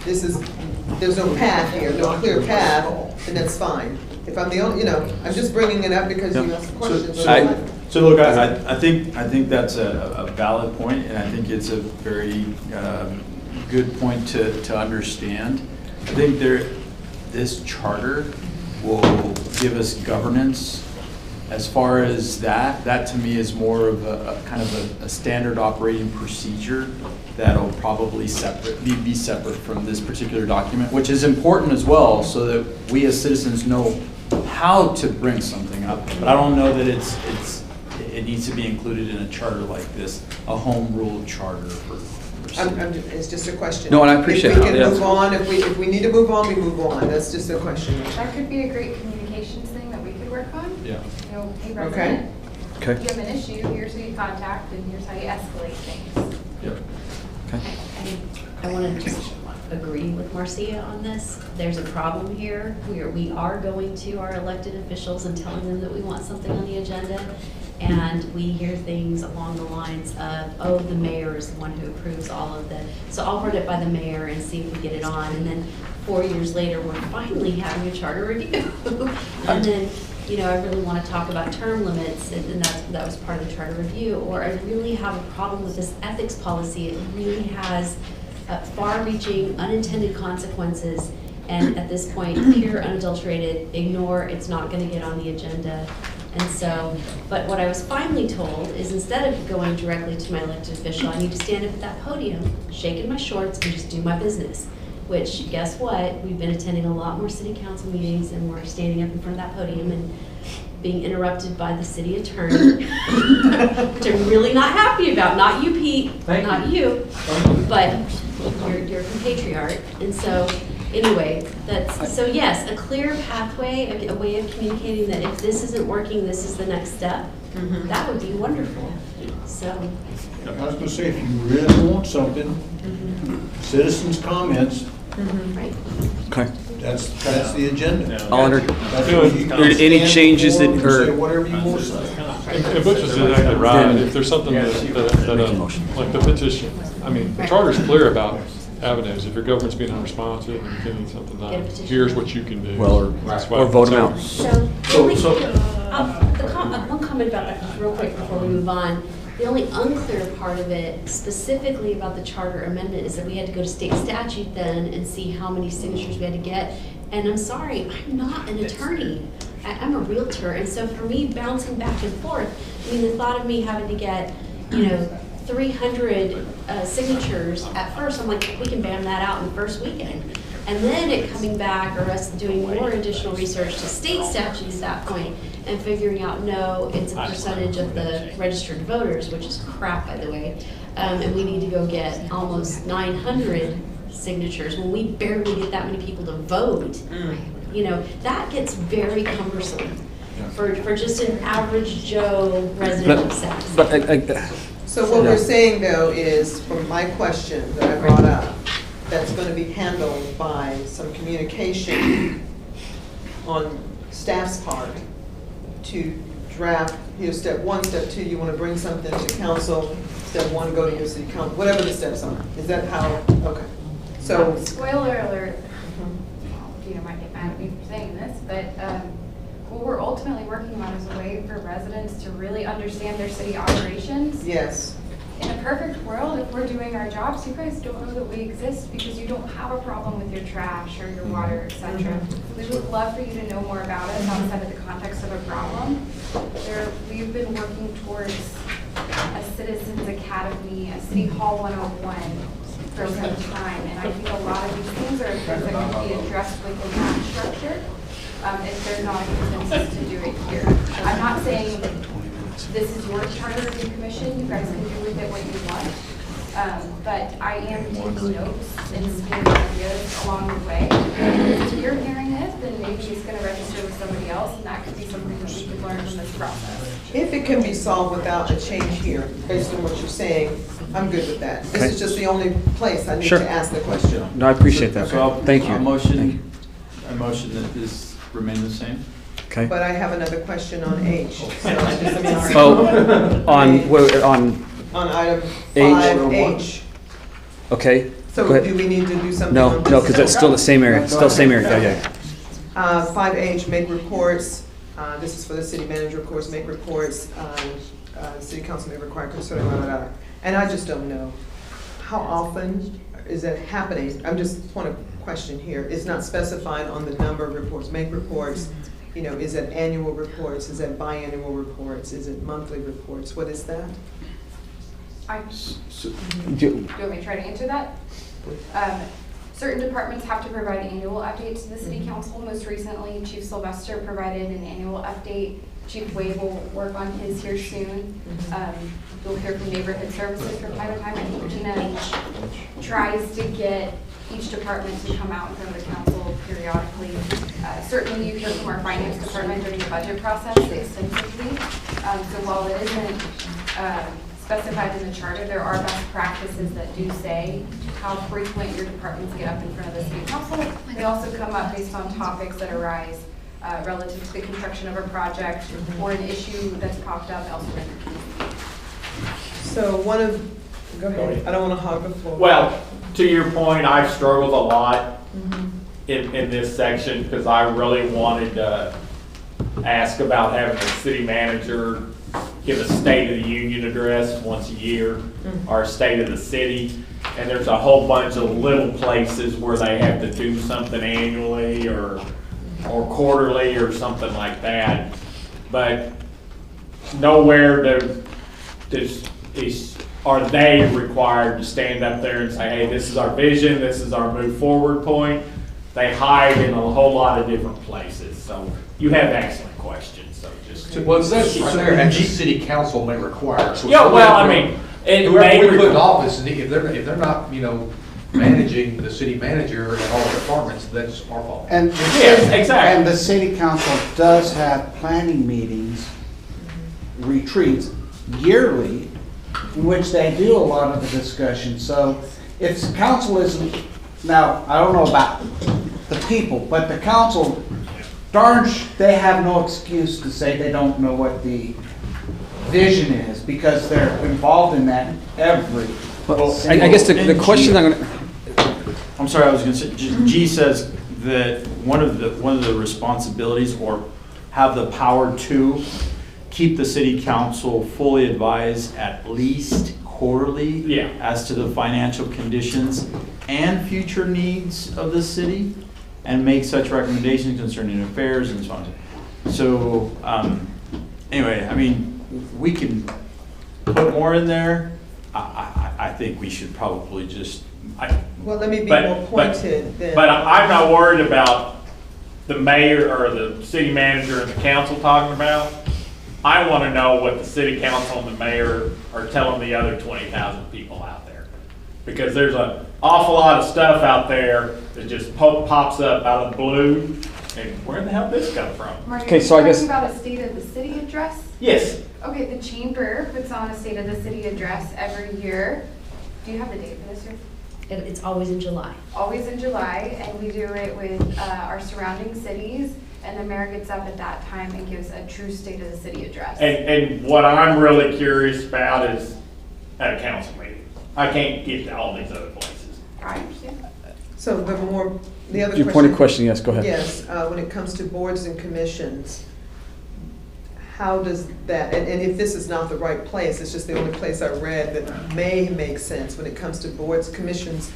there's no path here, no clear path, then that's fine. If I'm the only, I'm just bringing it up because you asked questions. So look, I think that's a valid point, and I think it's a very good point to understand. I think this charter will give us governance. As far as that to me is more of a kind of a standard operating procedure that'll probably be separate from this particular document, which is important as well, so that we as citizens know how to bring something up. But I don't know that it needs to be included in a charter like this, a home rule charter for it's just a question. No, and I appreciate If we that, can move on, if we need to move on, we move on. That's just a question. That could be a great communications thing that we could work on. Yeah. Hey, Okay. President, Okay. you have an issue, here's who you contact, and here's how you escalate things. I want to just agree with Marcia on this. There's a problem here. We are going to our elected officials and telling them that we want something on the agenda. And we hear things along the lines of, oh, the mayor is the one who approves all of the, so I'll run it by the mayor and see if we get it on. And then 4 years later, we're finally having a charter review. And then, I really want to talk about term limits, and that was part of the charter review. Or I really have a problem with this ethics policy. It really has far-reaching unintended consequences. And at this point, pure unadulterated, ignore, it's not going to get on the agenda. And so, but what I was finally told is instead of going directly to my elected official, I need to stand up at that podium, shaking my shorts, and just do my business. Which, guess what? We've been attending a lot more city council meetings, and we're standing up in front of that podium, and being interrupted by the city attorney, which I'm really not happy about. Not you, Pete, not you, but your compatriot. And so, anyway, so yes, a clear pathway, a way of communicating that if this isn't working, this is the next step. That would be wonderful. So. I was gonna say, if you really want something, citizens' comments, Right. Okay. that's the agenda. I'll enter, That's where you can any stand changes before that, them and say or, whatever you want to say. And Butch is exactly right. If there's something that, like the petition, I mean, the charter's clear about avenues. If your government's being unresponsive and you need something done, here's what you can do. well, or vote them out. So, one comment about that real quick before we move on. The only unclear part of it, specifically about the charter amendment, is that we had to go to state statute then and see how many signatures we had to get. And I'm sorry, I'm not an attorney. I'm a realtor. And so for me, bouncing back and forth, I mean, the thought of me having to get, 300 signatures at first, I'm like, we can bam that out in the first weekend. And then it coming back, or us doing more additional research to state statute at that point, and figuring out, no, it's a percentage of the registered voters, which is crap, by the way. And we need to go get almost 900 signatures when we barely get that many people to vote. That gets very cumbersome for just an average Joe resident of Sass. So what we're saying though is, from my question that I brought up, that's going to be handled by some communication on staff's part to draft, step 1, step 2, you want to bring something to council, step 1, go to your city council, whatever the steps are. Is that how, okay. So. Spoiler alert, Gina might get mad at me for saying this, but what we're ultimately working on is a way for residents to really understand their city operations. Yes. In a perfect world, if we're doing our jobs, you guys don't know that we exist because you don't have a problem with your trash or your water, etc. We would love for you to know more about us outside of the context of a problem. We've been working towards a Citizens Academy, a City Hall 101 for some time, and I think a lot of these things are things that can be addressed within that structure if there's not a consensus to do it here. I'm not saying this is your charter review commission, you guys can do with it what you want. But I am taking notes and spinning ideas along the way. If you're hearing this, then maybe it's going to register with somebody else, and that could be something that we could learn from this process. If it can be solved without a change here, based on what you're saying, I'm good with that. This is just the only place I need to ask the question. No, I appreciate that. Thank you. I motion that this remain the same. Okay. But I have another question on H. So on item H. 5H. Okay. So go ahead. do we need to do something No, on this? no, because that's still the same area. Still the same area. Yeah. 5H, make reports. This is for the city manager, of course, make reports. City council may require concerning, and I just don't know. How often is that happening? I'm just want to question here. It's not specified on the number of reports. Make reports. Is it annual reports? Is it biannual reports? Is it monthly reports? What is that? Do you want me to try to answer that? Certain departments have to provide annual updates to the city council. Most recently, Chief Sylvester provided an annual update. Chief Wade will work on his here soon. You'll hear from neighborhood services from time to time. I think Gina tries to get each department to come out in front of the council periodically. Certainly you hear from our finance department during the budget process extensively. So while it isn't specified in the charter, there are best practices that do say how frequent your departments get up in front of the city council. They also come up based on topics that arise relative to the construction of a project or an issue that's popped up elsewhere. So go ahead. I don't want to hog the floor. Well, to your point, I've struggled a lot in this section because I really wanted to ask about having the city manager give a State of the Union address once a year or a State of the City. And there's a whole bunch of little places where they have to do something annually or quarterly or something like that. But nowhere are they required to stand up there and say, hey, this is our vision, this is our move forward point. They hide in a whole lot of different places. So you have excellent question, so just. Well, it says right there, and the city council may require. So Yeah, well, I mean, it may whoever we put in require. office, and if they're not, managing the city manager and all the departments, that's our fault. And, Yes, exactly. and the city council does have planning meetings, retreats yearly, in which they do a lot of the discussion. So if the council isn't, now, I don't know about the people, but the council, they have no excuse to say they don't know what the vision is, because they're involved in that every. Well, I guess the question I'm sorry, I was going to say, G says that one of the responsibilities, or have the power to keep the city council fully advised at least quarterly as to the financial conditions and future needs of the city, and make such recommendations concerning affairs and so on. So anyway, I mean, we can put more in there. I think we should probably just. Well, let me be more pointed then. But I'm not worried about the mayor or the city manager and the council talking about. I want to know what the city council and the mayor are telling the other 20,000 people out there. Because there's an awful lot of stuff out there that just pops up out of the blue. And where the hell did this come from? Marty, Okay, so I guess. are you talking about a state of the city address? Yes. Okay, the chamber puts on a state of the city address every year. Do you have the date for this year? It's always in July. Always in July, and we do it with our surrounding cities, and the mayor gets up at that time and gives a true state of the city address. And what I'm really curious about is at a council meeting. I can't get to all these other places. I understand. So the other Your question. point of question, yes, go ahead. Yes, when it comes to boards and commissions, how does that, and if this is not the right place, it's just the only place I read that may make sense when it comes to boards, commissions,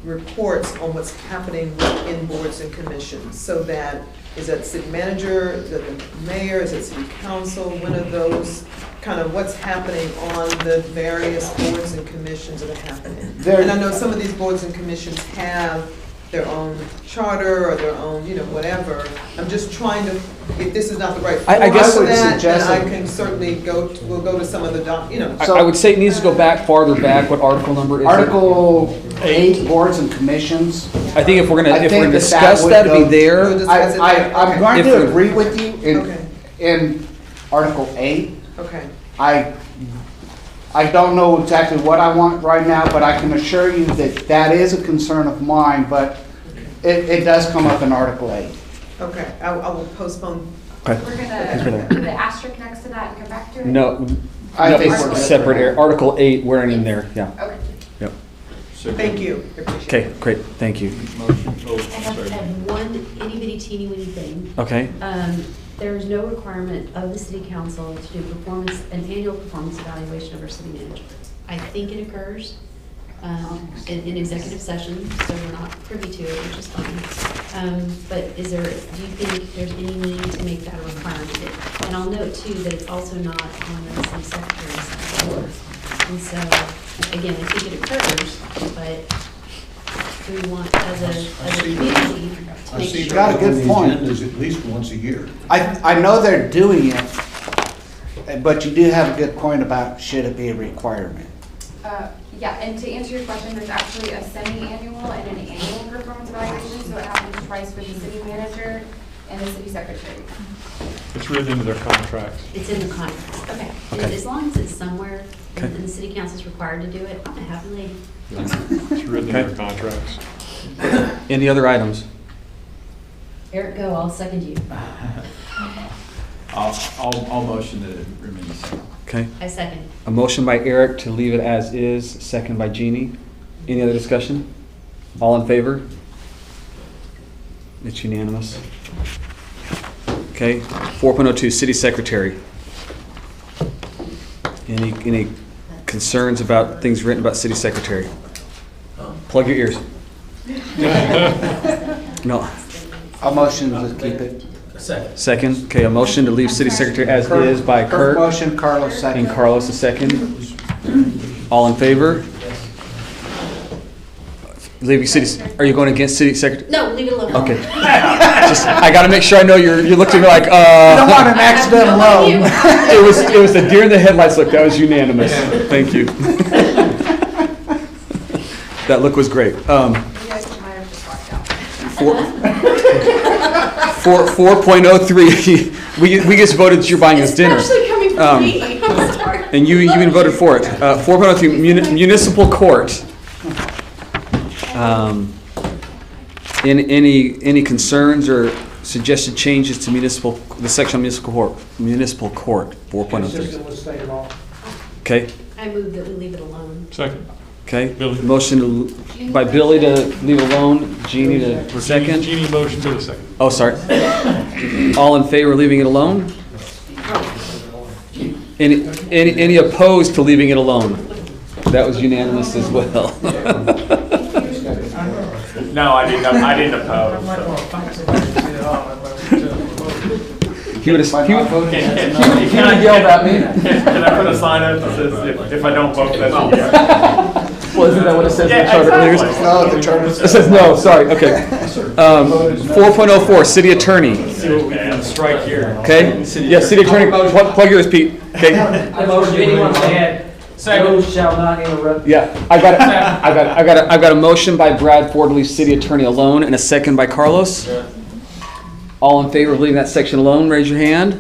reports on what's happening in boards and commissions. So that, is that city manager, is that the mayor, is it city council, one of those, kind of what's happening on the various boards and commissions that are happening? And I know some of these boards and commissions have their own charter or their own, whatever. I'm just trying to, if this is not the right I guess form for I would that, then suggest I that- can certainly we'll go to some of the, I would say it needs to go back, farther back. What article number is it? Article 8, boards and commissions. I think if we're I gonna think discuss would that, it'd go- be there. We'll discuss it there. I'm Okay. going If to we- agree with you Okay. in Article 8. Okay. I don't know exactly what I want right now, but I can assure you that that is a concern of mine, but it does come up in Article 8. Okay, I will postpone. Okay. We're Thanks for gonna that. put the asterisk next to that and come back to it? No, I think it's we're good separate for now. area. Article 8, we're in there, yeah. Okay. Yep. Thank you. I appreciate Okay, it. great, thank you. I have one itty bitty teeny weeny thing. Okay, There is no requirement of the city council to do an annual performance evaluation of our city manager. I think it occurs in executive session, so we're not privy to it, which is fine. But do you think there's any need to make that a requirement? And I'll note too that it's also not on the city secretary's side. And so, again, I think it occurs, but we want as a community to I make see sure. Got a good on the point. agendas at least once a year. I know they're doing it, but you do have a good point about should it be a requirement. Yeah, and to answer your question, there's actually a semi-annual and an annual performance evaluation, so it happens twice for the city manager and the city secretary. It's written into their contracts. It's in the contract, okay. Okay. And as long as it's somewhere Okay. and the city council's required to do it, I'm a happy lady. It's written in Okay. their contracts. any other items? Eric, go, I'll second you. I'll motion that it remains. Okay, I second. a motion by Eric to leave it as is, second by Jeannie. Any other discussion? All in favor? It's unanimous. Okay, 4.02, city secretary. Any concerns about things written about city secretary? Plug your ears. No. A motion to keep it. Second. Second, okay, a motion to leave city secretary as is by Kurt Motion, Carlos second. and Carlos a second. All in favor? Leaving city, are you going against city secretary? No, leave it alone. Okay. Just, I gotta make sure I know you're looking at me like, You don't want an accidental loan. It was the deer in the headlights look, that was unanimous. Thank you. That look was great. You guys might have just walked out. 4.03, we just voted that you're buying us dinner. Especially coming from me. I'm sorry. And you even voted for it. 4.03, municipal court. Any concerns or suggested changes to the section on municipal court, 4.03? Consistent with state law. Okay, I move that we leave it alone. Second. okay. Billy. Motion by Billy to leave it alone, Jeannie to second. Jeannie motion to the second. Oh, sorry. All in favor of leaving it alone? Any opposed to leaving it alone? That was unanimous as well. No, I didn't oppose. He would have Can I yelled at me. Can I put a sign up that says if I don't vote, that's a yes? Well, isn't that what it says in the Yeah, charter? exactly. No, the charter It says no, sorry, okay. 4.04, city attorney, See what we can strike here. okay? Yes, city attorney, plug yours, Pete, okay? I motion anyone to add, those shall not interrupt. Yeah, I've got a motion by Brad Ford to leave city attorney alone, and a second by Carlos. All in favor of leaving that section alone, raise your hand.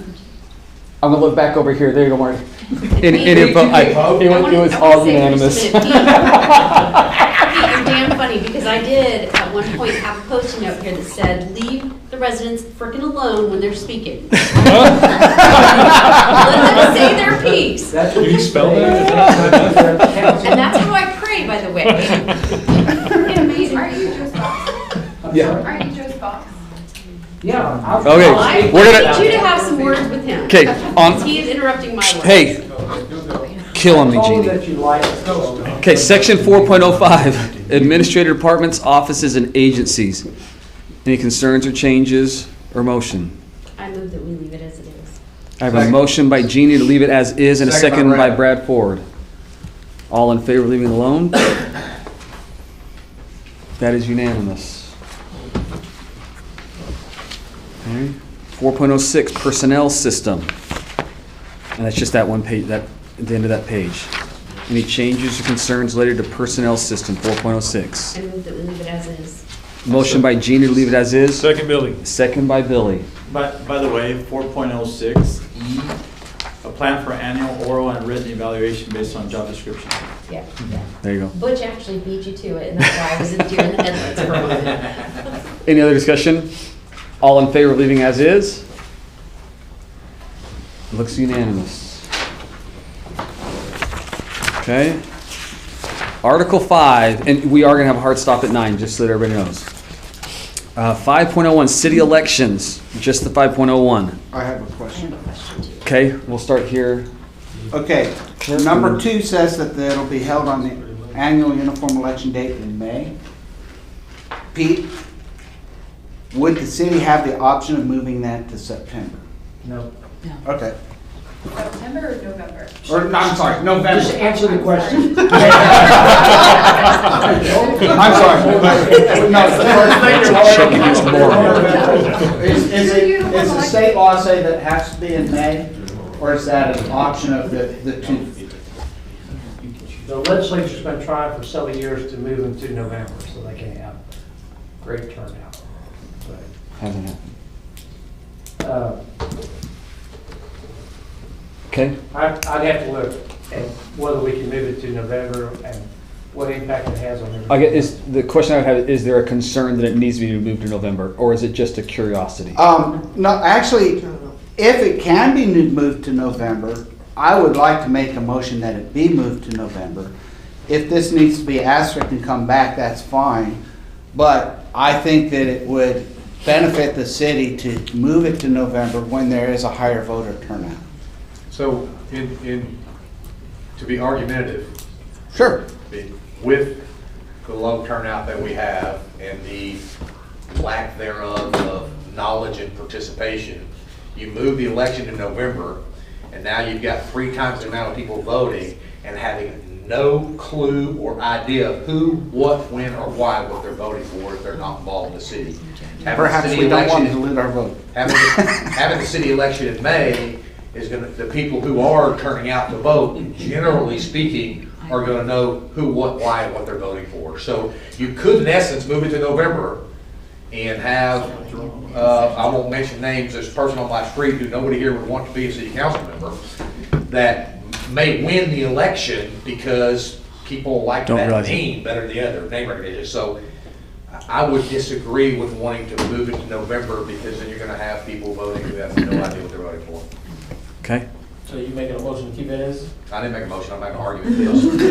I'm gonna look back over here, there you go, Marty. It was all unanimous. Pete, you're damn funny, because I did at one point have a post-it note here that said, leave the residents frickin' alone when they're speaking. Let them say their piece. That's what You spell that? And that's how I pray, by the way. Aren't you Joe's boss? Yeah. Aren't you Joe's boss? Yeah. Okay. I We're gonna- need you to have some words with him. Okay, Because he is interrupting my words. Hey, killing me, All Jeannie. that you like. Okay, section 4.05, administrative departments, offices, and agencies. Any concerns or changes or motion? I move that we leave it as it is. I have a motion by Jeannie to leave it as is and a second by Brad Ford. All in favor of leaving it alone? That is unanimous. Okay. 4.06, personnel system. And that's just that one page, at the end of that page. Any changes or concerns related to personnel system, 4.06? I move that we leave it as is. Motion by Jeannie to leave it as is. Second, Billy. Second by Billy. But, by the way, 4.06E, a plan for annual oral and written evaluation based on job description. Yeah. There you go. Butch actually beat you to it, and that's why I was in deer in the headlights for a moment. Any other discussion? All in favor of leaving as is? Looks unanimous. Okay. Article 5, and we are going to have a hard stop at 9, just so that everybody knows. 5.01, city elections, just the 5.01. I have a I question. have a question too. Okay, we'll start here. Okay, number 2 says that it'll be held on the annual uniform election date in May. Pete, would the city have the option of moving that to September? No. Okay. September or November? Or, no, I'm sorry, November. Just answer the question. I'm sorry. No, Is the state law say that it has to be in May? Or is that an option of the 2? The legislature's been trying for several years to move them to November, so they can have great turnout. Hasn't happened. Uh, Okay. I'd have to look at whether we can move it to November and what impact it has on everything. The question I would have, is there a concern that it needs to be moved to November, or is it just a curiosity? No, actually, if it can be moved to November, I would like to make a motion that it be moved to November. If this needs to be asterisked and come back, that's fine. But I think that it would benefit the city to move it to November when there is a higher voter turnout. So, to be argumentative, Sure. with the low turnout that we have and the lack thereof of knowledge and participation, you move the election to November, and now you've got 3 times the amount of people voting and having no clue or idea of who, what, when, or why, what they're voting for if they're not involved in the city. Having the Perhaps city we don't want election- to dilute our vote. Having the city election in May is gonna, the people who are turning out to vote, generally speaking, are gonna know who, what, why, and what they're voting for. So you could in essence move it to November and have, I won't mention names, there's a person on my street who nobody here would want to be a city council member that may win the election because people like Don't that realize it. name better than the other, name recognition. So I would disagree with wanting to move it to November because then you're gonna have people voting who have no idea what they're voting for. Okay. So you making a motion to keep it as? I didn't make a motion, I'm making an argument for this. Okay.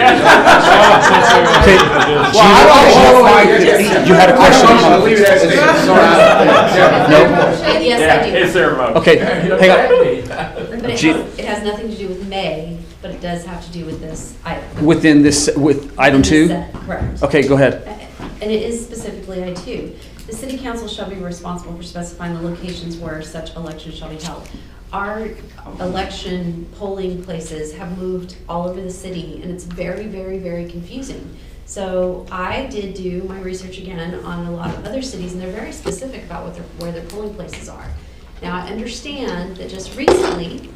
You had a question? Leave it as it is. Sorry. Yes, I do. It's their vote. Okay, hang on. But Gee. it has nothing to do with May, but it does have to do with this item. Within this, with item Within this 2? set, correct. Okay, go ahead. And it is specifically I2. The city council shall be responsible for specifying the locations where such elections shall be held. Our election polling places have moved all over the city, and it's very, very, very confusing. So I did do my research again on a lot of other cities, and they're very specific about where their polling places are. Now, I understand that just recently,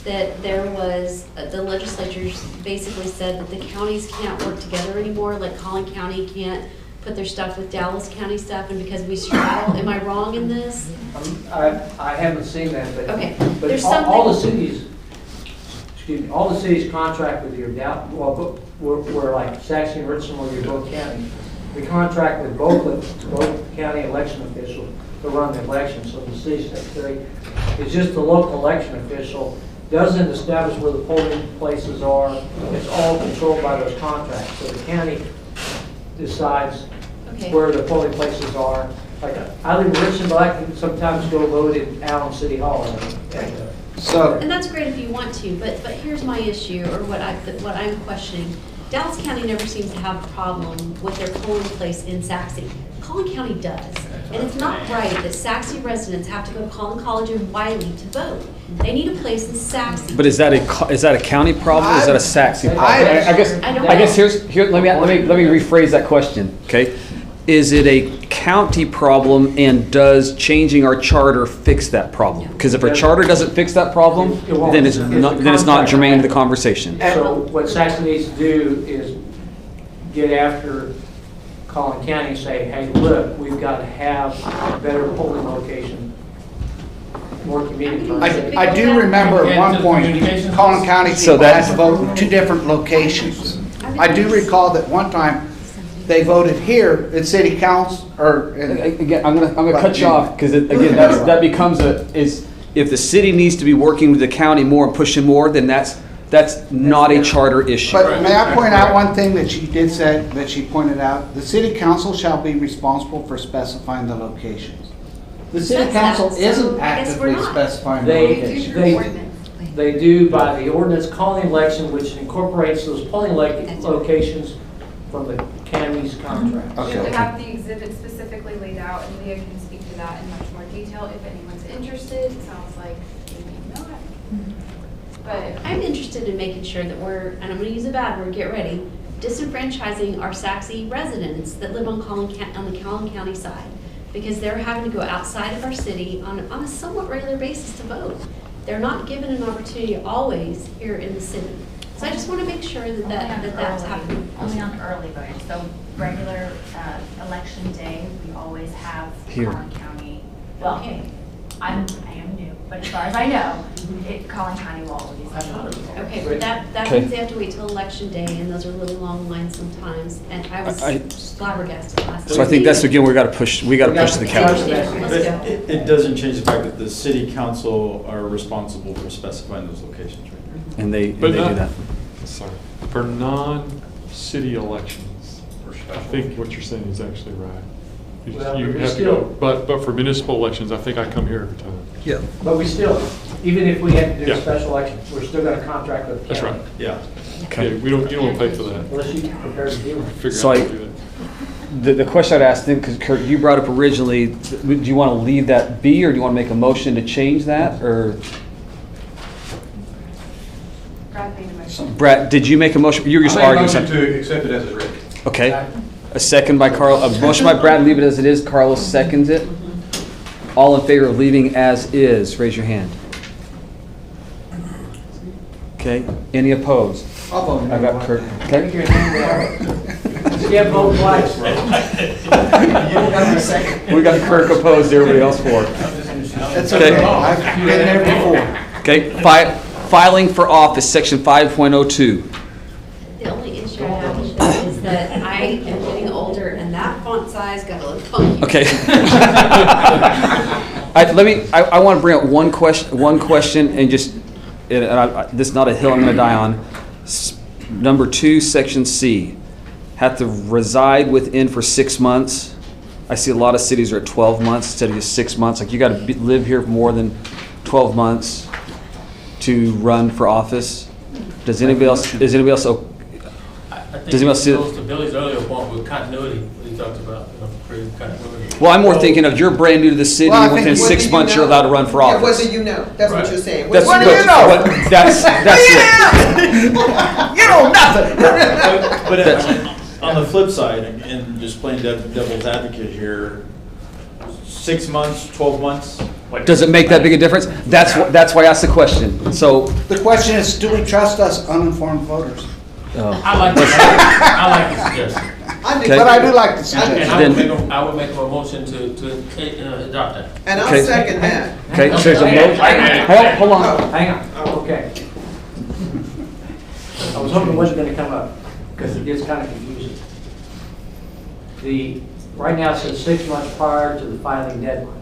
that there was, the legislatures basically said that the counties can't work together anymore, like Collin County can't put their stuff with Dallas County stuff, and because we straddle, am I wrong in this? I haven't seen that, but. Okay, But there's all the something- cities, excuse me, all the cities contract with your well, we're like Saxon and Richland, where you're both county. We contract with both county election officials to run the election, so the city secretary is just the local election official, doesn't establish where the polling places are. It's all controlled by those contracts, so the county decides Okay. where the polling places are. Like, I live in Richmond, but I can sometimes go vote in Allen City Hall. So, And that's great if you want to, but here's my issue, or what I'm questioning. Dallas County never seems to have a problem with their polling place in Saxe. Collin County does. And it's not right that Saxe residents have to go to Collin College in Wiley to vote. They need a place in Saxe. But is that a county problem, or is that a Saxon problem? I guess let me rephrase that question, okay? Is it a county problem, and does changing our charter fix that problem? Because if our charter doesn't fix that problem, then it's not germane to the conversation. So what Saxon needs to do is get after Collin County and say, hey, look, we've got to have a better polling location, more community. I do remember at one point, Collin County So people had that- to vote in 2 different locations. I do recall that one time, they voted here at city council, or in Again, I'm gonna cut you off, because again, that becomes if the city needs to be working with the county more and pushing more, then that's not a charter issue. But may I point out one thing that she did say, that she pointed out? The city council shall be responsible for specifying the locations. The city That's council that, so isn't I guess we're actively not. specifying the They, locations. they do by the ordinance calling election, which incorporates those polling locations from the county's contract. Okay. We have the exhibit specifically laid out, and Leah can speak to that in much more detail if anyone's interested. It sounds like you may not. But I'm interested in making sure that we're, and I'm going to use a bad word, get ready, disenfranchising our Saxe residents that live on the Collin County side, because they're having to go outside of our city on a somewhat regular basis to vote. They're not given an opportunity always here in the city. So I just want to make sure that's happening. Only on early voting, so regular election day, we always have Here. Collin County. Well, Okay. I am new, but as far as I know, Collin County will always vote. Okay, but that Okay. means they have to wait till election day, and those are really long lines sometimes, and I was flabbergasted last So I think that's, again, we gotta push to the county. Let's go. It doesn't change the fact that the city council are responsible for specifying those locations, right? And they But do not- that. Sorry. For non-city elections, I think what you're saying is actually right. You Well, you but have to still- go, but for municipal elections, I think I come here every time. Yeah. But we still, even if we had to do a Yeah. special election, we're still going to contract with the That's county. right. Yeah. Okay. Yeah, you don't want to pay for that. Unless you can prepare to do it. Figure So out how I- to do that. The question I'd ask then, because Kurt, you brought up originally, do you want to leave that be, or do you want to make a motion to change that, or? Brad made a motion Brett, did you make a motion? You were just I make a arguing motion something. to accept it as it's written. Okay. A second by Carl, a motion by Brad, leave it as it is. Carlos seconds it. All in favor of leaving as is, raise your hand. Okay. Any opposed? I'll vote no. I got Kurt. Okay. Yeah, vote twice. We got Kirk opposed, everybody else for. It's okay. I've been there before. Okay. Filing for office, section 5.02. The only issue I have with this is that I am getting older and that font size got a little funky. Okay. I want to bring up one question and just, this is not a hill I'm going to die on. Number 2, section C, have to reside within for 6 months. I see a lot of cities are at 12 months instead of just 6 months. Like you got to live here for more than 12 months to run for office. Does anybody else? Does anybody else? I think Does anybody else see goes to Billy's earlier point with continuity, what he talked about, creating continuity. Well, I'm more thinking of you're brand new to the city. Well, I and within think- 6 months you're allowed to run for office. Yeah, what do you know? That's what you're saying. That's What good. do you know? But that's it. You know nothing. But on the flip side, and just playing devil's advocate here, 6 months, 12 months? Does it make that big a difference? That's why I asked the question. So The question is, do we trust us uninformed voters? I like the suggestion. But I do like the And suggestion. I would make a motion to adopt that. And I'll Okay. second that. Okay, so there's a motion. Hold on. Hang on, okay. I was hoping it wasn't gonna come up, because it gets kind of confusing. Right now it says 6 months prior to the filing deadline.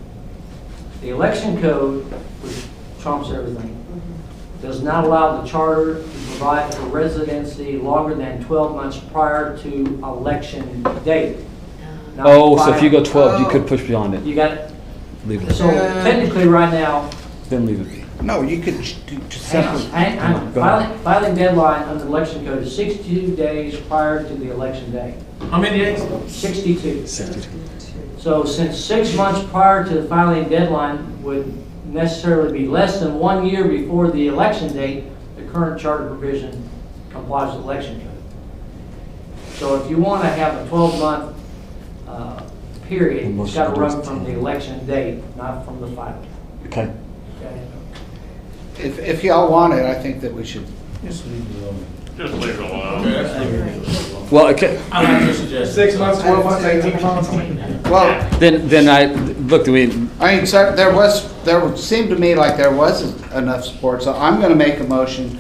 The election code, which trumps everything, does not allow the charter to provide for residency longer than 12 months prior to election date. Not Oh, so if you go filing. 12, you could push beyond it. You got it? Leave it. So technically, right now, Then leave it. No, you could hang on, hang on. Go ahead. Filing deadline under the election code is 62 days prior to the election day. How many days? 62. 62. So since 6 months prior to the filing deadline would necessarily be less than 1 year before the election date, the current charter provision complies with election code. So if you want to have a 12-month period, it's got to run from the election date, not from the filing. Okay. Okay? If y'all want it, I think that we should. Just leave it alone. Well, okay. I like your suggestion. 6 months, 12 months, 18 months. Well, Then I look. I mean, sir, there seemed to me like there wasn't enough support, so I'm going to make a motion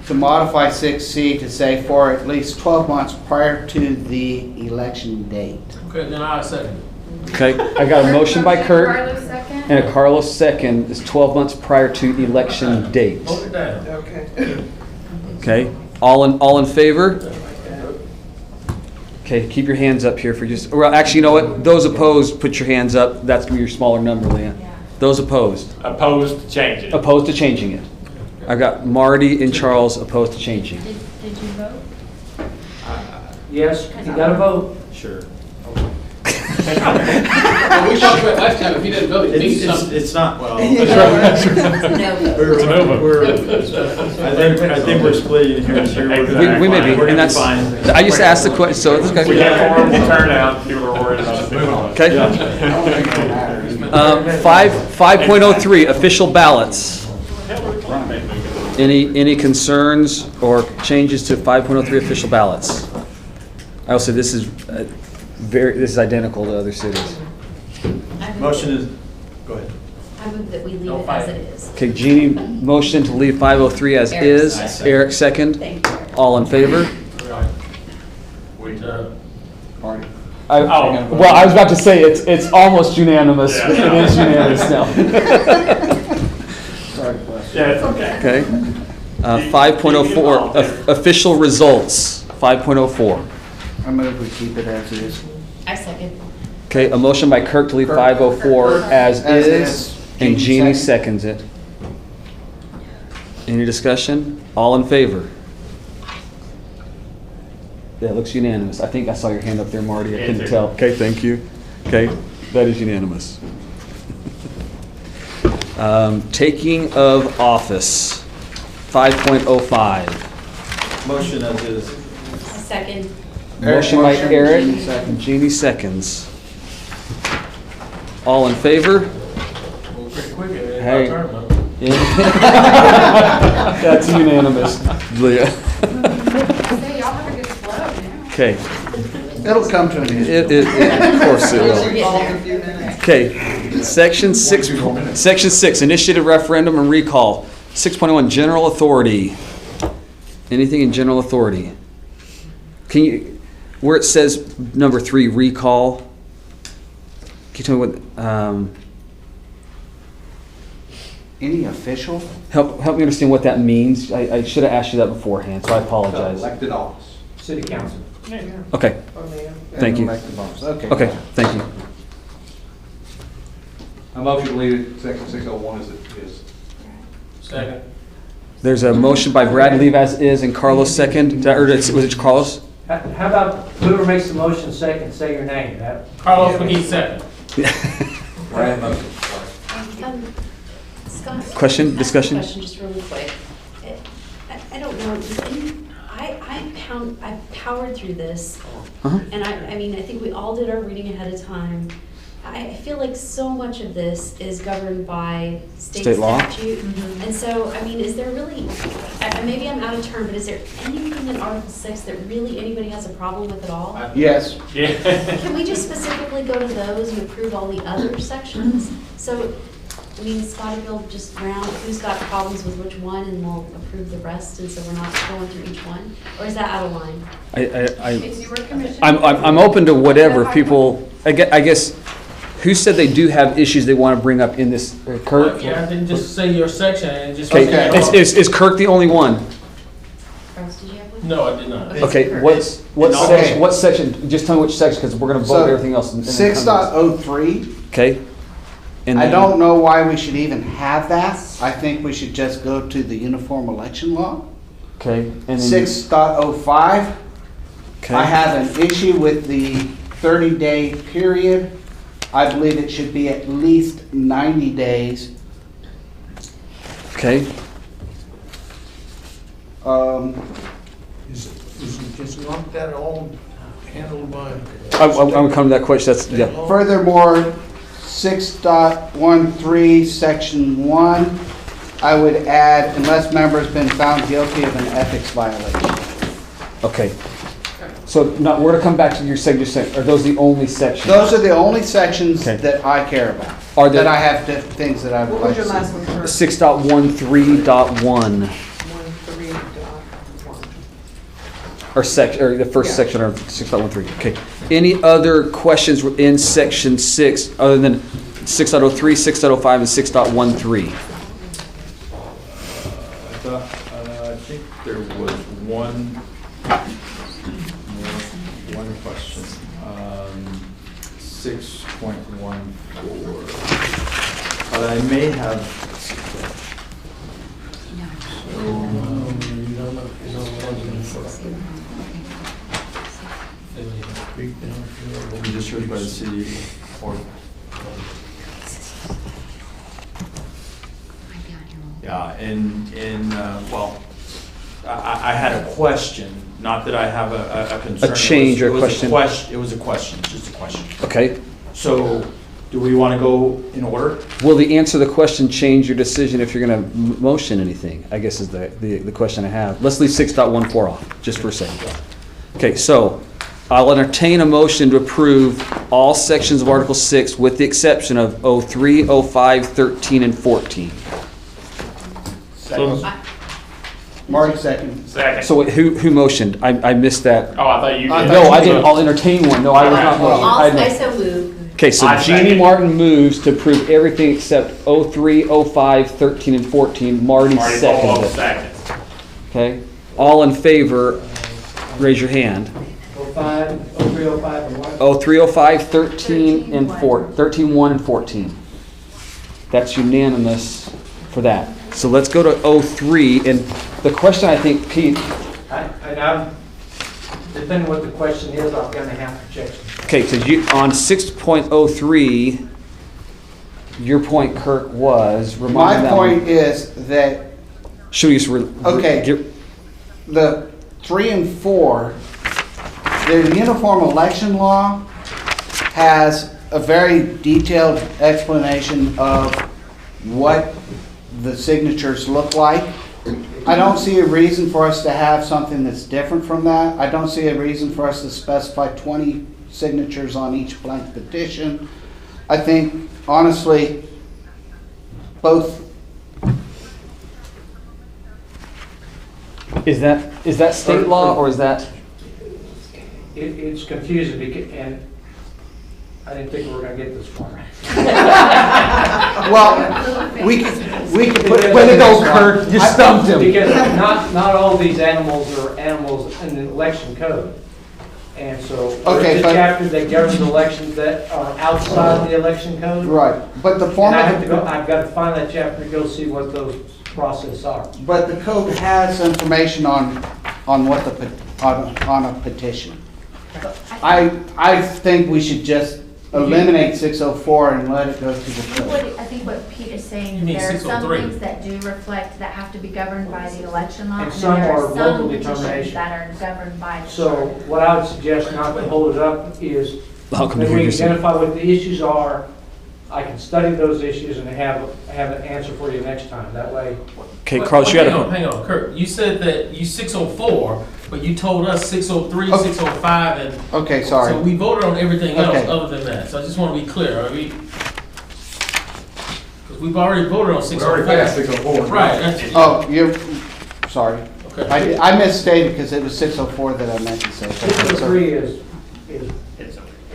to modify 6C to say for at least 12 months prior to the election date. Okay, then I'll second it. okay. I got a motion by Kurt Carlos second. and a Carlos second. Is 12 months prior to election date. Hold it down. Okay. Okay. All in favor? Okay, keep your hands up here for just, well, actually, you know what? Those opposed, put your hands up. That's gonna be your smaller number, Leanne. Those opposed. Opposed to changing it. Opposed to changing it. I got Marty and Charles opposed to changing. Did you vote? Yes, you got to vote. Sure. Well, we talked about last time, if he doesn't vote, it means something. It's not, well. I think we're splitting hairs here. We may be, and that's, I just asked the question, so it's We okay. have horrible turnout, people are worried about it. Okay. 5.03, official ballots. Any concerns or changes to 5.03 official ballots? I will say this is this is identical to other cities. Motion is, go ahead. I move that we leave it as it is. Okay, Jeannie, motion to leave 503 as Eric is. second. Eric, second. Thank you. All in favor? Marty. Well, I was about to say, it's almost unanimous. Yeah. It is unanimous now. Sorry, Yeah, it's okay. Okay. 5.04, official results, 5.04. I move we keep it as it is. I second. Okay, a motion by Kirk to leave 504 as As is, is. and Jeannie Jeannie seconds it. Any discussion? All in favor? Yeah, it looks unanimous. I think I saw your hand up there, Marty. I Yeah, couldn't too. tell. Okay, thank you. Okay, that is unanimous. Taking of office, 5.05. Motion as is. Second. Motion by Eric, Jeannie seconds. All in favor? Pretty quick, it's Hey. my turn, huh? That's unanimous, Leah. Say, y'all have a good flow now. Okay. It'll come to an end. Of course it will. Involved a few minutes. Okay, section 6, initiative referendum and recall. 6.1, general authority. Anything in general authority? Can you, where it says number 3, recall, can you tell me what, Any official? help me understand what that means? I should have asked you that beforehand, so I apologize. Elected office. City council. Okay, thank you. Elected office. Okay, thank you. I motion to leave section 601 as it is. Second. There's a motion by Brad, leave as is, and Carlos second. Or was it Carlos? How about whoever makes the motion second, say your name? Carlos McGee, second. Brad motion. Scott? Question, discussion? Question, just really quick. I don't know, I powered through this, Uh-huh. and I mean, I think we all did our reading ahead of time. I feel like so much of this is governed by state law? statute. And so, I mean, is there really, maybe I'm out of turn, but is there anything in Article 6 that really anybody has a problem with at all? Yes. Yeah. Can we just specifically go to those and approve all the other sections? So, I mean, Scott, if you'll just round who's got problems with which one, and we'll approve the rest, and so we're not going through each one? Or is that out of line? It's your commission. I'm open to whatever people, I guess, who said they do have issues they want to bring up in this, Kirk? Yeah, I didn't just say your section and just. Okay, is Kirk the only one? Carlos, did you have one? No, I did not. Okay, what section, just tell me which section, because we're going to vote everything else. 6.03. Okay. And I then- don't know why we should even have that. I think we should just go to the uniform election law. Okay. And then 6.05. Okay. I have an issue with the 30-day period. I believe it should be at least 90 days. Okay. Is not that all handled by? I'm coming to that question. That's, yeah. Furthermore, 6.13, section 1, I would add, unless member's been found guilty of an ethics violation. Okay. So now we're going to come back to your section. Are those the only sections? Those are the only sections Okay. that I care about. Are there- that I have things that I would What was like your to last see. one, Kurt? 6.13.1. 13.1. Or the first Yeah. section of 6.13. Okay. Any other questions in section 6 other than 6.03, 6.05, and 6.13? I think there was one question. 6.14. But I may have. We just heard by the city or. Yeah, well, I had a question, not that I have a concern. A change or It was question? It was a question, just a question. Okay. So, do we want to go in order? Will the answer to the question change your decision if you're going to motion anything? I guess is the question I have. Let's leave 6.14 off, just for a second. Okay, so I'll entertain a motion to approve all sections of Article 6 with the exception of 03, 05, 13, and 14. Marty second. Second. So who motioned? I missed that. Oh, I thought you did. No, I didn't. I'll entertain one. No, I was not motioning. I so move. Okay, so I Jeannie second. Martin moves to approve everything except 03, 05, 13, and 14. Marty Marty seconds Polo it. seconds. Okay, all in favor, raise your hand. 05, 03, 05, and what? 03, 05, 13, and 13, 1, and 14. That's unanimous for that. So let's go to 03, and the question I think, Pete, Depending what the question is, I'm gonna have to check. okay, so on 6.03, your point, Kirk, was, remind me My that point one. is that Should we just, Okay. the 3 and 4, the uniform election law has a very detailed explanation of what the signatures look like. I don't see a reason for us to have something that's different from that. I don't see a reason for us to specify 20 signatures on each blank petition. I think, honestly, both. Is that state law or is that? It's confusing and I didn't think we were gonna get this far. Well, we could put it. Way to go, Kurt. You stumped him. Because not all these animals are animals in the election code. And so Okay, there's a chapter that governs elections that are outside the election code. Right, but the form And of I've got to find that chapter to go see what those processes are. but the code has information on what on a petition. I think we should just eliminate 604 and let it go to the code. I think what Pete is saying You mean is there are some 603? things that do reflect, that have to be governed by the election law. And And some then there are are local some petitions determination. that are governed by the So charter. what I would suggest not to hold it up is How come that you we understand? identify what the issues are. I can study those issues and have an answer for you next time. That way. Okay, Carlos, you had Hang on, Kurt. You said that you 604, but you told us 603, Okay. 605, and Okay, sorry. so we voted on everything else Okay. other than that. So I just want to be clear. Are we? Because we've already voted on 604. already passed 604. Right. That's it. Oh, you're, sorry. Okay. I misstated because it was 604 that I meant to say. 603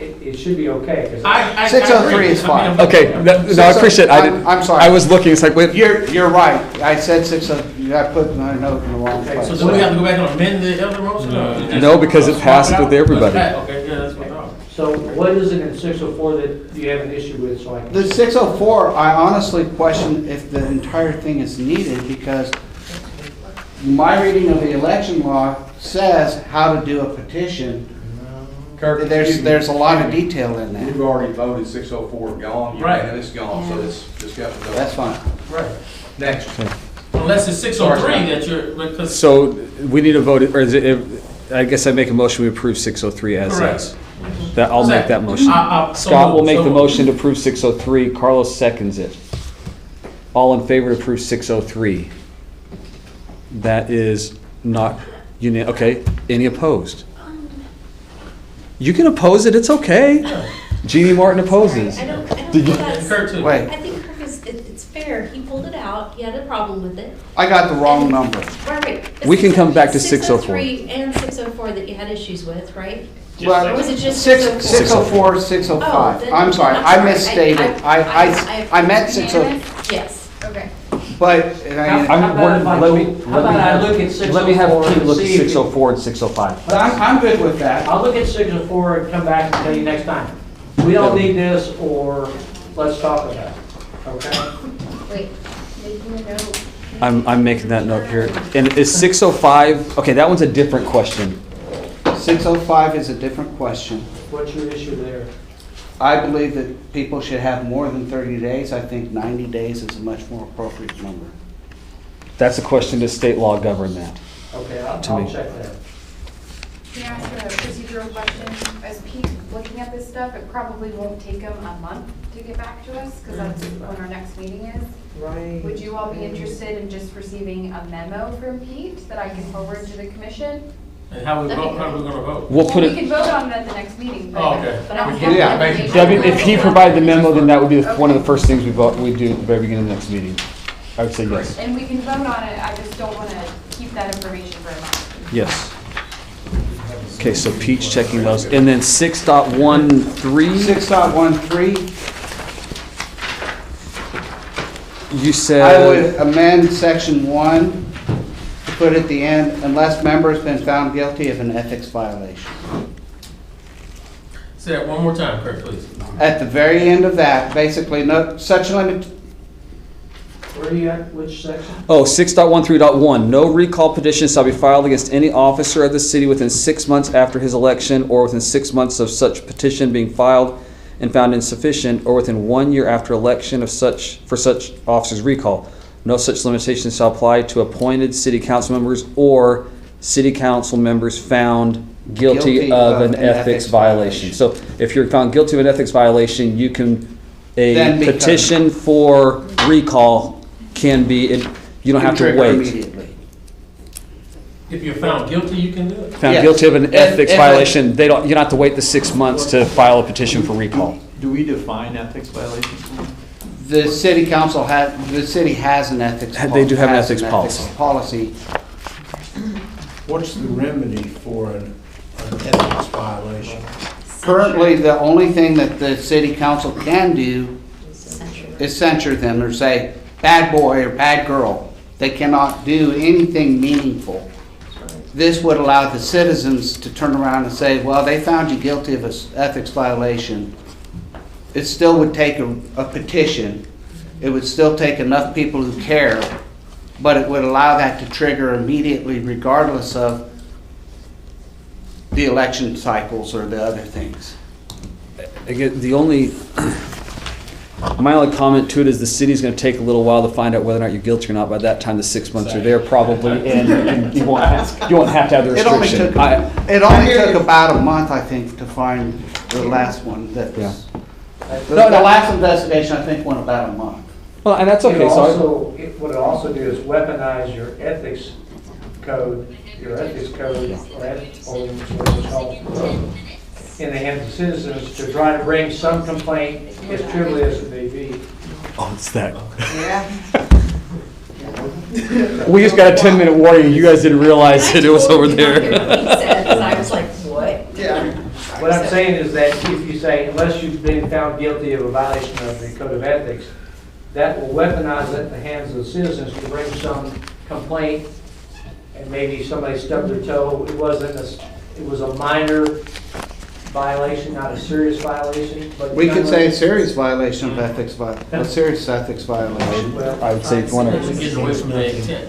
it should be okay. 'Cause I 603 agree. is fine. I mean, Okay, no, I appreciate it. I'm sorry. I was looking, it's like, wait. You're right. I said 603. I put my note in the wrong Okay, place. So do we have to go back and amend the other motion? or you just- No, because it passed swap with out? everybody. Okay, yeah, that's what I thought. So what is it in 604 that you have an issue with? So I can. The 604, I honestly question if the entire thing is needed because my reading of the election law says how to do a petition. Kirk, There's a lot of detail in that. You've already voted 604 gone. Right. And it's gone, so it's got to go. That's fine. Right. Next. Unless it's 603 that you're, because. So we need to vote, or is it, I guess I make a motion, we approve 603 as Correct. is. That, I'll make that motion. So Scott will moved, make so the moved. motion to approve 603, Carlos seconds it. All in favor to approve 603? That is not unanimous. Okay, any opposed? You can oppose it, it's okay. Jeannie Martin opposes. I don't Did think you- that's, Kurt too. Wait, I think Kirk it's fair. He pulled it out. He had a problem with it. I got the wrong number. Right. We can come back to 603 and 604 that you had issues with, right? Well, Or was it just 604, 605. then- I'm sorry, I misstated. I meant 604, Yes. Okay. but, How about if I look at 604 Let me have Pete and look at see if- 604 and 605. but I'm good with that. I'll look at 604 and come back and tell you next time. We don't need this, or let's talk about it, okay? Wait, making a note. I'm making that note here. And is 605, okay, that one's a different question. 605 is a different question. What's your issue there? I believe that people should have more than 30 days. I think 90 days is a much more appropriate number. That's a question, does state law govern that? Okay, To I'll me. check that. Can I ask a procedural question? As Pete's looking at this stuff, it probably won't take him a month to get back to us, because that's when our next meeting is. Right. Would you all be interested in just receiving a memo from Pete that I can forward to the commission? And how we vote, how are we gonna vote? We'll put We it, can vote on it at the next meeting, but. Oh, okay. But I We have Yeah, the information. Debbie, if he provided the memo, then that would be one of the first things we do at the very beginning of the next meeting. I would say yes. And we can vote on it, I just don't want to keep that information for a month. Yes. Okay, so Pete's checking those. And then 6.13, 6.13, you I said, would amend section 1 to put at the end, unless member has been found guilty of an ethics violation. Say that one more time, Kurt, please. At the very end of that, basically, no such limit, Where are you at, which section? oh, 6.13.1, no recall petition shall be filed against any officer of the city within 6 months after his election or within 6 months of such petition being filed and found insufficient, or within 1 year after election of for such officer's recall. No such limitation shall apply to appointed city council members or city council members found guilty of an ethics violation. So if you're found guilty of an ethics violation, you can, Then a become- petition for recall can be, you don't have to Trigger wait. immediately. If you're found guilty, you can do it. Found Yes. guilty of an ethics if violation, you don't have to wait the 6 months to file a petition for recall. Do we define ethics violations? The city has an ethics. They do have an has ethics policy. What's the remedy for an ethics violation? Currently, the only thing that the city council can do is censure them or say, bad boy or bad girl. They cannot do anything meaningful. This would allow the citizens to turn around and say, well, they found you guilty of an ethics violation. It still would take a petition. It would still take enough people who care, but it would allow that to trigger immediately regardless of the election cycles or the other things. Again, my only comment to it is the city's gonna take a little while to find out whether or not you're guilty or not. By that time, the 6 months are there probably, and you won't have to have the It only restriction. took about a month, I think, to find the last one. Yeah. The last investigation, I think, went about a month. Well, and that's okay, so What it also do is weaponize your ethics code, or ethics, whatever it's called, in the hands of citizens to try to bring some complaint, as trivial as it may be. Oh, it's that. Yeah. We just got a 10-minute warning, you guys didn't realize that it was over there. I was like, what? Yeah. What I'm saying is that if you say, unless you've been found guilty of a violation of the code of ethics, that will weaponize it in the hands of the citizens to bring some complaint, and maybe somebody stubbed their toe. It was a minor violation, not a serious violation. But We could say a serious violation of ethics, a serious ethics violation. I would say if you want It gets away from the intent.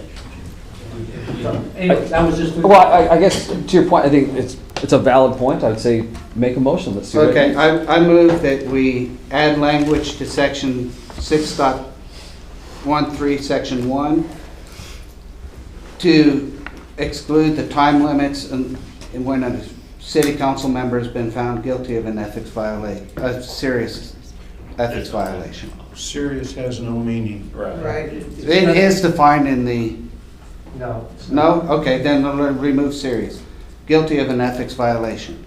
Anyway, that was just. Well, I guess to your point, I think it's a valid point. I'd say make a motion. Let's see. what it Okay, means. I move that we add language to section 6.13, section 1, to exclude the time limits and when a city council member has been found guilty of an ethics violation, a serious ethics violation. Serious has no meaning. Right. It is defined in the, No. no? Okay, then we'll remove serious. Guilty of an ethics violation.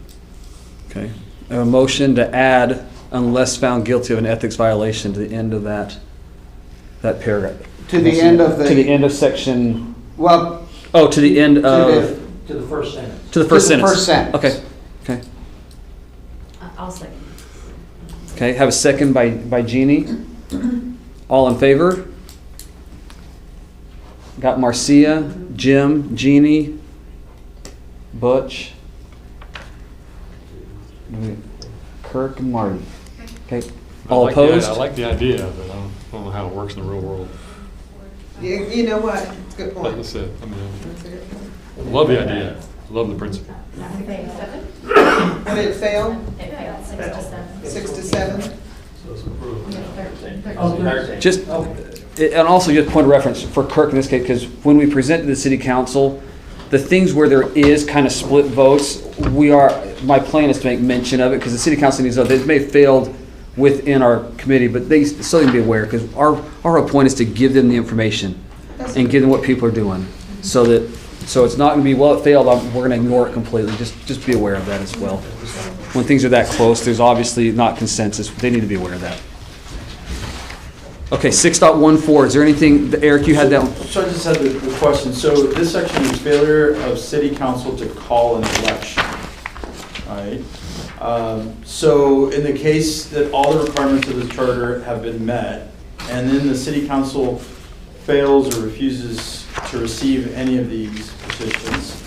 Okay. A motion to add unless found guilty of an ethics violation to the end of that paragraph. To the end of the. To the end of section. Well. Oh, to the end of. To the first sentence. To the first sentence. First sentence. Okay. Okay. I'll second. Okay. Have a second by Jeannie. All in favor? Got Marcia, Jim, Jeannie, Butch, Kirk, and Marty. Okay. All opposed? I like the idea of it. I don't know how it works in the real world. You know what? It's a good point. That's it. I mean, love the idea. Love the principle. When did it fail? It failed 6 to 7. 6 to 7? Just, and also just point of reference for Kirk in this case, because when we present to the city council, the things where there is kind of split votes, my plan is to make mention of it, because the city council needs to know they may have failed within our committee, but they still need to be aware, because our whole point is to give them the information and give them what people are doing, so it's not going to be, well, it failed, we're going to ignore it completely. Just be aware of that as well. When things are that close, there's obviously not consensus. They need to be aware of that. Okay, 6.14, is there anything, Eric, you had that one? So I just had the question. So this section is failure of city council to call an election. All right. So in the case that all the requirements of the charter have been met, and then the city council fails or refuses to receive any of these petitions,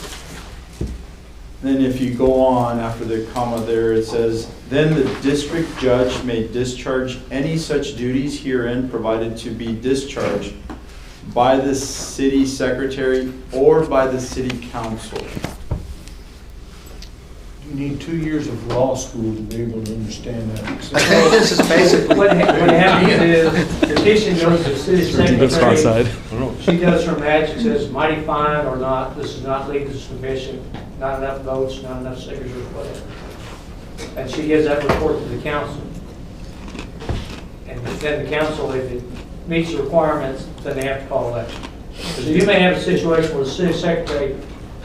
then if you go on after the comma there, it says, then the district judge may discharge any such duties herein provided to be discharged by the city secretary or by the city council. You need 2 years of law school to be able to understand that. I think this is basically. What happens is, petition goes to the city secretary. She does her magic, says mighty fine or not, this is not legal sufficient, not enough votes, not enough signatures, whatever. And she gives that report to the council. And then the council, if it meets the requirements, then they have to call election. So you may have a situation where the city secretary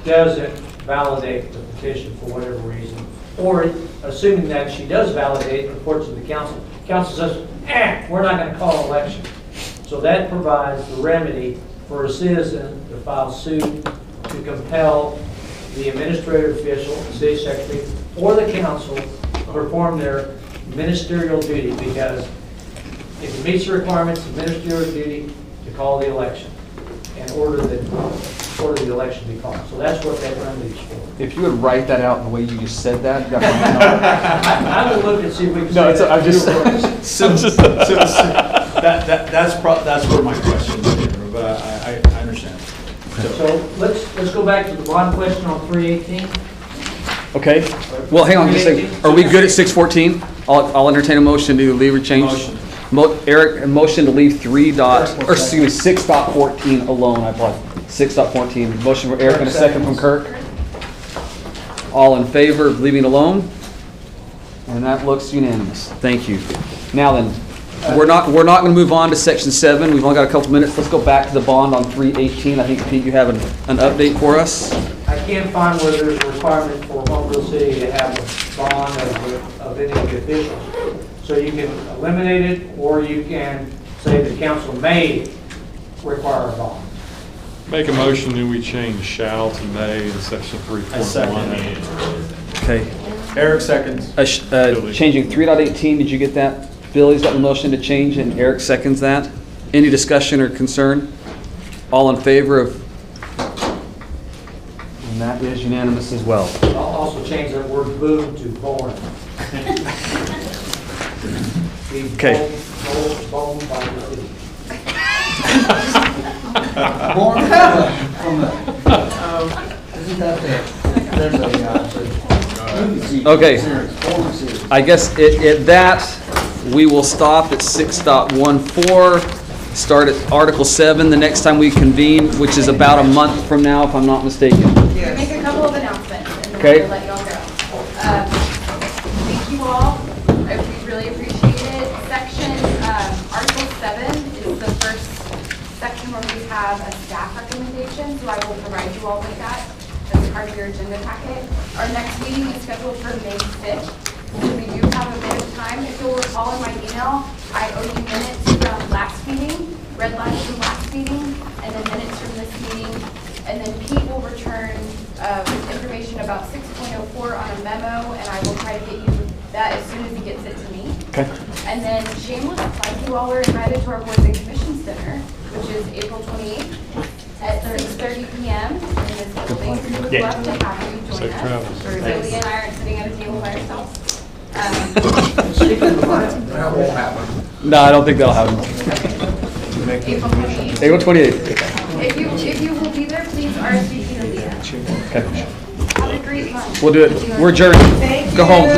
doesn't validate the petition for whatever reason, or assuming that she does validate, reports to the council. Council says, we're not going to call election. So that provides the remedy for a citizen to file suit to compel the administrative official, the city secretary, or the council to perform their ministerial duty, because if it meets the requirements of ministerial duty to call the election and order the election to be called. So that's what that remedy is for. If you would write that out the way you just said that. I will look and see if we can. No, it's, I'm just. That's where my question is, but I understand. So let's go back to the bond question on 318. Okay. Well, hang on just a second. Are we good at 614? I'll entertain a motion to leave or change. Eric, a motion to leave 6.14 alone. I apologize. 6.14. Motion for Eric and a second from Kirk. All in favor of leaving alone? And that looks unanimous. Thank you. Now then, we're not going to move on to section 7. We've only got a couple minutes. Let's go back to the bond on 318. I think, Pete, you have an update for us. I can't find whether there's a requirement for Humboldt City to have a bond of any of the officials. So you can eliminate it, or you can say the council may require a bond. Make a motion that we change shall to may in section 3.1. Okay. Eric seconds. Changing 3.18, did you get that? Billy's got the motion to change and Eric seconds that. Any discussion or concern? All in favor of? And that is unanimous as well. I'll also change that word boom to born. Okay. Born by the city. Born heaven from the, isn't that there's a Okay. I guess at that, we will stop at 6.14, start at Article 7 the next time we convene, which is about a month from now, if I'm not mistaken. Make a couple of announcements, and then Okay. we'll let y'all go. Thank you all. We really appreciate it. Section, Article 7 is the first section where we have a staff recommendation, so I will provide you all with that as part of your agenda packet. Our next meeting is scheduled for May 5th. So we do have a bit of time. If you'll recall in my email, I owe you minutes from last meeting, red lines from last meeting, and then minutes from this meeting. And then Pete will return with information about 6.04 on a memo, and I will try to get you that as soon as he gets it to me. Okay. And then shameless plug, you all are invited to our Boards and Commissions Dinner, which is April 28th at 6:30 p.m. in this building. We would love to have you join Safe us. travels. Billy and I aren't sitting at a table by ourselves. That won't happen. No, I don't think that'll happen. April 28th. April 28th. If you will be there, please RSVP to Leah. Okay. Have a great month. We'll do it. We're adjourned. Go home.